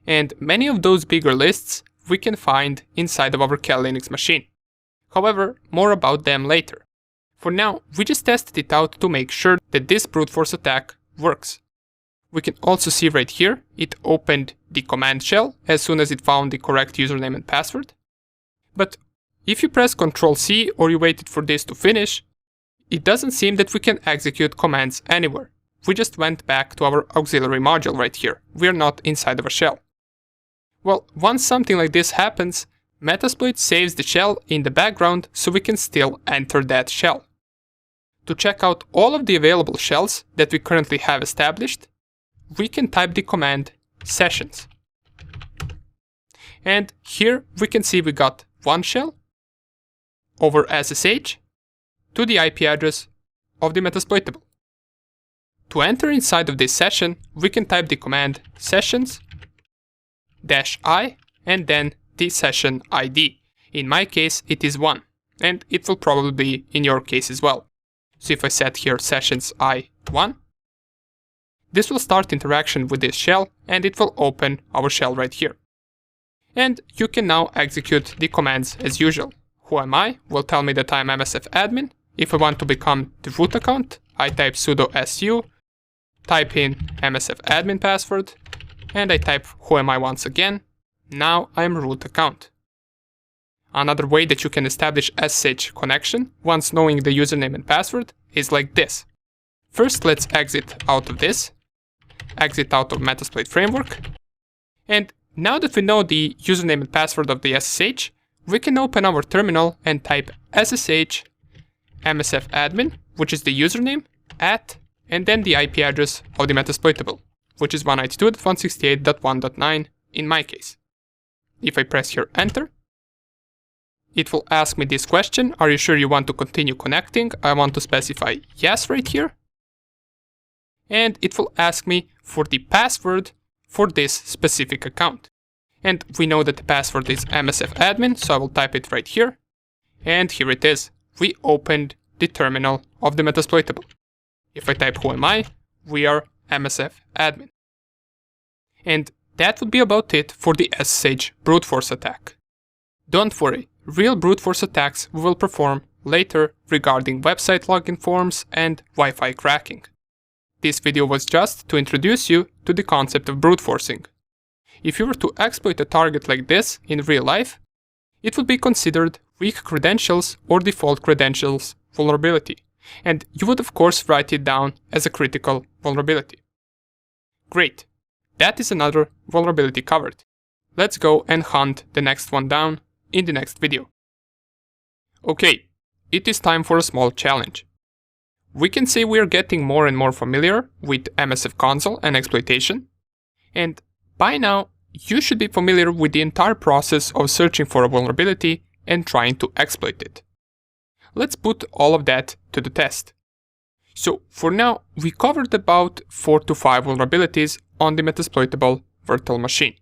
And many of those bigger lists we can find inside of our Kali Linux machine. However, more about them later. For now, we just tested it out to make sure that this brute force attack works. We can also see right here, it opened the command shell as soon as it found the correct username and password. But if you press Ctrl-C or you waited for this to finish, it doesn't seem that we can execute commands anywhere. We just went back to our auxiliary module right here. We are not inside of a shell. Well, once something like this happens, Metasploit saves the shell in the background so we can still enter that shell. To check out all of the available shells that we currently have established, we can type the command sessions. And here we can see we got one shell over SSH to the IP address of the Metasploitable. To enter inside of this session, we can type the command sessions -i and then the session ID. In my case, it is 1, and it will probably be in your case as well. So if I set here sessions I1, this will start interaction with this shell and it will open our shell right here. And you can now execute the commands as usual. Who am I? Will tell me that I'm msfadmin. If I want to become the root account, I type sudo su, type in msfadmin password, and I type who am I once again. Now I'm root account. Another way that you can establish SSH connection once knowing the username and password is like this. First, let's exit out of this, exit out of Metasploit framework, and now that we know the username and password of the SSH, we can open our terminal and type SSH msfadmin, which is the username, at, and then the IP address of the Metasploitable, which is 192.168.1.9 in my case. If I press here enter, it will ask me this question, are you sure you want to continue connecting? I want to specify yes right here. And it will ask me for the password for this specific account. And we know that the password is msfadmin, so I will type it right here. And here it is. We opened the terminal of the Metasploitable. If I type who am I, we are MSF admin. And that would be about it for the SSH brute force attack. Don't worry, real brute force attacks we will perform later regarding website login forms and Wi-Fi cracking. This video was just to introduce you to the concept of brute forcing. If you were to exploit a target like this in real life, it would be considered weak credentials or default credentials vulnerability, and you would of course write it down as a critical vulnerability. Great, that is another vulnerability covered. Let's go and hunt the next one down in the next video. Okay, it is time for a small challenge. We can say we are getting more and more familiar with MSF console and exploitation, and by now you should be familiar with the entire process of searching for a vulnerability and trying to exploit it. Let's put all of that to the test. So for now, we covered about 4 to 5 vulnerabilities on the Metasploitable virtual machine.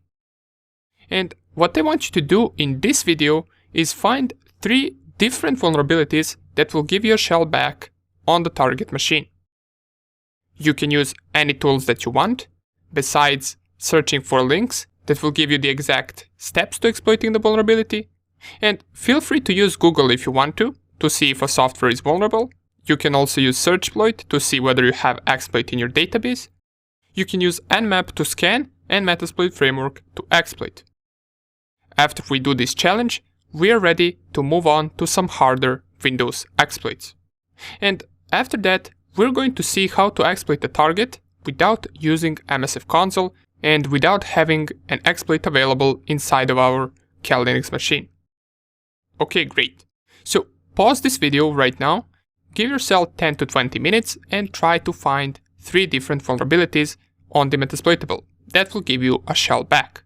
And what I want you to do in this video is find 3 different vulnerabilities that will give you a shell back on the target machine. You can use any tools that you want, besides searching for links that will give you the exact steps to exploiting the vulnerability. And feel free to use Google if you want to see if a software is vulnerable. You can also use Searchploit to see whether you have exploit in your database. You can use Nmap to scan and Metasploit framework to exploit. After we do this challenge, we are ready to move on to some harder Windows exploits. And after that, we're going to see how to exploit a target without using MSF console and without having an exploit available inside of our Kali Linux machine. Okay, great. So pause this video right now, give yourself 10 to 20 minutes and try to find 3 different vulnerabilities on the Metasploitable that will give you a shell back.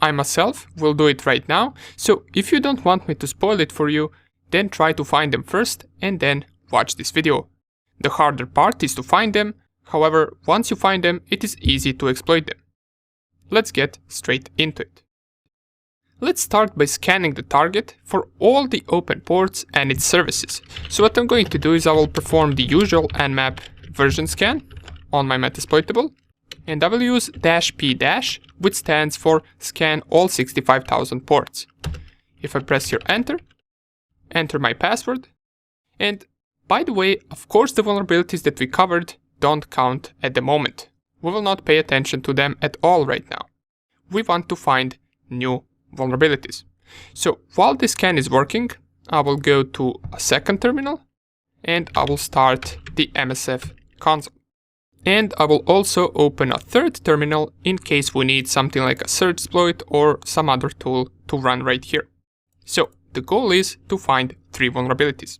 I myself will do it right now, so if you don't want me to spoil it for you, then try to find them first and then watch this video. The harder part is to find them, however, once you find them, it is easy to exploit them. Let's get straight into it. Let's start by scanning the target for all the open ports and its services. So what I'm going to do is I will perform the usual Nmap version scan on my Metasploitable, and I will use -p-, which stands for scan all 65,000 ports. If I press here enter my password, and by the way, of course the vulnerabilities that we covered don't count at the moment. We will not pay attention to them at all right now. We want to find new vulnerabilities. So while this scan is working, I will go to a second terminal and I will start the MSF console. And I will also open a third terminal in case we need something like a Searchploit or some other tool to run right here. So the goal is to find 3 vulnerabilities.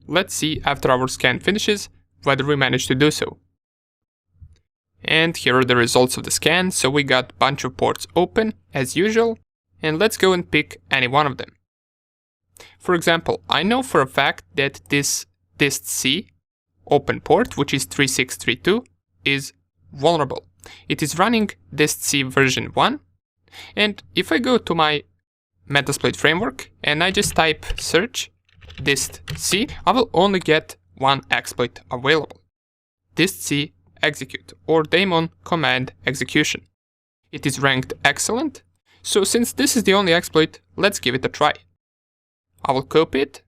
Let's see after our scan finishes whether we manage to do so. And here are the results of the scan. So we got a bunch of ports open as usual, and let's go and pick any one of them. For example, I know for a fact that this dist-c open port, which is 3632, is vulnerable. It is running dist-c version 1, and if I go to my Metasploit framework and I just type search dist-c, I will only get one exploit available. Dist-c execute or daemon command execution. It is ranked excellent, so since this is the only exploit, let's give it a try. I will copy it,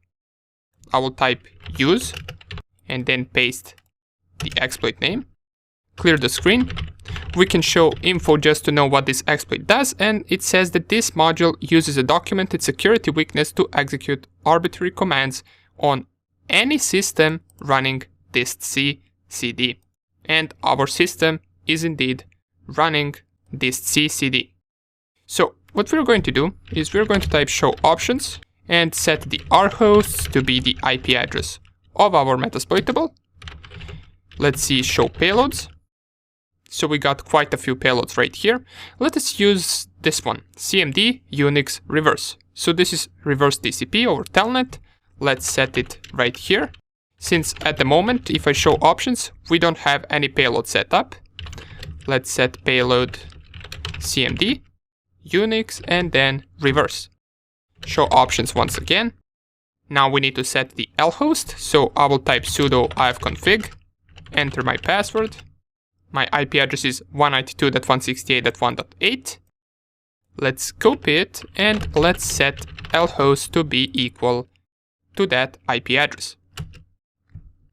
I will type use and then paste the exploit name, clear the screen. We can show info just to know what this exploit does, and it says that this module uses a documented security weakness to execute arbitrary commands on any system running dist-c cd. And our system is indeed running dist-c cd. So what we're going to do is we're going to type show options and set the rhosts to be the IP address of our Metasploitable. Let's see show payloads. So we got quite a few payloads right here. Let us use this one, CMD Unix reverse. So this is reverse TCP over telnet. Let's set it right here. Since at the moment, if I show options, we don't have any payload set up. Let's set payload CMD, Unix, and then reverse. Show options once again. Now we need to set the lhost, so I will type sudo ifconfig, enter my password. My IP address is 192.168.1.8. Let's copy it and let's set lhost to be equal to that IP address.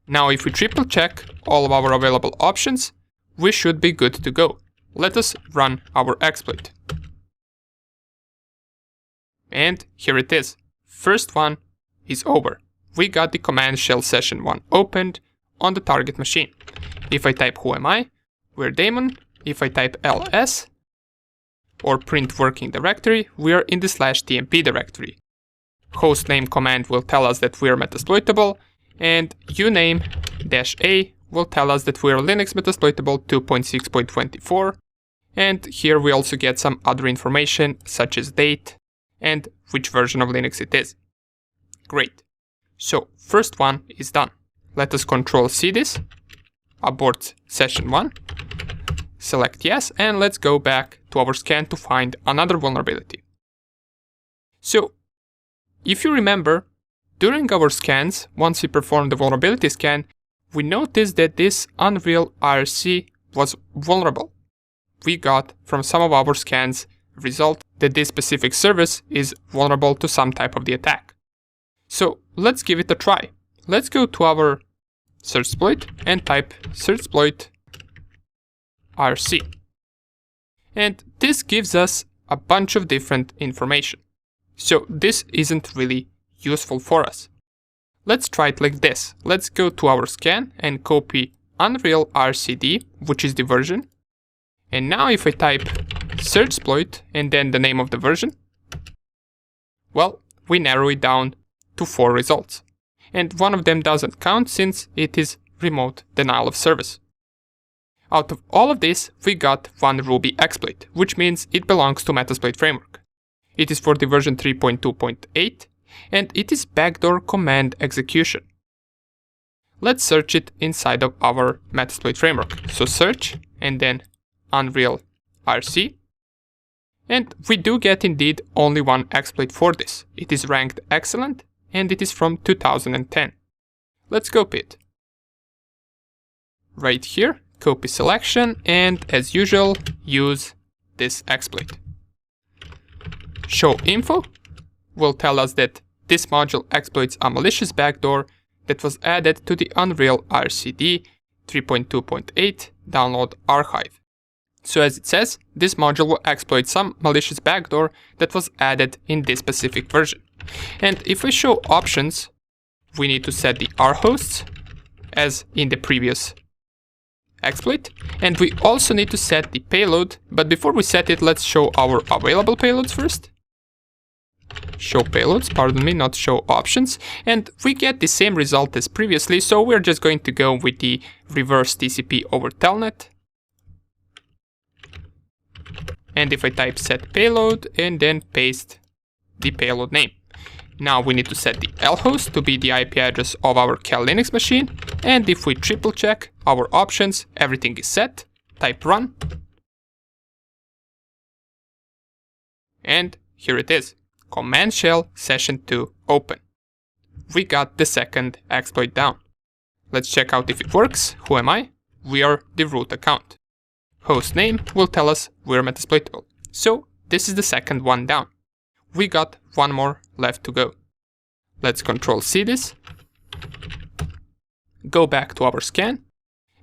Now if we triple check all of our available options, we should be good to go. Let us run our exploit. And here it is. First one is over. We got the command shell session 1 opened on the target machine. If I type who am I, we're daemon. If I type ls or print working directory, we are in the /tmp directory. Hostname command will tell us that we are metasploitable, and uname-a will tell us that we are Linux metasploitable 2.6.24, and here we also get some other information such as date and which version of Linux it is. Great. So first one is done. Let us Control-C this, abort session 1, select yes, and let's go back to our scan to find another vulnerability. So if you remember, during our scans, once we performed the vulnerability scan, we noticed that this Unreal IRC was vulnerable. We got from some of our scans result that this specific service is vulnerable to some type of the attack. So let's give it a try. Let's go to our search exploit and type search exploit IRC. And this gives us a bunch of different information. So this isn't really useful for us. Let's try it like this. Let's go to our scan and copy Unreal RCD, which is the version. And now if I type search exploit and then the name of the version, well, we narrow it down to 4 results. And one of them doesn't count since it is remote denial of service. Out of all of this, we got one Ruby exploit, which means it belongs to Metasploit framework. It is for the version 3.2.8, and it is backdoor command execution. Let's search it inside of our Metasploit framework. So search and then Unreal RC. And we do get indeed only one exploit for this. It is ranked excellent and it is from 2010. Let's copy it. Right here, copy selection, and as usual, use this exploit. Show info will tell us that this module exploits a malicious backdoor that was added to the Unreal RCD 3.2.8 download archive. So as it says, this module will exploit some malicious backdoor that was added in this specific version. And if we show options, we need to set the rhosts as in the previous exploit, and we also need to set the payload, but before we set it, let's show our available payloads first. Show payloads, pardon me, not show options, and we get the same result as previously, so we're just going to go with the reverse TCP over telnet. And if I type set payload and then paste the payload name. Now we need to set the lhost to be the IP address of our Cal Linux machine, and if we triple check our options, everything is set. Type run. And here it is. Command shell session 2 open. We got the second exploit down. Let's check out if it works. Who am I? We are the root account. Host name will tell us we're metasploitable. So this is the second one down. We got one more left to go. Let's Control-C this. Go back to our scan.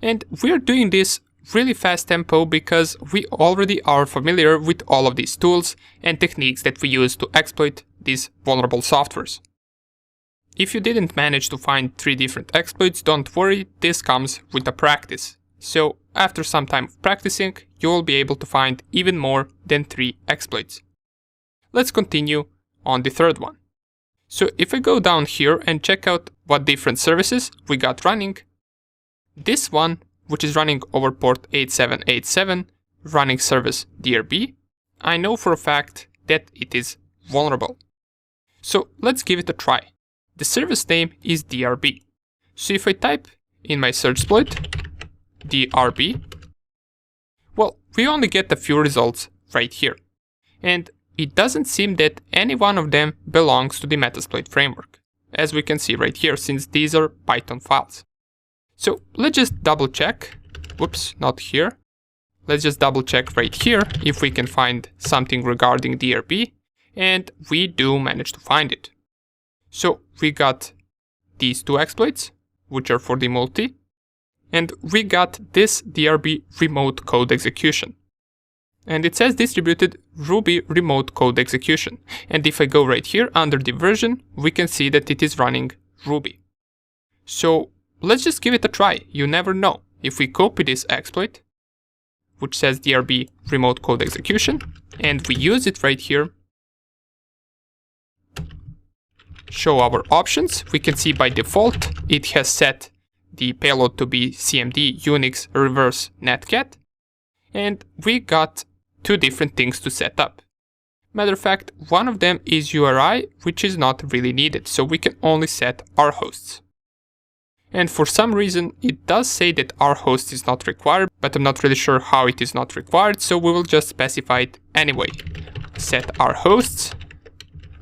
And we're doing this really fast tempo because we already are familiar with all of these tools and techniques that we use to exploit these vulnerable softwares. If you didn't manage to find 3 different exploits, don't worry, this comes with the practice. So after some time of practicing, you will be able to find even more than 3 exploits. Let's continue on the third one. So if I go down here and check out what different services we got running, this one, which is running over port 8787, running service DRB, I know for a fact that it is vulnerable. So let's give it a try. The service name is DRB. So if I type in my search exploit, DRB, well, we only get a few results right here. And it doesn't seem that any one of them belongs to the Metasploit framework, as we can see right here, since these are Python files. So let's just double check whoops, not here. Let's just double check right here if we can find something regarding DRB, and we do manage to find it. So we got these two exploits, which are for the multi, and we got this DRB remote code execution. And it says distributed Ruby remote code execution. And if I go right here under the version, we can see that it is running Ruby. So let's just give it a try. You never know. If we copy this exploit, which says DRB remote code execution, and we use it right here, show our options, we can see by default it has set the payload to be CMD Unix reverse netcat, and we got two different things to set up. Matter of fact, one of them is URI, which is not really needed, so we can only set our hosts. And for some reason, it does say that our host is not required, but I'm not really sure how it is not required, so we will just specify it anyway. Set our hosts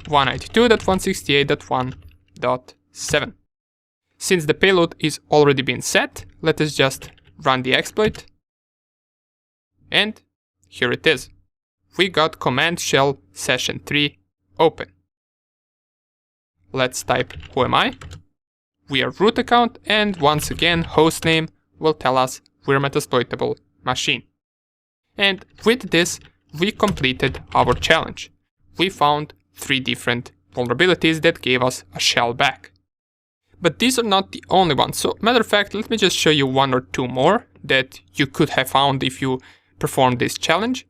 192.168.1.7. Since the payload is already been set, let us just run the exploit. And here it is. We got command shell session 3 open. Let's type who am I. We are root account, and once again hostname will tell us we're Metasploitable machine. And with this we completed our challenge. We found 3 different vulnerabilities that gave us a shell back. But these are not the only ones, so matter of fact, let me just show you 1 or 2 more that you could have found if you performed this challenge.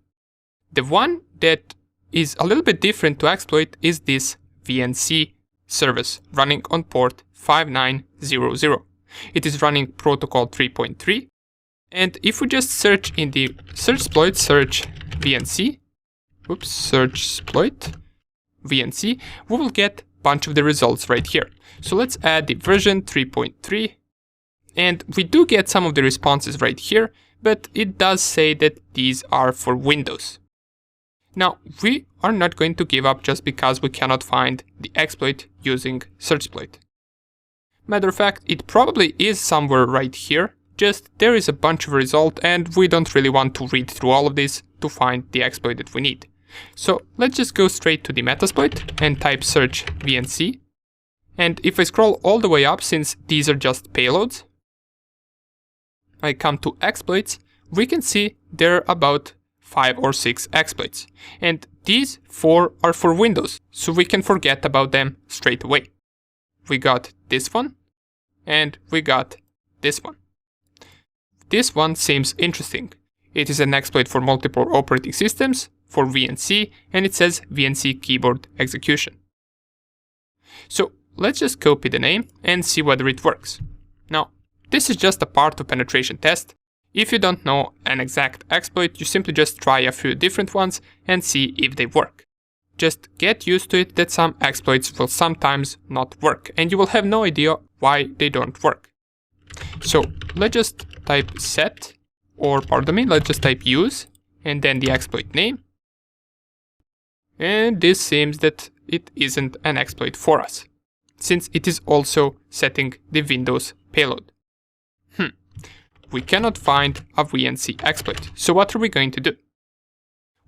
The one that is a little bit different to exploit is this VNC service running on port 5900. It is running protocol 3.3, and if we just search in the search exploit, search VNC, search exploit VNC, we will get a bunch of the results right here. So let's add the version 3.3, and we do get some of the responses right here, but it does say that these are for Windows. Now, we are not going to give up just because we cannot find the exploit using search exploit. Matter of fact, it probably is somewhere right here, just there is a bunch of results and we don't really want to read through all of this to find the exploit that we need. So let's just go straight to the Metasploit and type search VNC. And if I scroll all the way up, since these are just payloads, I come to exploits, we can see there are about 5 or 6 exploits. And these 4 are for Windows, so we can forget about them straight away. We got this one, and we got this one. This one seems interesting. It is an exploit for multiple operating systems, for VNC, and it says VNC keyboard execution. So let's just copy the name and see whether it works. Now, this is just a part of penetration test. If you don't know an exact exploit, you simply just try a few different ones and see if they work. Just get used to it that some exploits will sometimes not work, and you will have no idea why they don't work. So let's just type set, or pardon me, let's just type use, and then the exploit name. And this seems that it isn't an exploit for us, since it is also setting the Windows payload. We cannot find a VNC exploit, so what are we going to do?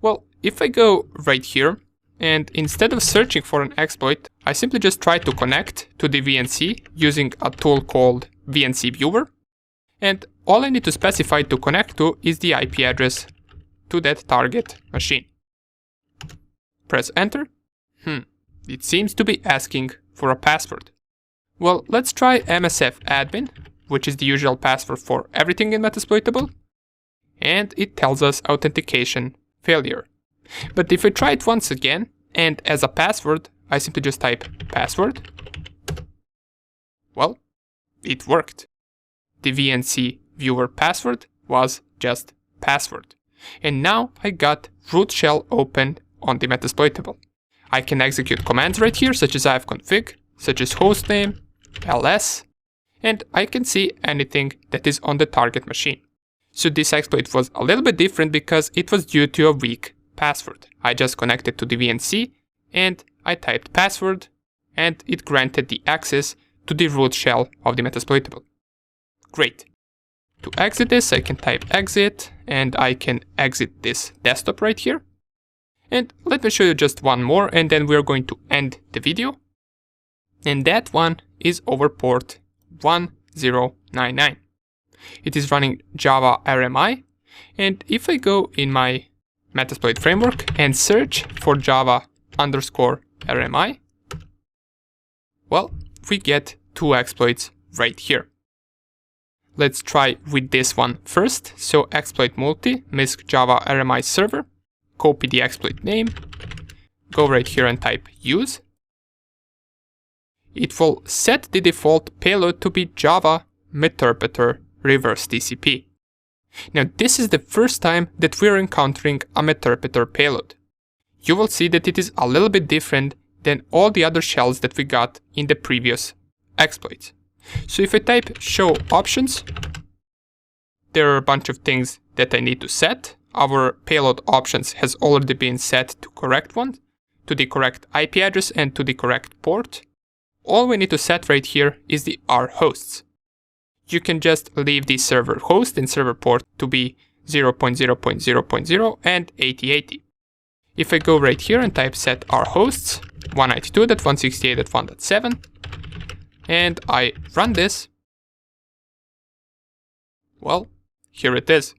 Well, if I go right here, and instead of searching for an exploit, I simply just try to connect to the VNC using a tool called VNC Viewer, and all I need to specify to connect to is the IP address to that target machine. Press enter. It seems to be asking for a password. Well, let's try MSF admin, which is the usual password for everything in Metasploitable, and it tells us authentication failure. But if I try it once again, and as a password, I simply just type password, well, it worked. The VNC viewer password was just password. And now I got root shell opened on the Metasploitable. I can execute commands right here, such as ifconfig, such as hostname, ls, and I can see anything that is on the target machine. So this exploit was a little bit different because it was due to a weak password. I just connected to the VNC and I typed password, and it granted the access to the root shell of the Metasploitable. Great. To exit this, I can type exit, and I can exit this desktop right here. And let me show you just one more, and then we're going to end the video. And that one is over port 1099. It is running Java RMI, and if I go in my Metasploit framework and search for Java_RMI, well, we get two exploits right here. Let's try with this one first. So exploit multi, misc Java RMI server, copy the exploit name, go right here and type use. It will set the default payload to be Java meterpreter reverse TCP. Now this is the first time that we're encountering a meterpreter payload. You will see that it is a little bit different than all the other shells that we got in the previous exploits. So if I type show options, there are a bunch of things that I need to set. Our payload options has already been set to correct one, to the correct IP address and to the correct port. All we need to set right here is the R hosts. You can just leave the server host and server port to be 0.0.0.0 and 8080. If I go right here and type set R hosts 192.168.1.7 and I run this, well, here it is.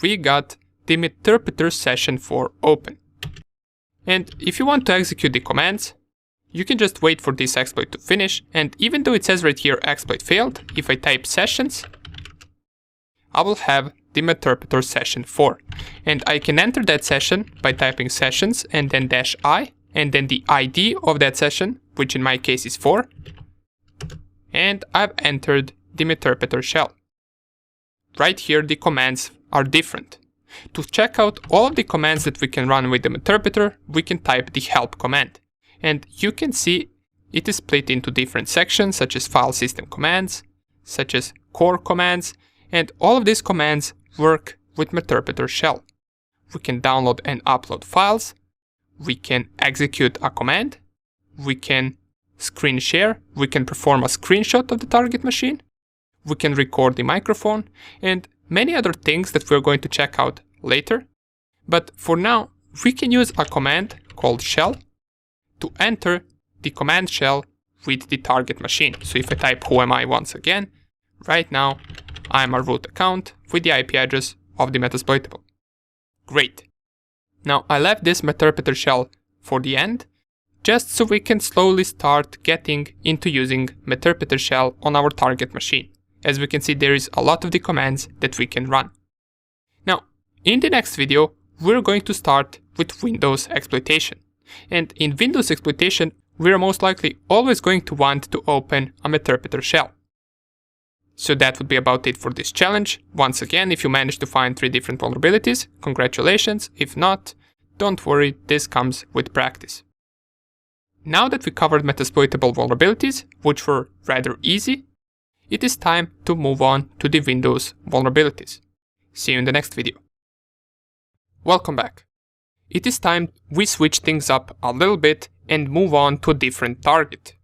We got the meterpreter session 4 open. And if you want to execute the commands, you can just wait for this exploit to finish, and even though it says right here exploit failed, if I type sessions, I will have the meterpreter session 4. And I can enter that session by typing sessions and then -i, and then the ID of that session, which in my case is 4. And I've entered the meterpreter shell. Right here the commands are different. To check out all of the commands that we can run with the meterpreter, we can type the help command. And you can see it is split into different sections, such as file system commands, such as core commands, and all of these commands work with meterpreter shell. We can download and upload files, we can execute a command, we can screen share, we can perform a screenshot of the target machine, we can record the microphone, and many other things that we're going to check out later. But for now, we can use a command called shell to enter the command shell with the target machine. So if I type who am I once again, right now I'm a root account with the IP address of the Metasploitable. Great. Now I left this meterpreter shell for the end, just so we can slowly start getting into using meterpreter shell on our target machine. As we can see, there is a lot of the commands that we can run. Now, in the next video, we're going to start with Windows exploitation. And in Windows exploitation, we're most likely always going to want to open a meterpreter shell. So that would be about it for this challenge. Once again, if you managed to find 3 different vulnerabilities, congratulations. If not, don't worry, this comes with practice. Now that we covered Metasploitable vulnerabilities, which were rather easy, it is time to move on to the Windows vulnerabilities. See you in the next video. Welcome back. It is time we switch things up a little bit and move on to a different target.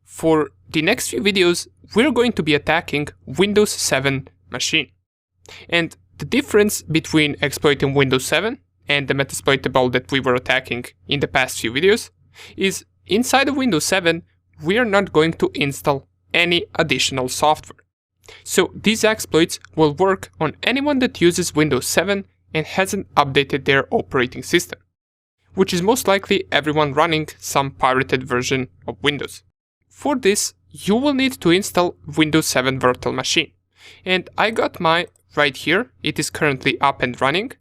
For the next few videos, we're going to be attacking Windows 7 machine. And the difference between exploiting Windows 7 and the Metasploitable that we were attacking in the past few videos is inside of Windows 7, we are not going to install any additional software. So these exploits will work on anyone that uses Windows 7 and hasn't updated their operating system, which is most likely everyone running some pirated version of Windows. For this, you will need to install Windows 7 virtual machine. And I got mine right here, it is currently up and running.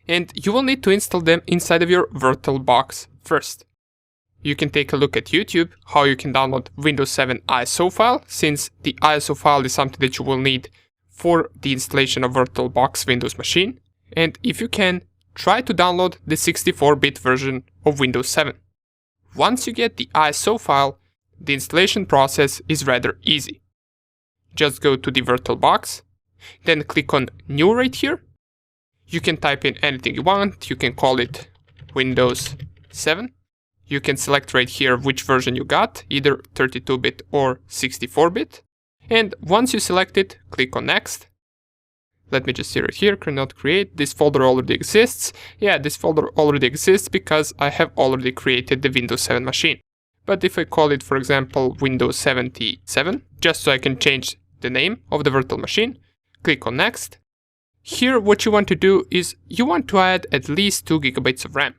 And you will need to install them inside of your VirtualBox first. You can take a look at YouTube how you can download Windows 7 ISO file, since the ISO file is something that you will need for the installation of VirtualBox Windows machine. And if you can, try to download the 64-bit version of Windows 7. Once you get the ISO file, the installation process is rather easy. Just go to the VirtualBox, then click on New right here. You can type in anything you want, you can call it Windows 7. You can select right here which version you got, either 32-bit or 64-bit. And once you select it, click on Next. Let me just see right here, cannot create, this folder already exists. Yeah, this folder already exists because I have already created the Windows 7 machine. But if I call it, for example, Windows 77, just so I can change the name of the virtual machine, click on Next. Here what you want to do is you want to add at least 2 GB of RAM.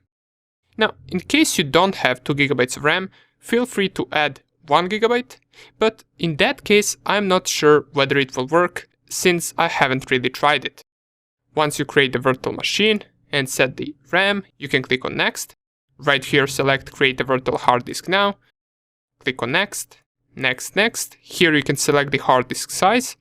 Now, in case you don't have 2 GB of RAM, feel free to add 1 GB, but in that case I'm not sure whether it will work since I haven't really tried it. Once you create the virtual machine and set the RAM, you can click on Next. Right here select Create a virtual hard disk now. Click on Next, Next, Next. Here you can select the hard disk size.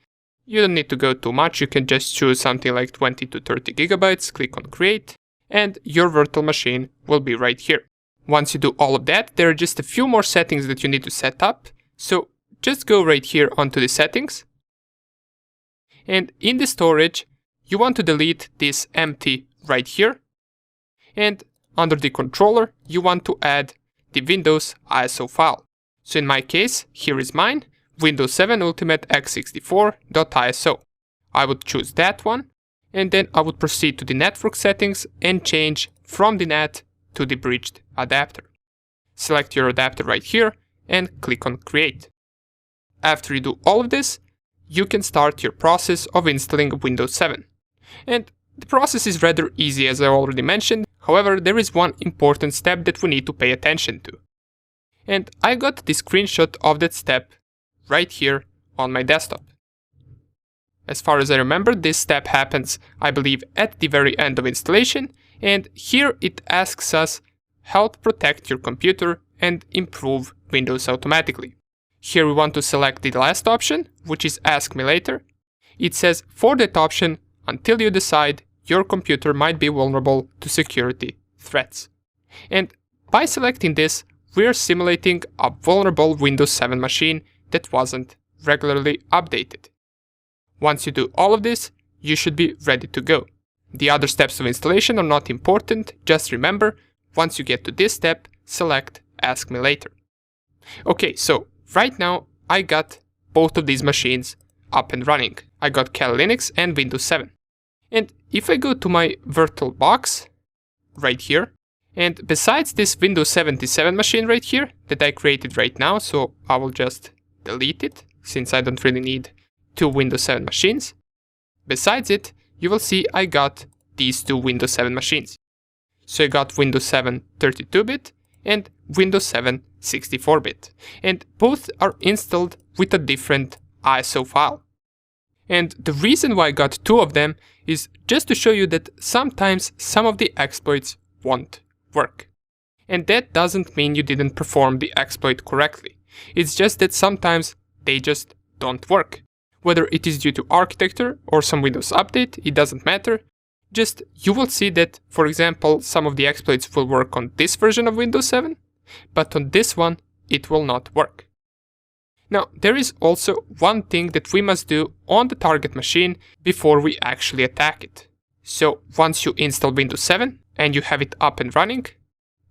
You don't need to go too much, you can just choose something like 20 to 30 GB, click on Create, and your virtual machine will be right here. Once you do all of that, there are just a few more settings that you need to set up, so just go right here onto the settings. And in the storage, you want to delete this empty right here, and under the controller, you want to add the Windows ISO file. So in my case, here is mine, Windows 7 Ultimate x64.iso. I would choose that one, and then I would proceed to the network settings and change from the NAT to the bridged adapter. Select your adapter right here and click on Create. After you do all of this, you can start your process of installing Windows 7. And the process is rather easy, as I already mentioned. However, there is one important step that we need to pay attention to. And I got the screenshot of that step right here on my desktop. As far as I remember, this step happens, I believe, at the very end of installation, and here it asks us help protect your computer and improve Windows automatically. Here we want to select the last option, which is Ask Me Later. It says for that option until you decide your computer might be vulnerable to security threats. And by selecting this, we're simulating a vulnerable Windows 7 machine that wasn't regularly updated. Once you do all of this, you should be ready to go. The other steps of installation are not important, just remember, once you get to this step, select Ask Me Later. Okay, so right now I got both of these machines up and running. I got Kali Linux and Windows 7. And if I go to my VirtualBox, right here, and besides this Windows 77 machine right here that I created right now, so I will just delete it since I don't really need 2 Windows 7 machines. Besides it, you will see I got these 2 Windows 7 machines. So I got Windows 7 32-bit and Windows 7 64-bit, and both are installed with a different ISO file. And the reason why I got 2 of them is just to show you that sometimes some of the exploits won't work. And that doesn't mean you didn't perform the exploit correctly. It's just that sometimes they just don't work. Whether it is due to architecture or some Windows update, it doesn't matter. Just you will see that, for example, some of the exploits will work on this version of Windows 7, but on this one, it will not work. Now, there is also one thing that we must do on the target machine before we actually attack it. So once you install Windows 7 and you have it up and running,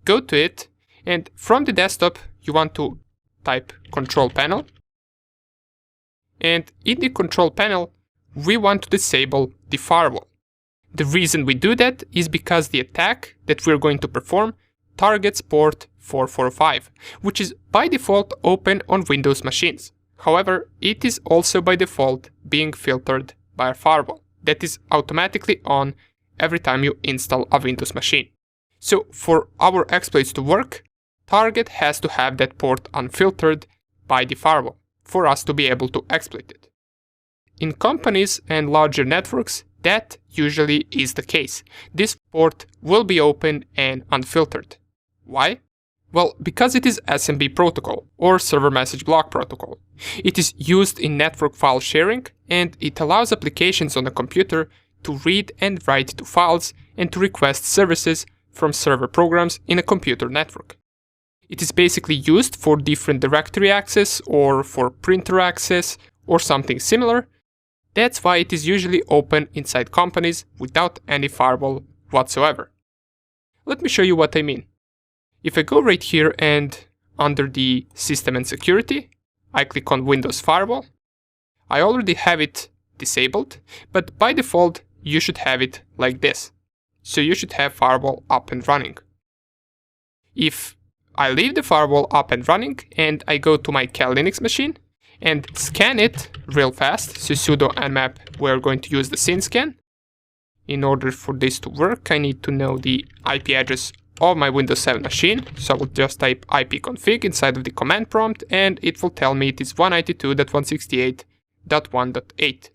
go to it, and from the desktop, you want to type Control Panel. And in the Control Panel, we want to disable the firewall. The reason we do that is because the attack that we're going to perform targets port 445, which is by default open on Windows machines. However, it is also by default being filtered by a firewall that is automatically on every time you install a Windows machine. So for our exploits to work, target has to have that port unfiltered by the firewall for us to be able to exploit it. In companies and larger networks, that usually is the case. This port will be open and unfiltered. Why? Well, because it is SMB protocol or server message block protocol. It is used in network file sharing, and it allows applications on a computer to read and write to files and to request services from server programs in a computer network. It is basically used for different directory access or for printer access or something similar. That's why it is usually open inside companies without any firewall whatsoever. Let me show you what I mean. If I go right here and under the System and Security, I click on Windows Firewall. I already have it disabled, but by default you should have it like this. So you should have firewall up and running. If I leave the firewall up and running and I go to my Cal Linux machine and scan it real fast, so sudo nmap, we're going to use the synscan. In order for this to work, I need to know the IP address of my Windows 7 machine, so I will just type ipconfig inside of the command prompt and it will tell me it is 192.168.1.8.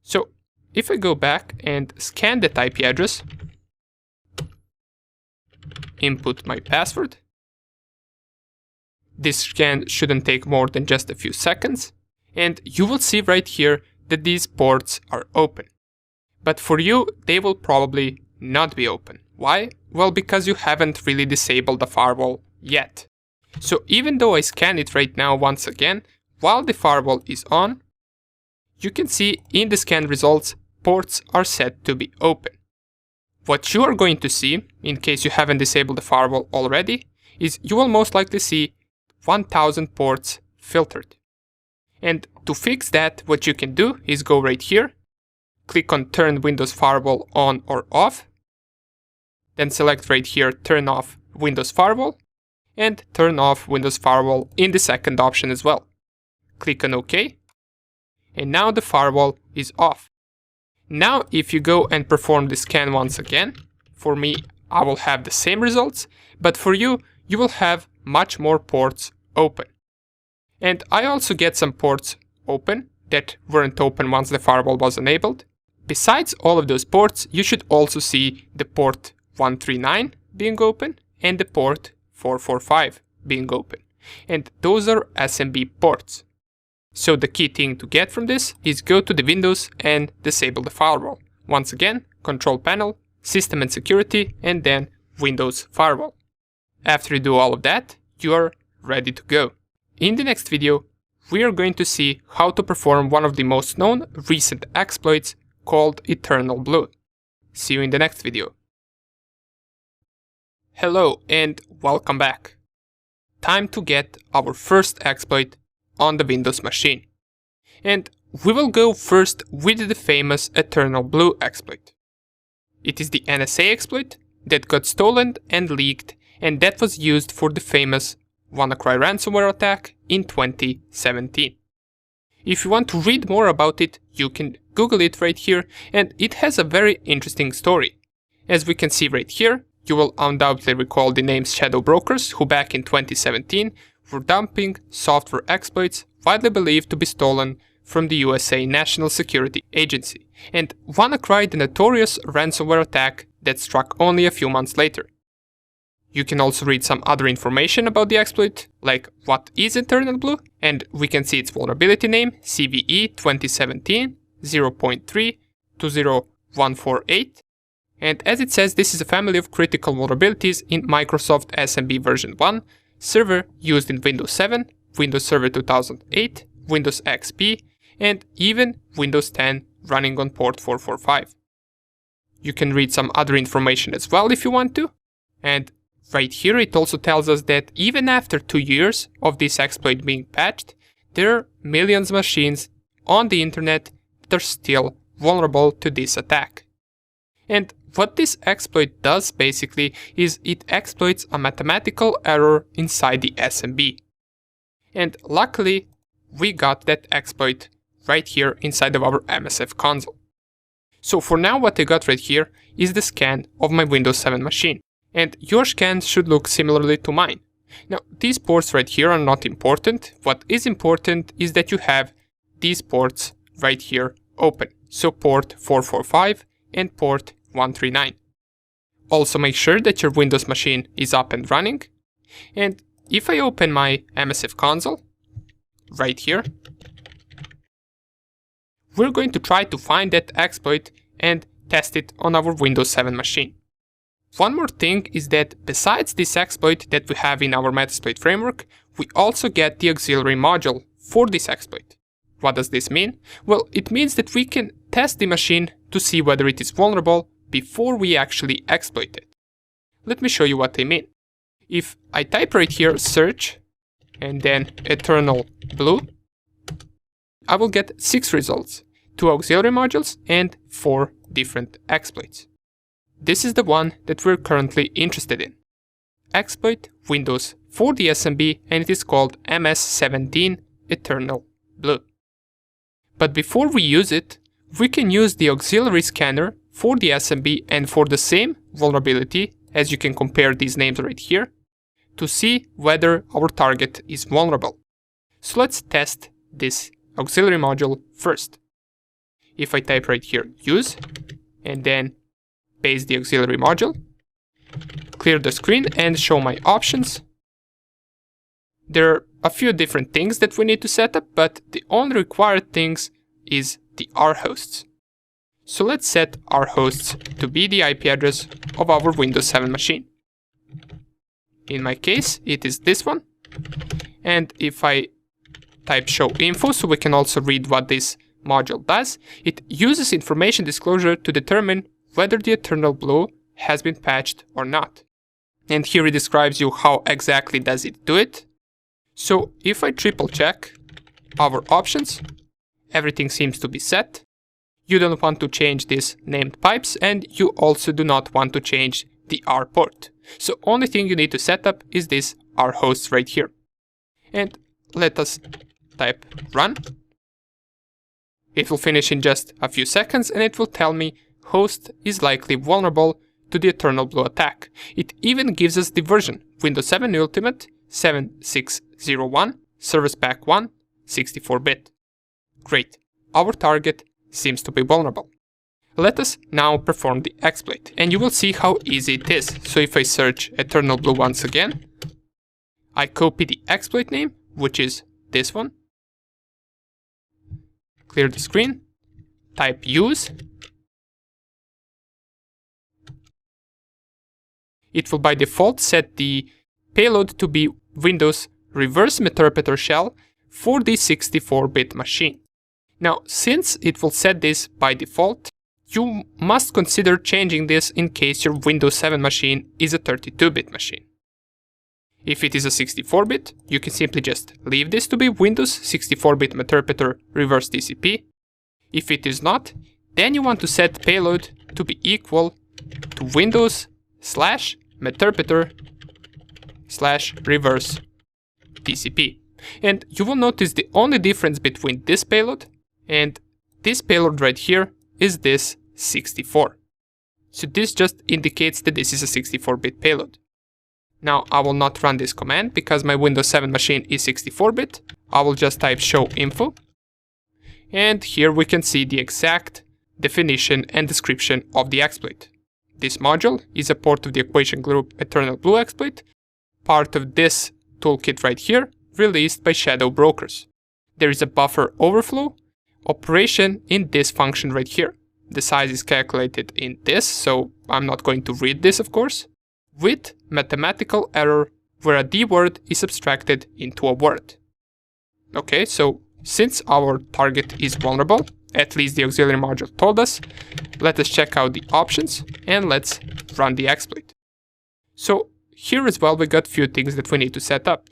So if I go back and scan that IP address, input my password, this scan shouldn't take more than just a few seconds, and you will see right here that these ports are open. But for you, they will probably not be open. Why? Well, because you haven't really disabled the firewall yet. So even though I scan it right now once again, while the firewall is on, you can see in the scan results, ports are set to be open. What you are going to see, in case you haven't disabled the firewall already, is you will most likely see 1000 ports filtered. And to fix that, what you can do is go right here, click on Turn Windows Firewall on or off, then select right here Turn off Windows Firewall, and turn off Windows Firewall in the second option as well. Click on OK, and now the firewall is off. Now if you go and perform the scan once again, for me I will have the same results, but for you, you will have much more ports open. And I also get some ports open that weren't open once the firewall was enabled. Besides all of those ports, you should also see the port 139 being open and the port 445 being open. And those are SMB ports. So the key thing to get from this is go to the Windows and disable the firewall. Once again, Control Panel, System and Security, and then Windows Firewall. After you do all of that, you are ready to go. In the next video, we are going to see how to perform one of the most known recent exploits called Eternal Blue. See you in the next video. Hello and welcome back. Time to get our first exploit on the Windows machine. And we will go first with the famous Eternal Blue exploit. It is the NSA exploit that got stolen and leaked, and that was used for the famous WannaCry ransomware attack in 2017. If you want to read more about it, you can Google it right here, and it has a very interesting story. As we can see right here, you will undoubtedly recall the names shadow brokers who back in 2017 were dumping software exploits widely believed to be stolen from the USA National Security Agency, and WannaCry, the notorious ransomware attack that struck only a few months later. You can also read some other information about the exploit, like what is Eternal Blue, and we can see its vulnerability name, CVE 2017 0.3-20148. And as it says, this is a family of critical vulnerabilities in Microsoft SMB version 1, server used in Windows 7, Windows Server 2008, Windows XP, and even Windows 10 running on port 445. You can read some other information as well if you want to. And right here it also tells us that even after 2 years of this exploit being patched, there are millions of machines on the internet that are still vulnerable to this attack. And what this exploit does basically is it exploits a mathematical error inside the SMB. And luckily, we got that exploit right here inside of our MSF console. So for now, what I got right here is the scan of my Windows 7 machine. And your scan should look similarly to mine. Now, these ports right here are not important. What is important is that you have these ports right here open. So port 445 and port 139. Also make sure that your Windows machine is up and running. And if I open my MSF console, right here, we're going to try to find that exploit and test it on our Windows 7 machine. One more thing is that besides this exploit that we have in our Metasploit framework, we also get the auxiliary module for this exploit. What does this mean? Well, it means that we can test the machine to see whether it is vulnerable before we actually exploit it. Let me show you what I mean. If I type right here search and then Eternal Blue, I will get 6 results. 2 auxiliary modules, and 4 different exploits. This is the one that we're currently interested in. Exploit Windows for the SMB, and it is called MS17 Eternal Blue. But before we use it, we can use the auxiliary scanner for the SMB and for the same vulnerability, as you can compare these names right here, to see whether our target is vulnerable. So let's test this auxiliary module first. If I type right here use, and then paste the auxiliary module, clear the screen and show my options, there are a few different things that we need to set up, but the only required things is the R hosts. So let's set our hosts to be the IP address of our Windows 7 machine. In my case, it is this one. And if I type show info, so we can also read what this module does, it uses information disclosure to determine whether the Eternal Blue has been patched or not. And here it describes you how exactly does it do it. So if I triple check our options, everything seems to be set. You don't want to change these named pipes, and you also do not want to change the R port. So only thing you need to set up is this R hosts right here. And let us type run. It will finish in just a few seconds, and it will tell me host is likely vulnerable to the Eternal Blue attack. It even gives us the version Windows 7 Ultimate 7601 Service Pack 1 64-bit. Great, our target seems to be vulnerable. Let us now perform the exploit, and you will see how easy it is. So if I search Eternal Blue once again, I copy the exploit name, which is this one, clear the screen, type use. It will by default set the payload to be Windows Reverse Interpreter Shell for the 64-bit machine. Now, since it will set this by default, you must consider changing this in case your Windows 7 machine is a 32-bit machine. If it is a 64-bit, you can simply just leave this to be Windows 64-bit Interpreter Reverse TCP. If it is not, then you want to set payload to be equal to Windows/Interpreter/Reverse TCP. And you will notice the only difference between this payload and this payload right here is this 64. So this just indicates that this is a 64-bit payload. Now I will not run this command because my Windows 7 machine is 64-bit. I will just type show info. And here we can see the exact definition and description of the exploit. This module is a port of the equation group Eternal Blue exploit, part of this toolkit right here, released by Shadow Brokers. There is a buffer overflow operation in this function right here. The size is calculated in this, so I'm not going to read this, of course, with mathematical error where a D word is abstracted into a word. Okay, so since our target is vulnerable, at least the auxiliary module told us, let us check out the options and let's run the exploit. So here as well we got few things that we need to set up.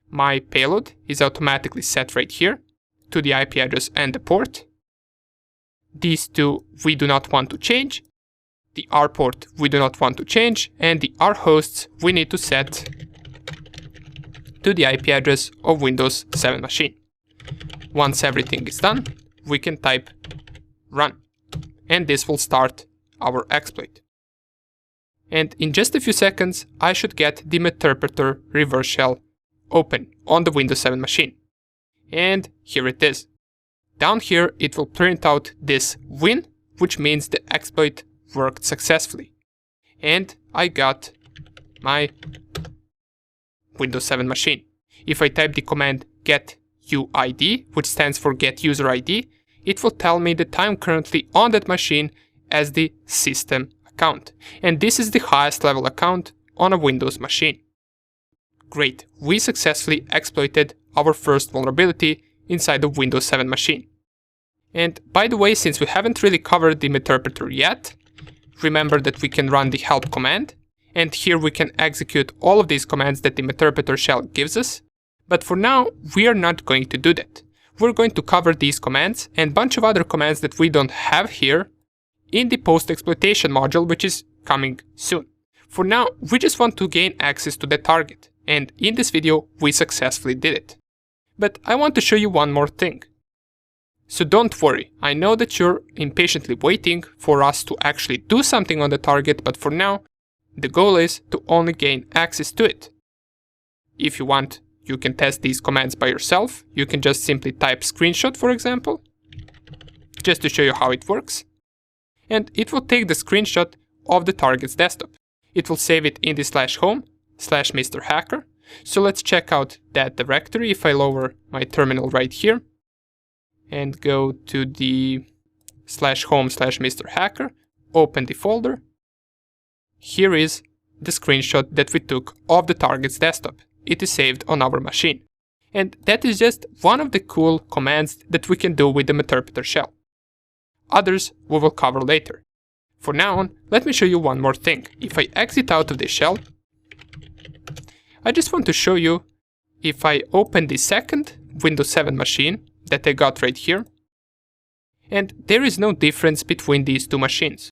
My payload is automatically set right here to the IP address and the port. These two we do not want to change. The R port we do not want to change, and the R hosts we need to set to the IP address of Windows 7 machine. Once everything is done, we can type run, and this will start our exploit. And in just a few seconds, I should get the Interpreter Reverse Shell open on the Windows 7 machine. And here it is. Down here, it will print out this win, which means the exploit worked successfully. And I got my Windows 7 machine. If I type the command get UID, which stands for get user ID, it will tell me that I'm currently on that machine as the system account. And this is the highest level account on a Windows machine. Great, we successfully exploited our first vulnerability inside the Windows 7 machine. And by the way, since we haven't really covered the interpreter yet, remember that we can run the help command, and here we can execute all of these commands that the interpreter shell gives us. But for now, we are not going to do that. we're going to cover these commands and a bunch of other commands that we don't have here in the post-exploitation module, which is coming soon. For now, we just want to gain access to the target, and in this video, we successfully did it. But I want to show you one more thing. So don't worry, I know that you're impatiently waiting for us to actually do something on the target, but for now, the goal is to only gain access to it. If you want, you can test these commands by yourself. You can just simply type screenshot, for example, just to show you how it works. And it will take the screenshot of the target's desktop. It will save it in the /home/Mr. Hacker. So let's check out that directory. If I lower my terminal right here and go to the /home/Mr. Hacker, open the folder. Here is the screenshot that we took of the target's desktop. It is saved on our machine. And that is just one of the cool commands that we can do with the Meterpreter shell. Others we will cover later. For now on, let me show you one more thing. If I exit out of the shell, I just want to show you if I open the second Windows 7 machine that I got right here, and there is no difference between these two machines.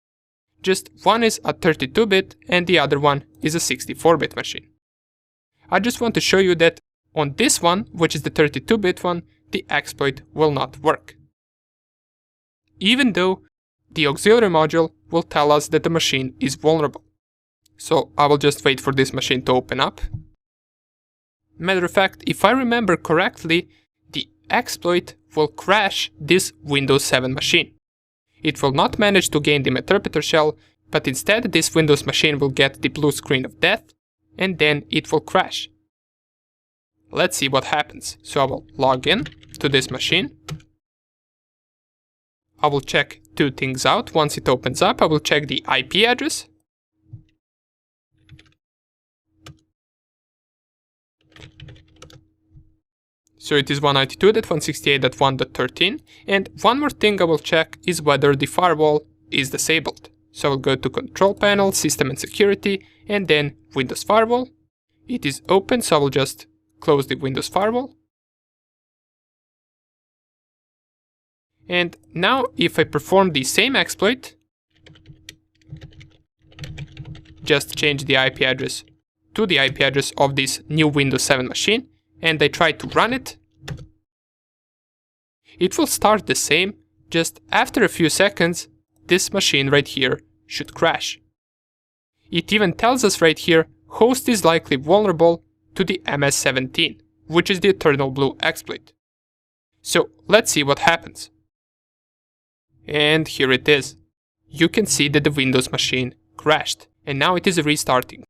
Just one is a 32-bit and the other one is a 64-bit machine. I just want to show you that on this one, which is the 32-bit one, the exploit will not work. Even though the auxiliary module will tell us that the machine is vulnerable. So I will just wait for this machine to open up. Matter of fact, if I remember correctly, the exploit will crash this Windows 7 machine. It will not manage to gain the Meterpreter shell, but instead this Windows machine will get the blue screen of death, and then it will crash. Let's see what happens. So I will log in to this machine. I will check two things out. Once it opens up, I will check the IP address. So it is 192.168.1.13. And one more thing I will check is whether the firewall is disabled. So I will go to Control Panel, System and Security, and then Windows Firewall. It is open, so I will just close the Windows Firewall. And now if I perform the same exploit, just change the IP address to the IP address of this new Windows 7 machine, and I try to run it, it will start the same, just after a few seconds, this machine right here should crash. It even tells us right here, host is likely vulnerable to the MS-17, which is the Eternal Blue exploit. So let's see what happens. And here it is. You can see that the Windows machine crashed, and now it is restarting.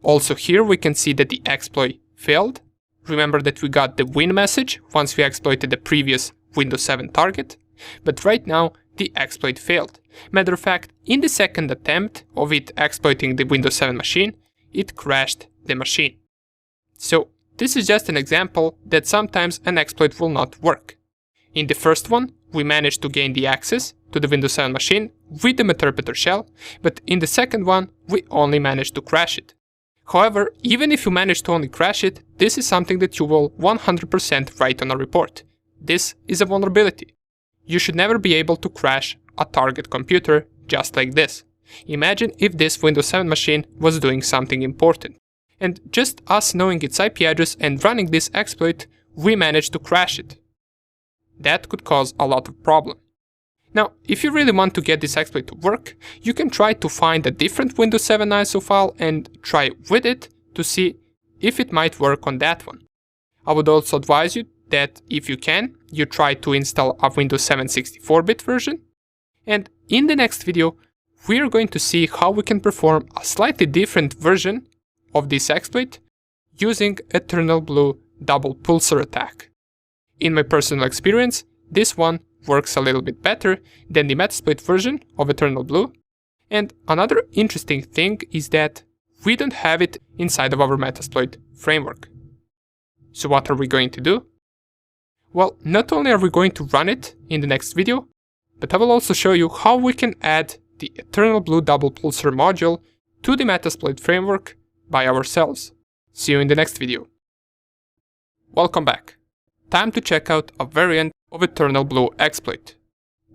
Also here we can see that the exploit failed. Remember that we got the win message once we exploited the previous Windows 7 target, but right now the exploit failed. Matter of fact, in the second attempt of it exploiting the Windows 7 machine, it crashed the machine. So this is just an example that sometimes an exploit will not work. In the first one, we managed to gain the access to the Windows 7 machine with the Meterpreter shell, but in the second one, we only managed to crash it. However, even if you manage to only crash it, this is something that you will 100% write on a report. This is a vulnerability. You should never be able to crash a target computer just like this. Imagine if this Windows 7 machine was doing something important. And just us knowing its IP address and running this exploit, we managed to crash it. That could cause a lot of problem. Now, if you really want to get this exploit to work, you can try to find a different Windows 7 ISO file and try with it to see if it might work on that one. I would also advise you that if you can, you try to install a Windows 7 64-bit version. And in the next video, we are going to see how we can perform a slightly different version of this exploit using Eternal Blue double pulsar attack. In my personal experience, this one works a little bit better than the Metasploit version of Eternal Blue. And another interesting thing is that we don't have it inside of our Metasploit framework. So what are we going to do? Well, not only are we going to run it in the next video, but I will also show you how we can add the Eternal Blue double pulsar module to the Metasploit framework by ourselves. See you in the next video. Welcome back. time to check out a variant of Eternal Blue exploit.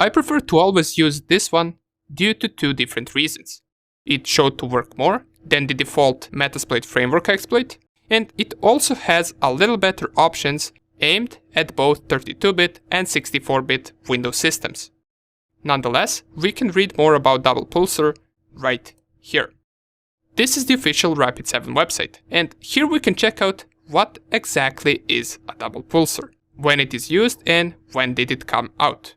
I prefer to always use this one due to two different reasons. It showed to work more than the default Metasploit framework exploit, and it also has a little better options aimed at both 32-bit and 64-bit Windows systems. Nonetheless, we can read more about Double Pulsar right here. This is the official Rapid7 website, and here we can check out what exactly is a Double Pulsar, when it is used and when did it come out.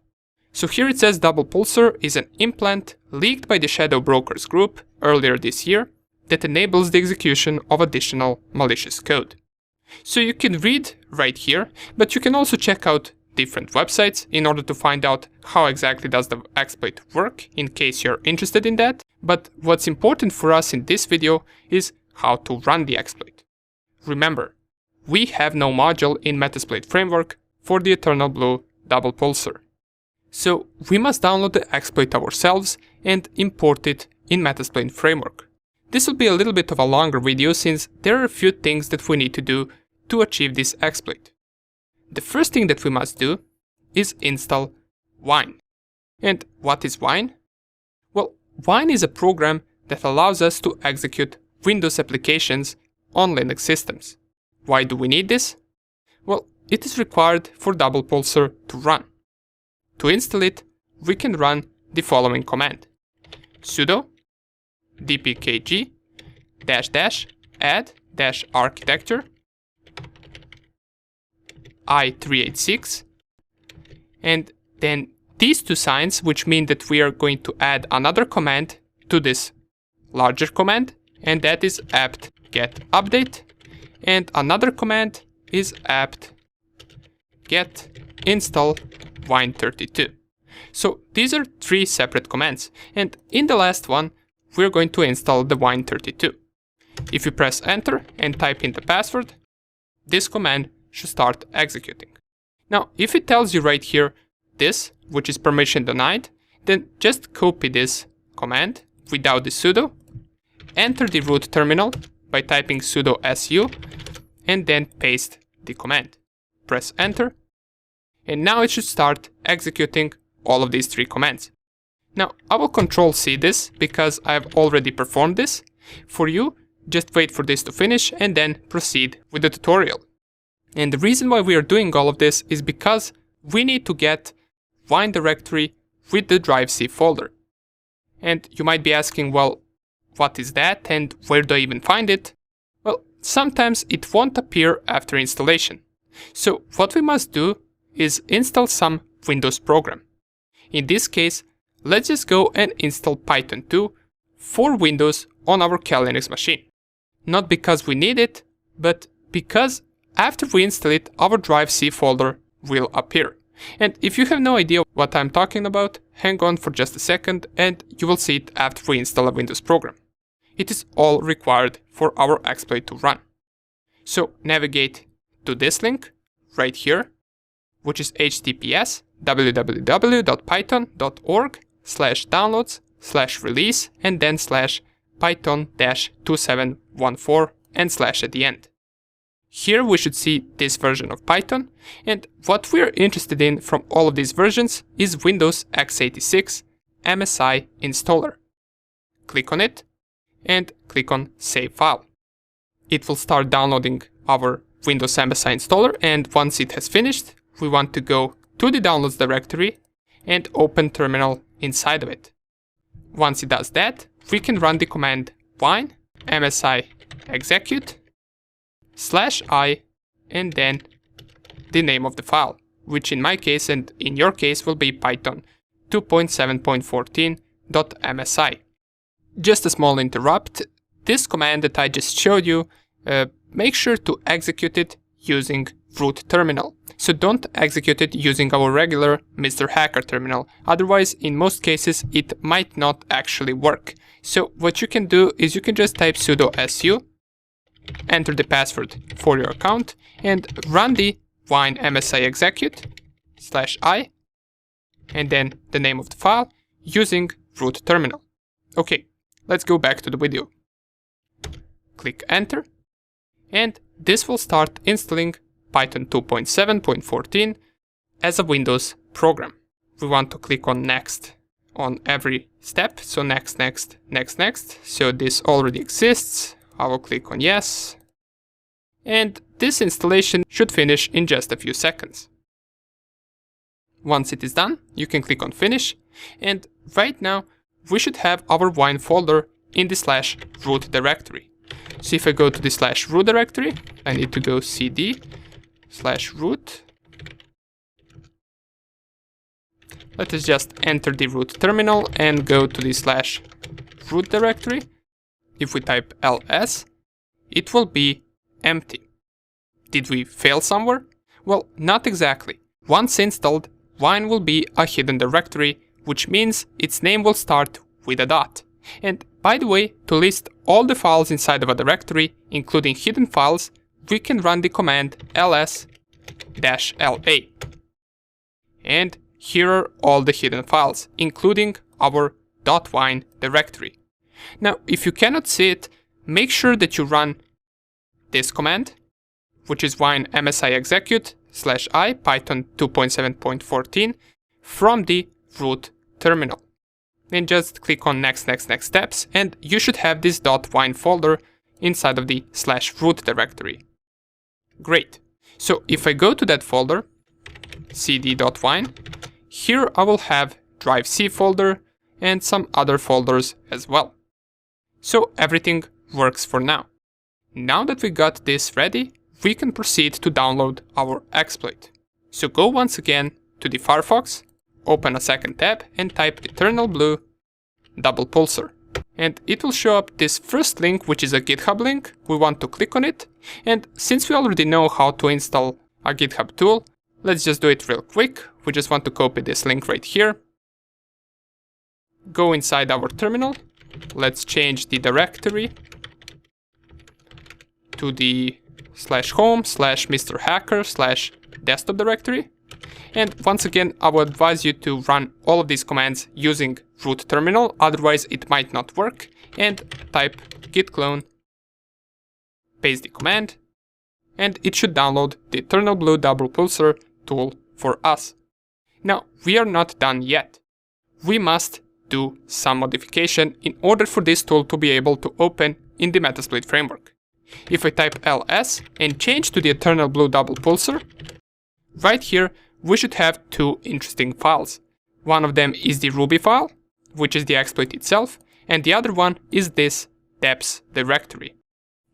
So here it says Double Pulsar is an implant leaked by the Shadow Brokers group earlier this year that enables the execution of additional malicious code. So you can read right here, but you can also check out different websites in order to find out how exactly does the exploit work in case you're interested in that. But what's important for us in this video is how to run the exploit. Remember, we have no module in Metasploit framework for the Eternal Blue Double Pulsar. So we must download the exploit ourselves and import it in Metasploit framework. This will be a little bit of a longer video since there are a few things that we need to do to achieve this exploit. The first thing that we must do is install Wine. And what is Wine? Well, Wine is a program that allows us to execute Windows applications on Linux systems. Why do we need this? Well, it is required for Double Pulsar to run. To install it, we can run the following command: sudo dpkg --add -architecture i386, and then these two signs, which mean that we are going to add another command to this larger command, and that is apt get update, and another command is apt get install wine32. So these are three separate commands, and in the last one we're going to install the wine32. If you press enter and type in the password, this command should start executing. Now, if it tells you right here this, which is permission denied, then just copy this command without the sudo, enter the root terminal by typing sudo su, and then paste the command. Press enter, and now it should start executing all of these three commands. Now, I will Control C this because I have already performed this. For you, just wait for this to finish and then proceed with the tutorial. And the reason why we are doing all of this is because we need to get Wine directory with the drive C folder. And you might be asking, well, what is that and where do I even find it? Well, sometimes it won't appear after installation. So what we must do is install some Windows program. In this case, let's just go and install Python 2 for Windows on our Kali Linux machine. Not because we need it, but because after we install it, our drive C folder will appear. And if you have no idea what I'm talking about, hang on for just a second and you will see it after we install a Windows program. It is all required for our exploit to run. So navigate to this link right here, which is https www.python.org/downloads/release and then /python-2714 and / at the end. Here we should see this version of Python, and what we are interested in from all of these versions is Windows x86 MSI installer. Click on it and click on Save File. It will start downloading our Windows MSI installer, and once it has finished, we want to go to the downloads directory and open terminal inside of it. Once it does that, we can run the command wine msi execute /i and then the name of the file, which in my case and in your case will be Python 2.7.14.msi. Just a small interrupt, this command that I just showed you, make sure to execute it using root terminal. So don't execute it using our regular Mr. Hacker terminal, otherwise in most cases it might not actually work. So what you can do is you can just type sudo su, enter the password for your account and run the wine msi execute /i and then the name of the file using root terminal. Okay, let's go back to the video. Click enter and this will start installing Python 2.7.14 as a Windows program. We want to click on next on every step. So next, next, next, next. So this already exists. I will click on yes. And this installation should finish in just a few seconds. Once it is done, you can click on finish. And right now, we should have our wine folder in the /root directory. So if I go to the /root directory, I need to go cd /root. Let us just enter the root terminal and go to the /root directory. If we type ls, it will be empty. Did we fail somewhere? Well, not exactly. Once installed, wine will be a hidden directory, which means its name will start with a dot. And by the way, to list all the files inside of a directory, including hidden files, we can run the command ls-la. And here are all the hidden files, including our .wine directory. Now, if you cannot see it, make sure that you run this command, which is wine msi execute /i python 2.7.14 from the root terminal. And just click on next, next, next steps, and you should have this .wine folder inside of the /root directory. Great. So if I go to that folder, cd.wine, here I will have drive C folder and some other folders as well. So everything works for now. Now that we got this ready, we can proceed to download our exploit. So go once again to the Firefox, open a second tab and type eternal blue double pulsar. And it will show up this first link, which is a GitHub link. We want to click on it. And since we already know how to install a GitHub tool, let's just do it real quick. We just want to copy this link right here. Go inside our terminal. Let's change the directory to the /home/Mr. Hacker/desktop directory. And once again, I would advise you to run all of these commands using root terminal, otherwise it might not work. And type git clone, paste the command, and it should download the eternal blue double pulsar tool for us. Now, we are not done yet. We must do some modification in order for this tool to be able to open in the Metasploit framework. If I type ls and change to the eternal blue double pulsar, right here we should have two interesting files. One of them is the Ruby file, which is the exploit itself, and the other one is this deps directory.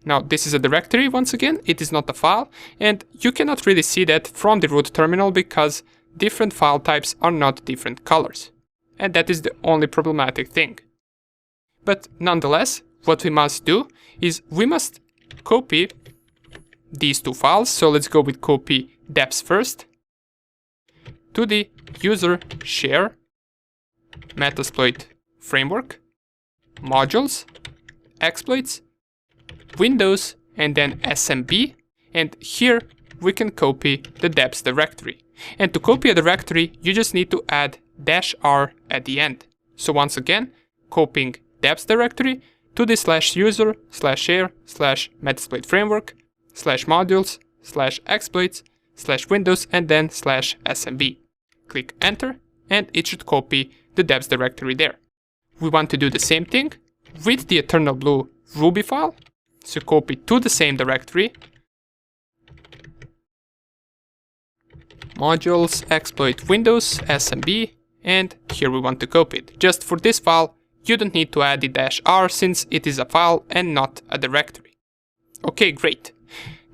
Now this is a directory once again, it is not a file, and you cannot really see that from the root terminal because different file types are not different colors. And that is the only problematic thing. But nonetheless, what we must do is we must copy these two files. So let's go with copy deps first to the user share Metasploit framework, modules, exploits, Windows, and then SMB. And here we can copy the deps directory. And to copy a directory, you just need to add -r at the end. So once again, copying deps directory to the /user/share/Metasploit framework /modules/exploits /Windows and then /SMB. Click enter and it should copy the deps directory there. We want to do the same thing with the eternal blue Ruby file. So copy to the same directory modules, exploit, Windows, SMB, and here we want to copy it. Just for this file, you don't need to add the -r since it is a file and not a directory. Okay, great.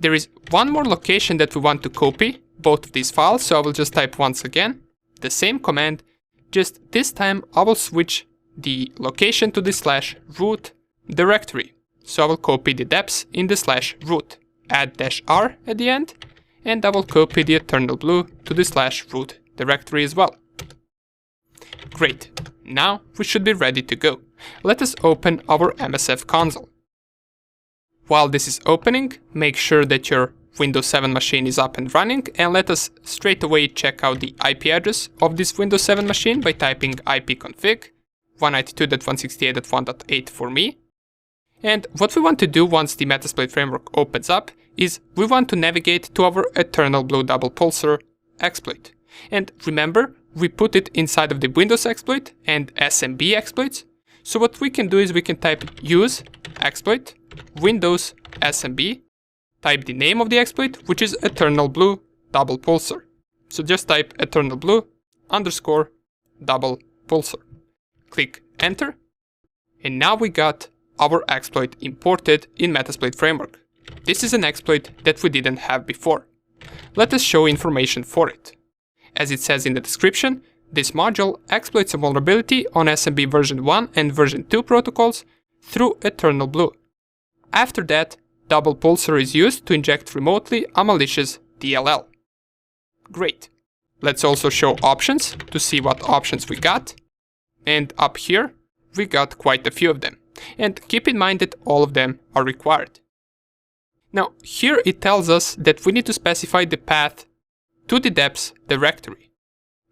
There is one more location that we want to copy both of these files, so I will just type once again the same command, just this time I will switch the location to the /root directory. So I will copy the deps in the /root, add -r at the end, and I will copy the eternal blue to the /root directory as well. Great, now we should be ready to go. Let us open our MSF console. While this is opening, make sure that your Windows 7 machine is up and running, and let us straight away check out the IP address of this Windows 7 machine by typing ipconfig 192.168.1.8 for me. And what we want to do once the Metasploit framework opens up is we want to navigate to our eternal blue double pulsar exploit. And remember, we put it inside of the Windows exploit and SMB exploits. So what we can do is we can type use exploit Windows SMB, type the name of the exploit, which is eternal blue double pulsar. So just type eternal blue underscore double pulsar. Click enter. And now we got our exploit imported in Metasploit framework. This is an exploit that we didn't have before. Let us show information for it. As it says in the description, this module exploits a vulnerability on SMB version 1 and version 2 protocols through eternal blue. After that, double pulsar is used to inject remotely a malicious DLL. Great. Let's also show options to see what options we got. And up here, we got quite a few of them. And keep in mind that all of them are required. Now, here it tells us that we need to specify the path to the deps directory.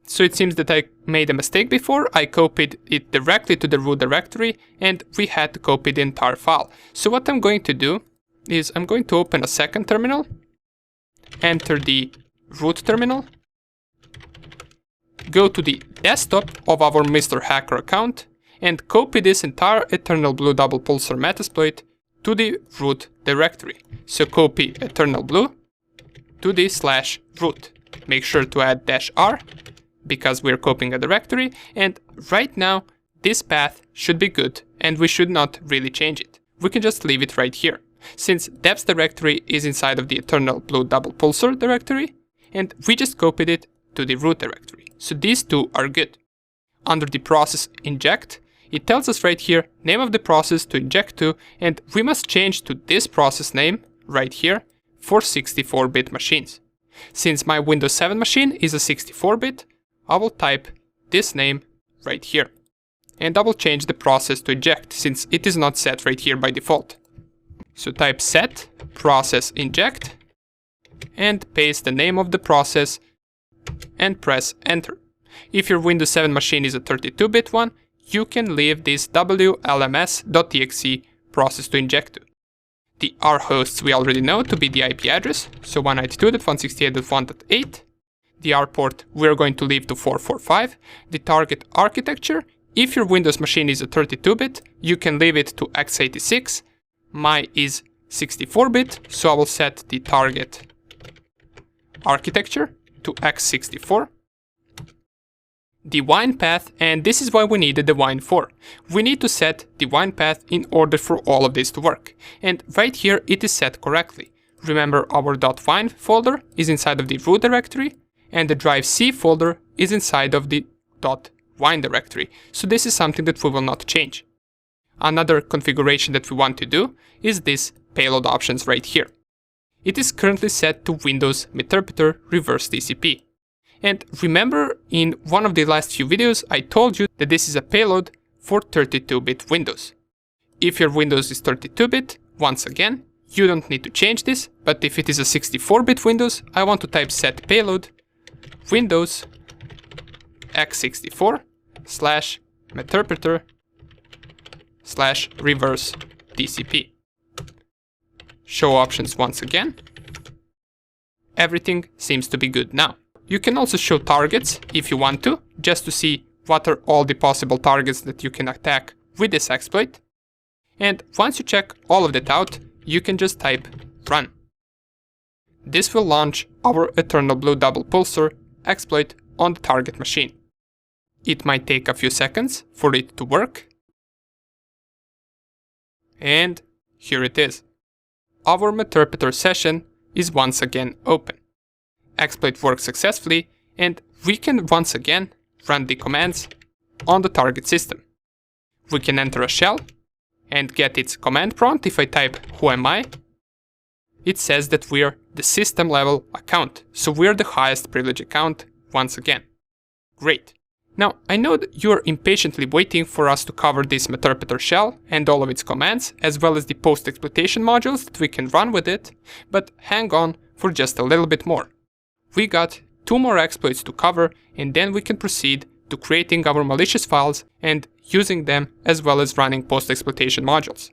So it seems that I made a mistake before. I copied it directly to the root directory and we had to copy the entire file. So what I'm going to do is I'm going to open a second terminal, enter the root terminal, go to the desktop of our Mr. Hacker account and copy this entire eternal blue double pulsar metasploit to the root directory. So copy eternal blue to the /root. Make sure to add -r because we're copying a directory, and right now this path should be good and we should not really change it. We can just leave it right here, since deps directory is inside of the eternal blue double pulsar directory and we just copied it to the root directory. So these two are good. Under the process inject, it tells us right here name of the process to inject to, and we must change to this process name right here for 64-bit machines. Since my Windows 7 machine is a 64-bit, I will type this name right here. And I will change the process to inject since it is not set right here by default. So type set process inject and paste the name of the process and press enter. If your Windows 7 machine is a 32-bit one, you can leave this wlms.exe process to inject to. The R hosts we already know to be the IP address, so 192.168.1.8. The R port we're going to leave to 445. The target architecture, if your Windows machine is a 32-bit, you can leave it to x86. My is 64-bit, so I will set the target architecture to x64. The wine path, and this is why we needed the wine for. We need to set the wine path in order for all of this to work. And right here it is set correctly. Remember, our .wine folder is inside of the root directory and the drive C folder is inside of the .wine directory. So this is something that we will not change. Another configuration that we want to do is this payload options right here. It is currently set to Windows Meterpreter Reverse TCP. And remember, in one of the last few videos, I told you that this is a payload for 32-bit Windows. If your Windows is 32-bit, once again, you don't need to change this, but if it is a 64-bit Windows, I want to type set payload Windows x64 / meterpreter / reverse TCP. Show options once again. Everything seems to be good now. You can also show targets if you want to, just to see what are all the possible targets that you can attack with this exploit. And once you check all of that out, you can just type run. This will launch our eternal blue double pulsar exploit on the target machine. It might take a few seconds for it to work. And here it is. Our Meterpreter session is once again open. Exploit works successfully and we can once again run the commands on the target system. We can enter a shell and get its command prompt. If I type who am I, it says that we're the system level account, so we're the highest privilege account once again. Great. Now I know that you're impatiently waiting for us to cover this Meterpreter shell and all of its commands, as well as the post-exploitation modules that we can run with it, but hang on for just a little bit more. We got 2 more exploits to cover and then we can proceed to creating our malicious files and using them as well as running post-exploitation modules.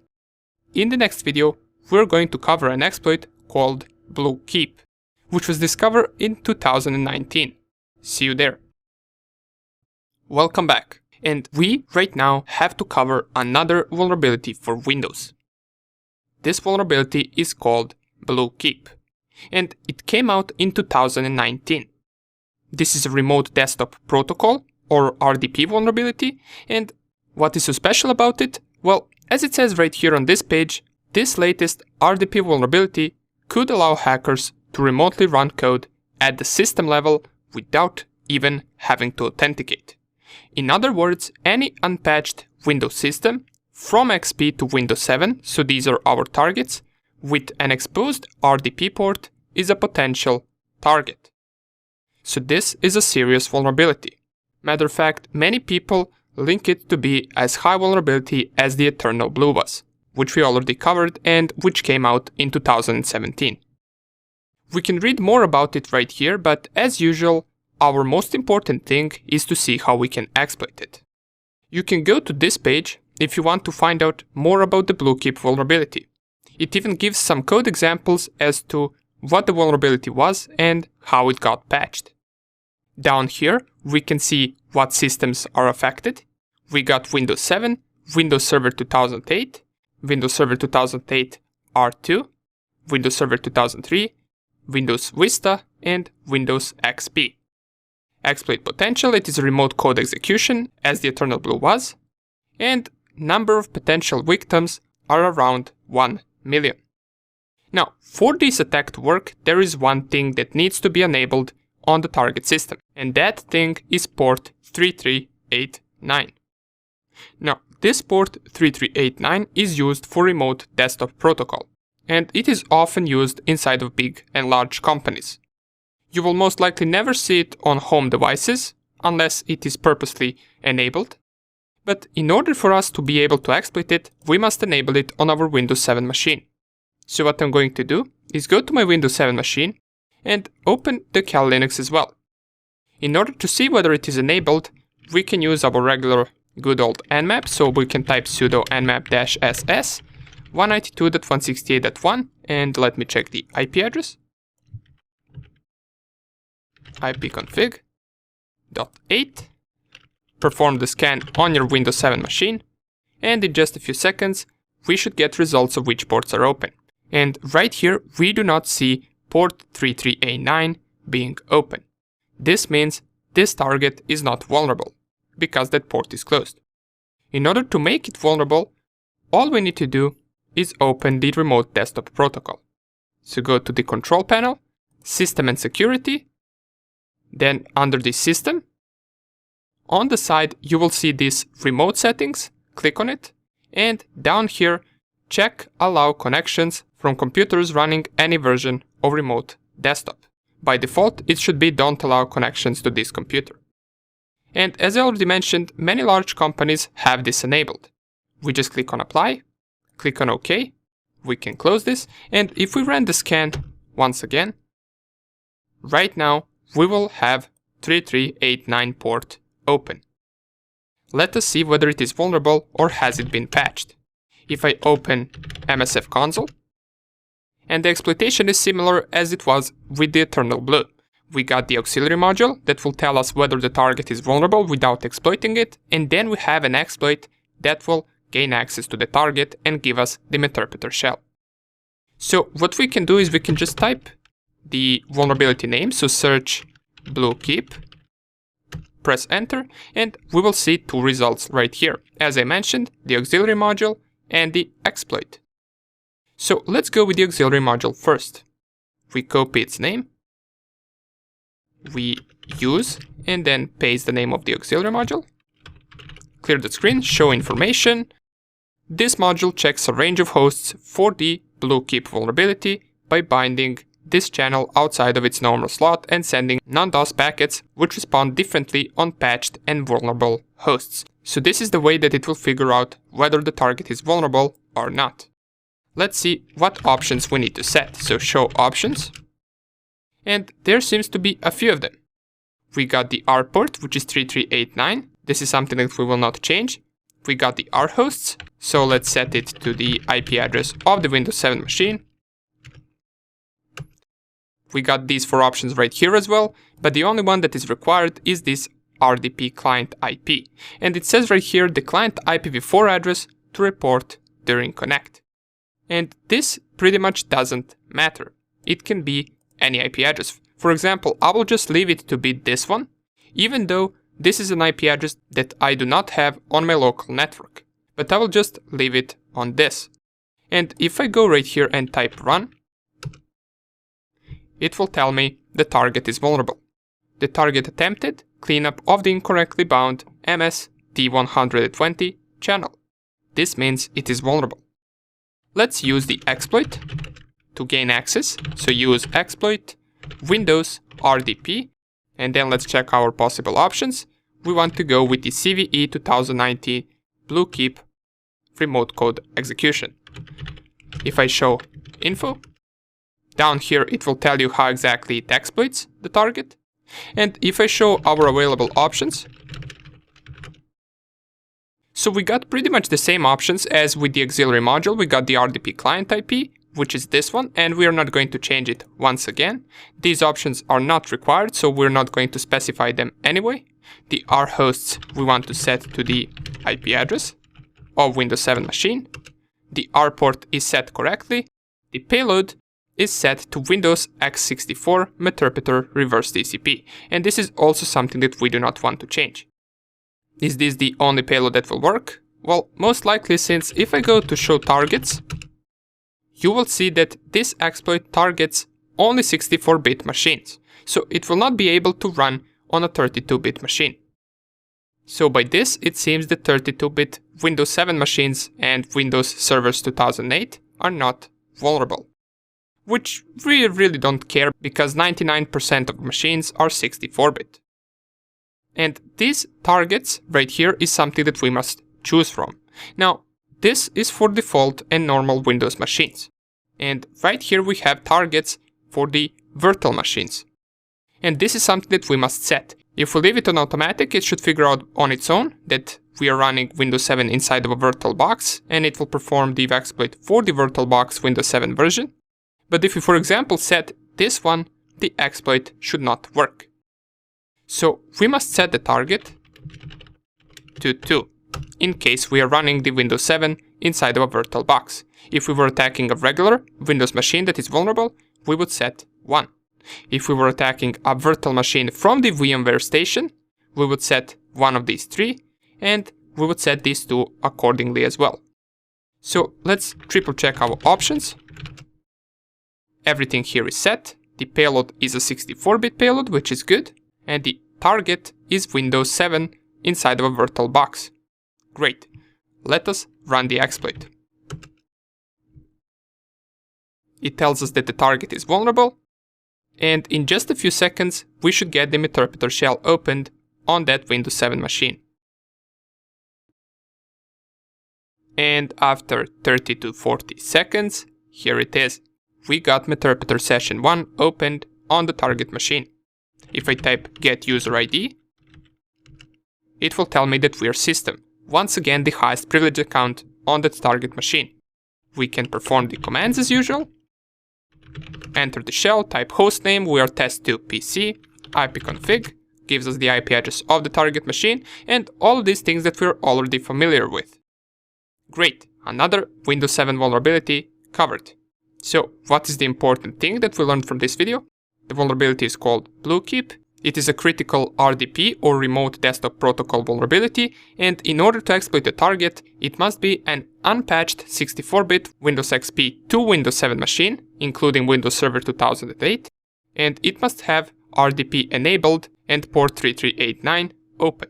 In the next video, we're going to cover an exploit called Blue Keep, which was discovered in 2019. See you there. Welcome back, and we right now have to cover another vulnerability for Windows. This vulnerability is called Blue Keep, and it came out in 2019. This is a remote desktop protocol, or RDP vulnerability, and what is so special about it? Well, as it says right here on this page, this latest RDP vulnerability could allow hackers to remotely run code at the system level without even having to authenticate. In other words, any unpatched Windows system from XP to Windows 7, so these are our targets, with an exposed RDP port is a potential target. So this is a serious vulnerability. Matter of fact, many people link it to be as high vulnerability as the Eternal Blue was, which we already covered and which came out in 2017. We can read more about it right here, but as usual, our most important thing is to see how we can exploit it. You can go to this page if you want to find out more about the Blue Keep vulnerability. It even gives some code examples as to what the vulnerability was and how it got patched. Down here, we can see what systems are affected. We got Windows 7, Windows Server 2008, Windows Server 2008 R2, Windows Server 2003, Windows Vista, and Windows XP. Exploit potential, it is a remote code execution, as the Eternal Blue was, and number of potential victims are around 1 million. Now, for this attack to work, there is one thing that needs to be enabled on the target system, and that thing is port 3389. Now, this port 3389 is used for remote desktop protocol, and it is often used inside of big and large companies. You will most likely never see it on home devices, unless it is purposely enabled, but in order for us to be able to exploit it, we must enable it on our Windows 7 machine. So what I'm going to do is go to my Windows 7 machine and open the Cal Linux as well. In order to see whether it is enabled, we can use our regular good old nmap, so we can type sudo nmap-ss 192.168.1 and let me check the IP address. ipconfig.8. Perform the scan on your Windows 7 machine, and in just a few seconds we should get results of which ports are open. And right here we do not see port 3389 being open. This means this target is not vulnerable, because that port is closed. In order to make it vulnerable, all we need to do is open the remote desktop protocol. So go to the control panel, system and security, then under the system, on the side you will see this remote settings, click on it, and down here check allow connections from computers running any version of remote desktop. By default, it should be don't allow connections to this computer. And as I already mentioned, many large companies have this enabled. We just click on apply, click on OK, we can close this, and if we run the scan once again, right now we will have 3389 port open. Let us see whether it is vulnerable or has it been patched. If I open MSF console, and the exploitation is similar as it was with the Eternal Blue. We got the auxiliary module that will tell us whether the target is vulnerable without exploiting it, and then we have an exploit that will gain access to the target and give us the Meterpreter shell. So what we can do is we can just type the vulnerability name, so search Blue Keep, press enter, and we will see two results right here. As I mentioned, the auxiliary module and the exploit. So let's go with the auxiliary module first. We copy its name, we use and then paste the name of the auxiliary module, clear the screen, show information. This module checks a range of hosts for the Blue Keep vulnerability by binding this channel outside of its normal slot and sending non-DOS packets which respond differently on patched and vulnerable hosts. So this is the way that it will figure out whether the target is vulnerable or not. Let's see what options we need to set. So show options, and there seems to be a few of them. We got the R port, which is 3389. This is something that we will not change. We got the R hosts, so let's set it to the IP address of the Windows 7 machine. we got these 4 options right here as well, but the only one that is required is this RDP client IP. And it says right here the client IPv4 address to report during connect. And this pretty much doesn't matter. It can be any IP address. For example, I will just leave it to be this one, even though this is an IP address that I do not have on my local network. But I will just leave it on this. And if I go right here and type run, it will tell me the target is vulnerable. The target attempted cleanup of the incorrectly bound MS-T120 channel. This means it is vulnerable. Let's use the exploit to gain access. So use exploit Windows RDP, and then let's check our possible options. We want to go with the CVE 2019 Bluekeep remote code execution. If I show info, down here it will tell you how exactly it exploits the target. And if I show our available options, so we got pretty much the same options as with the auxiliary module. We got the RDP client IP, which is this one, and we are not going to change it once again. These options are not required, so we're not going to specify them anyway. The R hosts we want to set to the IP address of Windows 7 machine. The R port is set correctly. The payload is set to Windows x64 Meterpreter reverse TCP, and this is also something that we do not want to change. Is this the only payload that will work? Well, most likely, since if I go to show targets, you will see that this exploit targets only 64-bit machines, so it will not be able to run on a 32-bit machine. So by this, it seems that 32-bit Windows 7 machines and Windows Servers 2008 are not vulnerable. Which we really don't care, because 99% of machines are 64-bit. And these targets right here is something that we must choose from. Now, this is for default and normal Windows machines. And right here we have targets for the virtual machines. And this is something that we must set. If we leave it on automatic, it should figure out on its own that we are running Windows 7 inside of a virtual box, and it will perform the exploit for the VirtualBox Windows 7 version. But if we, for example, set this one, the exploit should not work. So we must set the target to 2, in case we are running the Windows 7 inside of a virtual box. If we were attacking a regular Windows machine that is vulnerable, we would set 1. If we were attacking a virtual machine from the VMware station, we would set one of these 3, and we would set these 2 accordingly as well. So let's triple check our options. Everything here is set. The payload is a 64-bit payload, which is good. And the target is Windows 7 inside of a virtual box. Great. Let us run the exploit. It tells us that the target is vulnerable. And in just a few seconds, we should get the Meterpreter shell opened on that Windows 7 machine. And after 30 to 40 seconds, here it is. We got Meterpreter session 1 opened on the target machine. If I type get user ID, it will tell me that we are system. Once again, the highest privilege account on that target machine. We can perform the commands as usual. Enter the shell, type hostname, we are test2 PC, ipconfig, gives us the IP address of the target machine, and all of these things that we're already familiar with. Great, another Windows 7 vulnerability covered. So, what is the important thing that we learned from this video? The vulnerability is called Bluekeep. It is a critical RDP or remote desktop protocol vulnerability, and in order to exploit the target, it must be an unpatched 64-bit Windows XP to Windows 7 machine, including Windows Server 2008, and it must have RDP enabled and port 3389 open.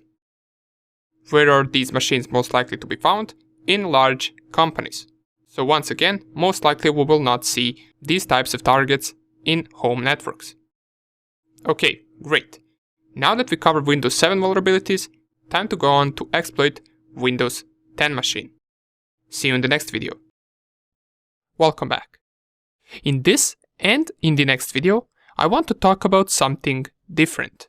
Where are these machines most likely to be found? In large companies. So once again, most likely we will not see these types of targets in home networks. Okay, great. Now that we covered Windows 7 vulnerabilities, time to go on to exploit Windows 10 machine. See you in the next video. Welcome back. In this and in the next video, I want to talk about something different.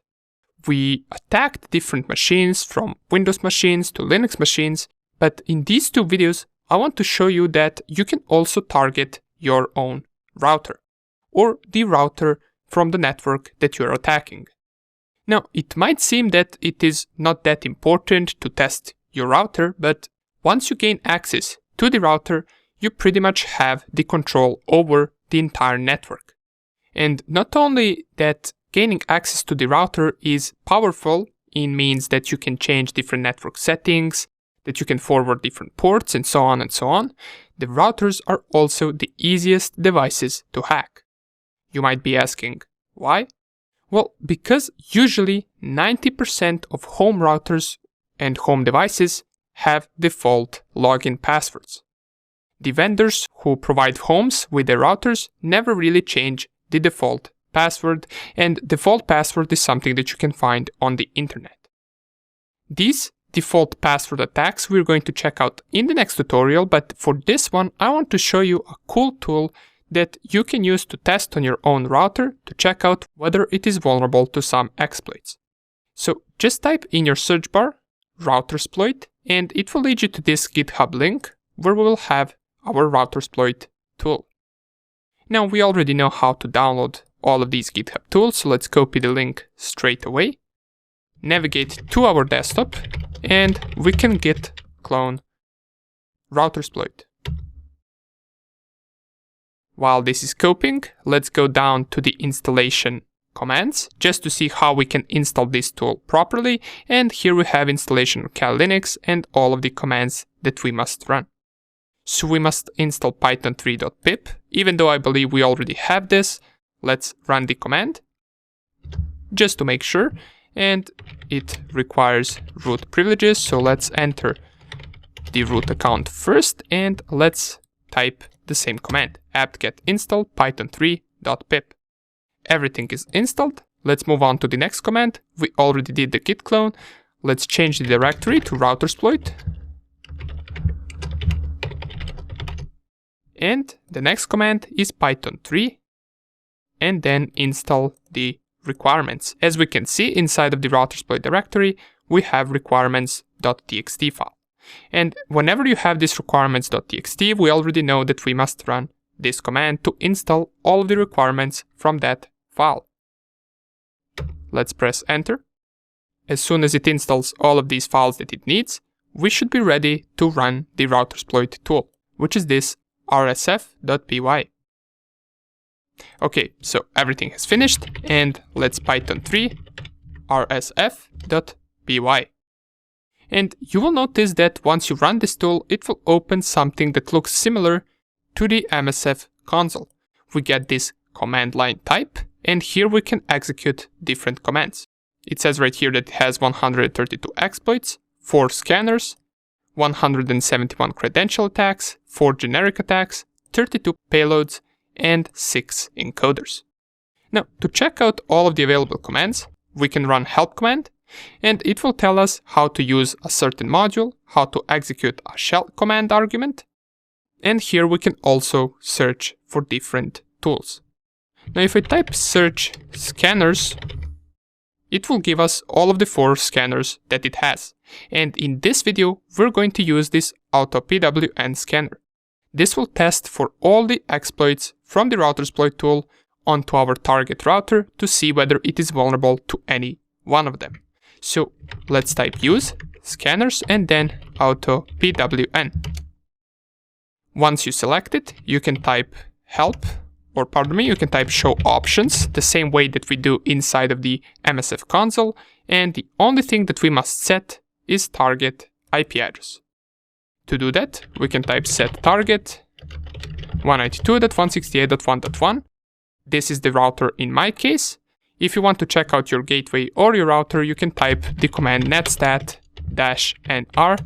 We attacked different machines, from Windows machines to Linux machines, but in these 2 videos, I want to show you that you can also target your own router, or the router from the network that you are attacking. Now, it might seem that it is not that important to test your router, but once you gain access to the router, you pretty much have the control over the entire network. And not only that, gaining access to the router is powerful. It means that you can change different network settings, that you can forward different ports, and so on and so on. The routers are also the easiest devices to hack. You might be asking, why? Well, because usually 90% of home routers and home devices have default login passwords. The vendors who provide homes with their routers never really change the default password, and default password is something that you can find on the internet. These default password attacks we're going to check out in the next tutorial, but for this one I want to show you a cool tool that you can use to test on your own router to check out whether it is vulnerable to some exploits. So just type in your search bar Routersploit and it will lead you to this GitHub link where we will have our Routersploit tool. Now we already know how to download all of these GitHub tools, so let's copy the link straight away, navigate to our desktop, and we can git clone Routersploit. While this is copying, let's go down to the installation commands just to see how we can install this tool properly, and here we have installation on Kali Linux and all of the commands that we must run. So we must install python3.pip, even though I believe we already have this. Let's run the command just to make sure, and it requires root privileges, so let's enter the root account first and let's type the same command, apt-get install python3.pip. Everything is installed. Let's move on to the next command. We already did the git clone. Let's change the directory to Routersploit. And the next command is python3 and then install the requirements. As we can see inside of the Routersploit directory, we have requirements.txt file. And whenever you have this requirements.txt, we already know that we must run this command to install all of the requirements from that file. Let's press enter. As soon as it installs all of these files that it needs, we should be ready to run the Routersploit tool, which is this rsf.py. Okay, so everything has finished, and let's python3 rsf.py. And you will notice that once you run this tool, it will open something that looks similar to the MSF console. We get this command line type, and here we can execute different commands. It says right here that it has 132 exploits, 4 scanners, 171 credential attacks, 4 generic attacks, 32 payloads, and 6 encoders. Now, to check out all of the available commands, we can run help command, and it will tell us how to use a certain module, how to execute a shell command argument, and here we can also search for different tools. Now if I type search scanners, it will give us all of the 4 scanners that it has. And in this video, we're going to use this AutoPWN scanner. This will test for all the exploits from the Routersploit tool onto our target router to see whether it is vulnerable to any one of them. So let's type use scanners and then AutoPWN. Once you select it, you can type help, or pardon me, you can type show options, the same way that we do inside of the MSF console, and the only thing that we must set is target IP address. To do that, we can type set target 192.168.1.1. This is the router in my case. If you want to check out your gateway or your router, you can type the command netstat-nr,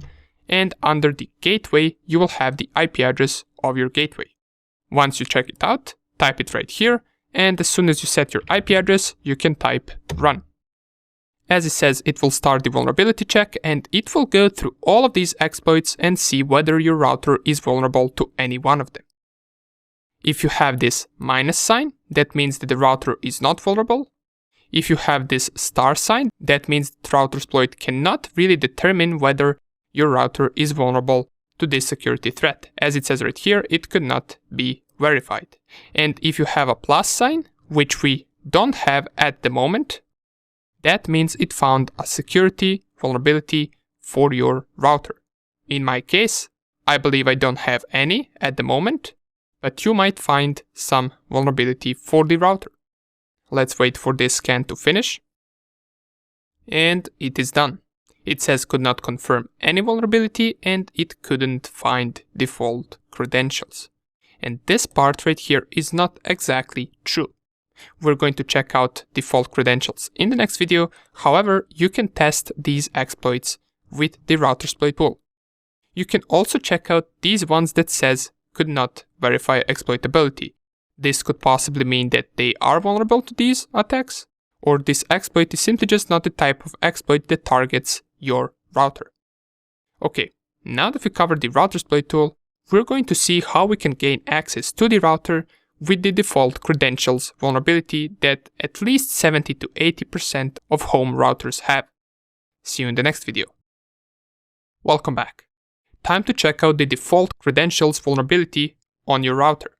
and under the gateway, you will have the IP address of your gateway. Once you check it out, type it right here, and as soon as you set your IP address, you can type run. As it says, it will start the vulnerability check, and it will go through all of these exploits and see whether your router is vulnerable to any one of them. If you have this minus sign, that means that the router is not vulnerable. If you have this star sign, that means that Routersploit cannot really determine whether your router is vulnerable to this security threat. As it says right here, it could not be verified. And if you have a plus sign, which we don't have at the moment, that means it found a security vulnerability for your router. In my case, I believe I don't have any at the moment, but you might find some vulnerability for the router. Let's wait for this scan to finish. And it is done. It says could not confirm any vulnerability and it couldn't find default credentials. And this part right here is not exactly true. We're going to check out default credentials in the next video. However, you can test these exploits with the routersploit tool. You can also check out these ones that says could not verify exploitability. This could possibly mean that they are vulnerable to these attacks, or this exploit is simply just not the type of exploit that targets your router. Okay, now that we covered the routersploit tool, we're going to see how we can gain access to the router with the default credentials vulnerability that at least 70 to 80% of home routers have. See you in the next video. Welcome back. Time to check out the default credentials vulnerability on your router.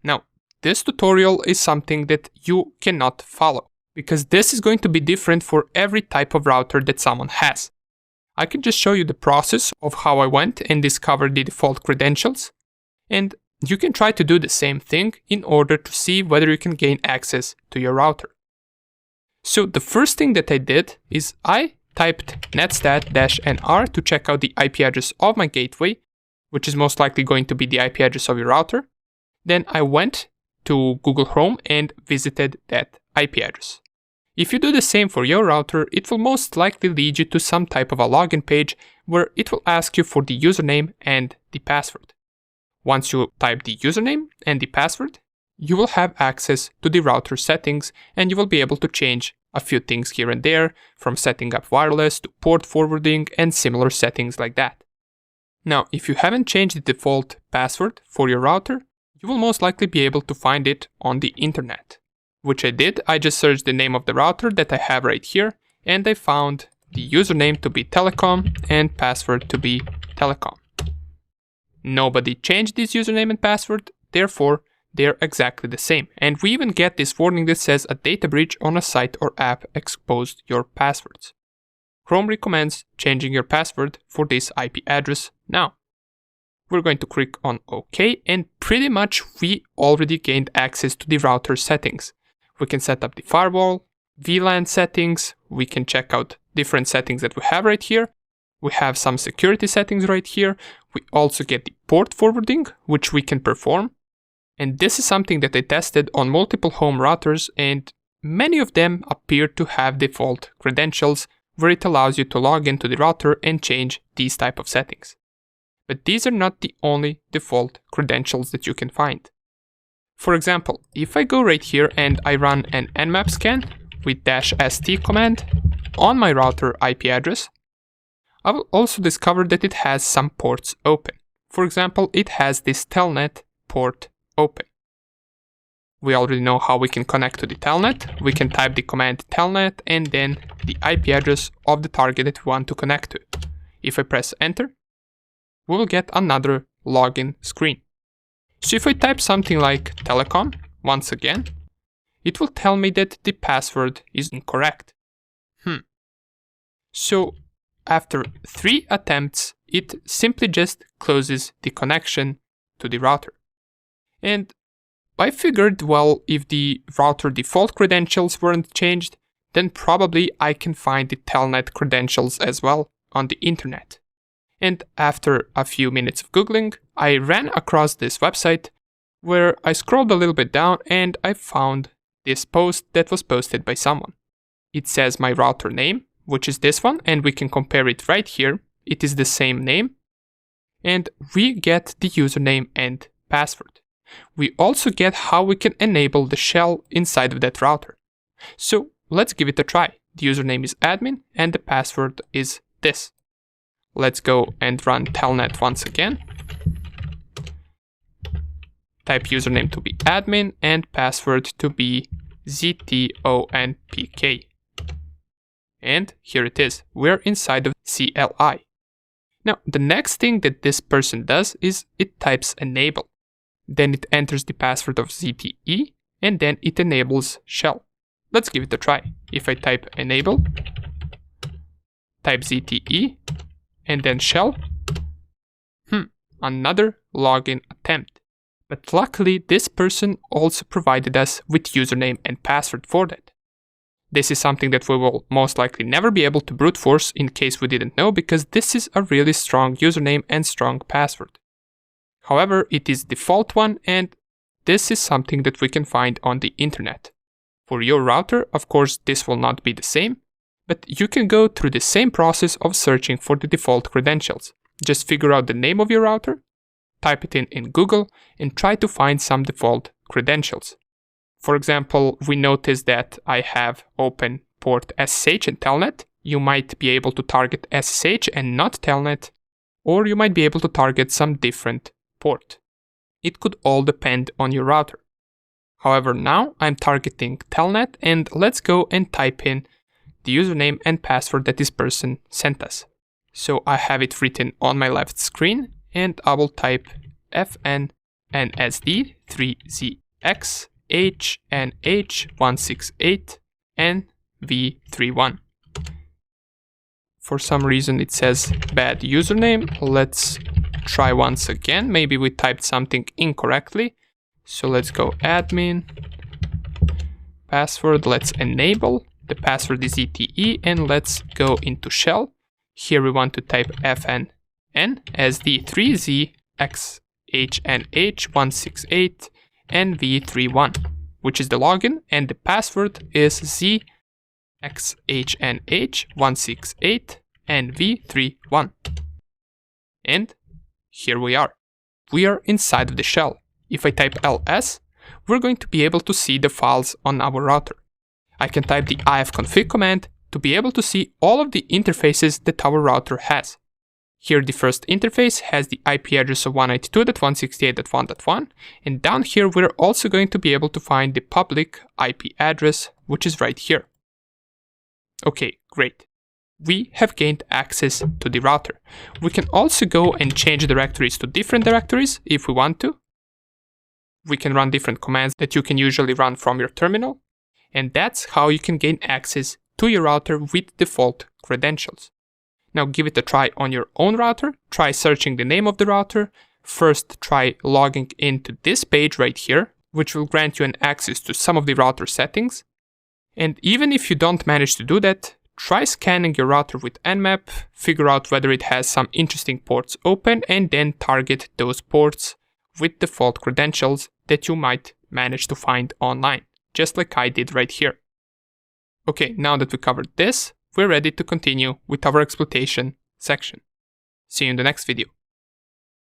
Now, this tutorial is something that you cannot follow, because this is going to be different for every type of router that someone has. I can just show you the process of how I went and discovered the default credentials, and you can try to do the same thing in order to see whether you can gain access to your router. So the first thing that I did is I typed netstat-nr to check out the IP address of my gateway, which is most likely going to be the IP address of your router. Then I went to Google Chrome and visited that IP address. If you do the same for your router, it will most likely lead you to some type of a login page where it will ask you for the username and the password. Once you type the username and the password, you will have access to the router settings and you will be able to change a few things here and there, from setting up wireless to port forwarding and similar settings like that. Now, if you haven't changed the default password for your router, you will most likely be able to find it on the internet. Which I did. I just searched the name of the router that I have right here, and I found the username to be telecom and password to be telecom. Nobody changed this username and password, therefore they're exactly the same. And we even get this warning that says a data breach on a site or app exposed your passwords. Chrome recommends changing your password for this IP address now. We're going to click on OK, and pretty much we already gained access to the router settings. We can set up the firewall, VLAN settings, we can check out different settings that we have right here. We have some security settings right here. We also get the port forwarding, which we can perform. And this is something that I tested on multiple home routers, and many of them appear to have default credentials where it allows you to log into the router and change these type of settings. But these are not the only default credentials that you can find. For example, if I go right here and I run an nmap scan with -st command on my router IP address, I will also discover that it has some ports open. For example, it has this telnet port open. We already know how we can connect to the telnet. We can type the command telnet and then the IP address of the target that we want to connect to. If I press enter, we will get another login screen. So if I type something like telecom, once again, it will tell me that the password is incorrect. So after 3 attempts, it simply just closes the connection to the router. And I figured, well, if the router default credentials weren't changed, then probably I can find the telnet credentials as well on the internet. And after a few minutes of Googling, I ran across this website where I scrolled a little bit down and I found this post that was posted by someone. It says my router name, which is this one, and we can compare it right here. It is the same name. And we get the username and password. We also get how we can enable the shell inside of that router. So let's give it a try. The username is admin and the password is this. Let's go and run telnet once again. Type username to be admin and password to be ztonpk. And here it is. We're inside of CLI. Now, the next thing that this person does is it types enable. Then it enters the password of ZTE and then it enables shell. Let's give it a try. If I type enable, type ZTE, and then shell, another login attempt. But luckily, this person also provided us with username and password for that. This is something that we will most likely never be able to brute force in case we didn't know, because this is a really strong username and strong password. However, it is default one, and this is something that we can find on the internet. For your router, of course, this will not be the same, but you can go through the same process of searching for the default credentials. Just figure out the name of your router, type it in Google, and try to find some default credentials. For example, we notice that I have open port SSH and Telnet. You might be able to target SSH and not Telnet, or you might be able to target some different port. It could all depend on your router. However, now I'm targeting Telnet, and let's go and type in the username and password that this person sent us. So I have it written on my left screen, and I will type FNNSD3ZX HNH168 NV31. For some reason it says bad username. Let's try once again. Maybe we typed something incorrectly. So let's go admin, password, let's enable. The password is ETE, and let's go into shell. Here we want to type FNNSD3ZXHNH168 NV31, which is the login, and the password is ZXHNH168 NV31. And here we are. We are inside of the shell. If I type ls, we're going to be able to see the files on our router. I can type the ifconfig command to be able to see all of the interfaces that our router has. Here the first interface has the IP address of 192.168.1.1, and down here we're also going to be able to find the public IP address, which is right here. Okay, great. We have gained access to the router. We can also go and change directories to different directories if we want to. We can run different commands that you can usually run from your terminal, and that's how you can gain access to your router with default credentials. Now give it a try on your own router. Try searching the name of the router. First try logging into this page right here, which will grant you an access to some of the router settings. And even if you don't manage to do that, try scanning your router with Nmap, figure out whether it has some interesting ports open, and then target those ports with default credentials that you might manage to find online, just like I did right here. Okay, now that we covered this, we're ready to continue with our exploitation section. See you in the next video.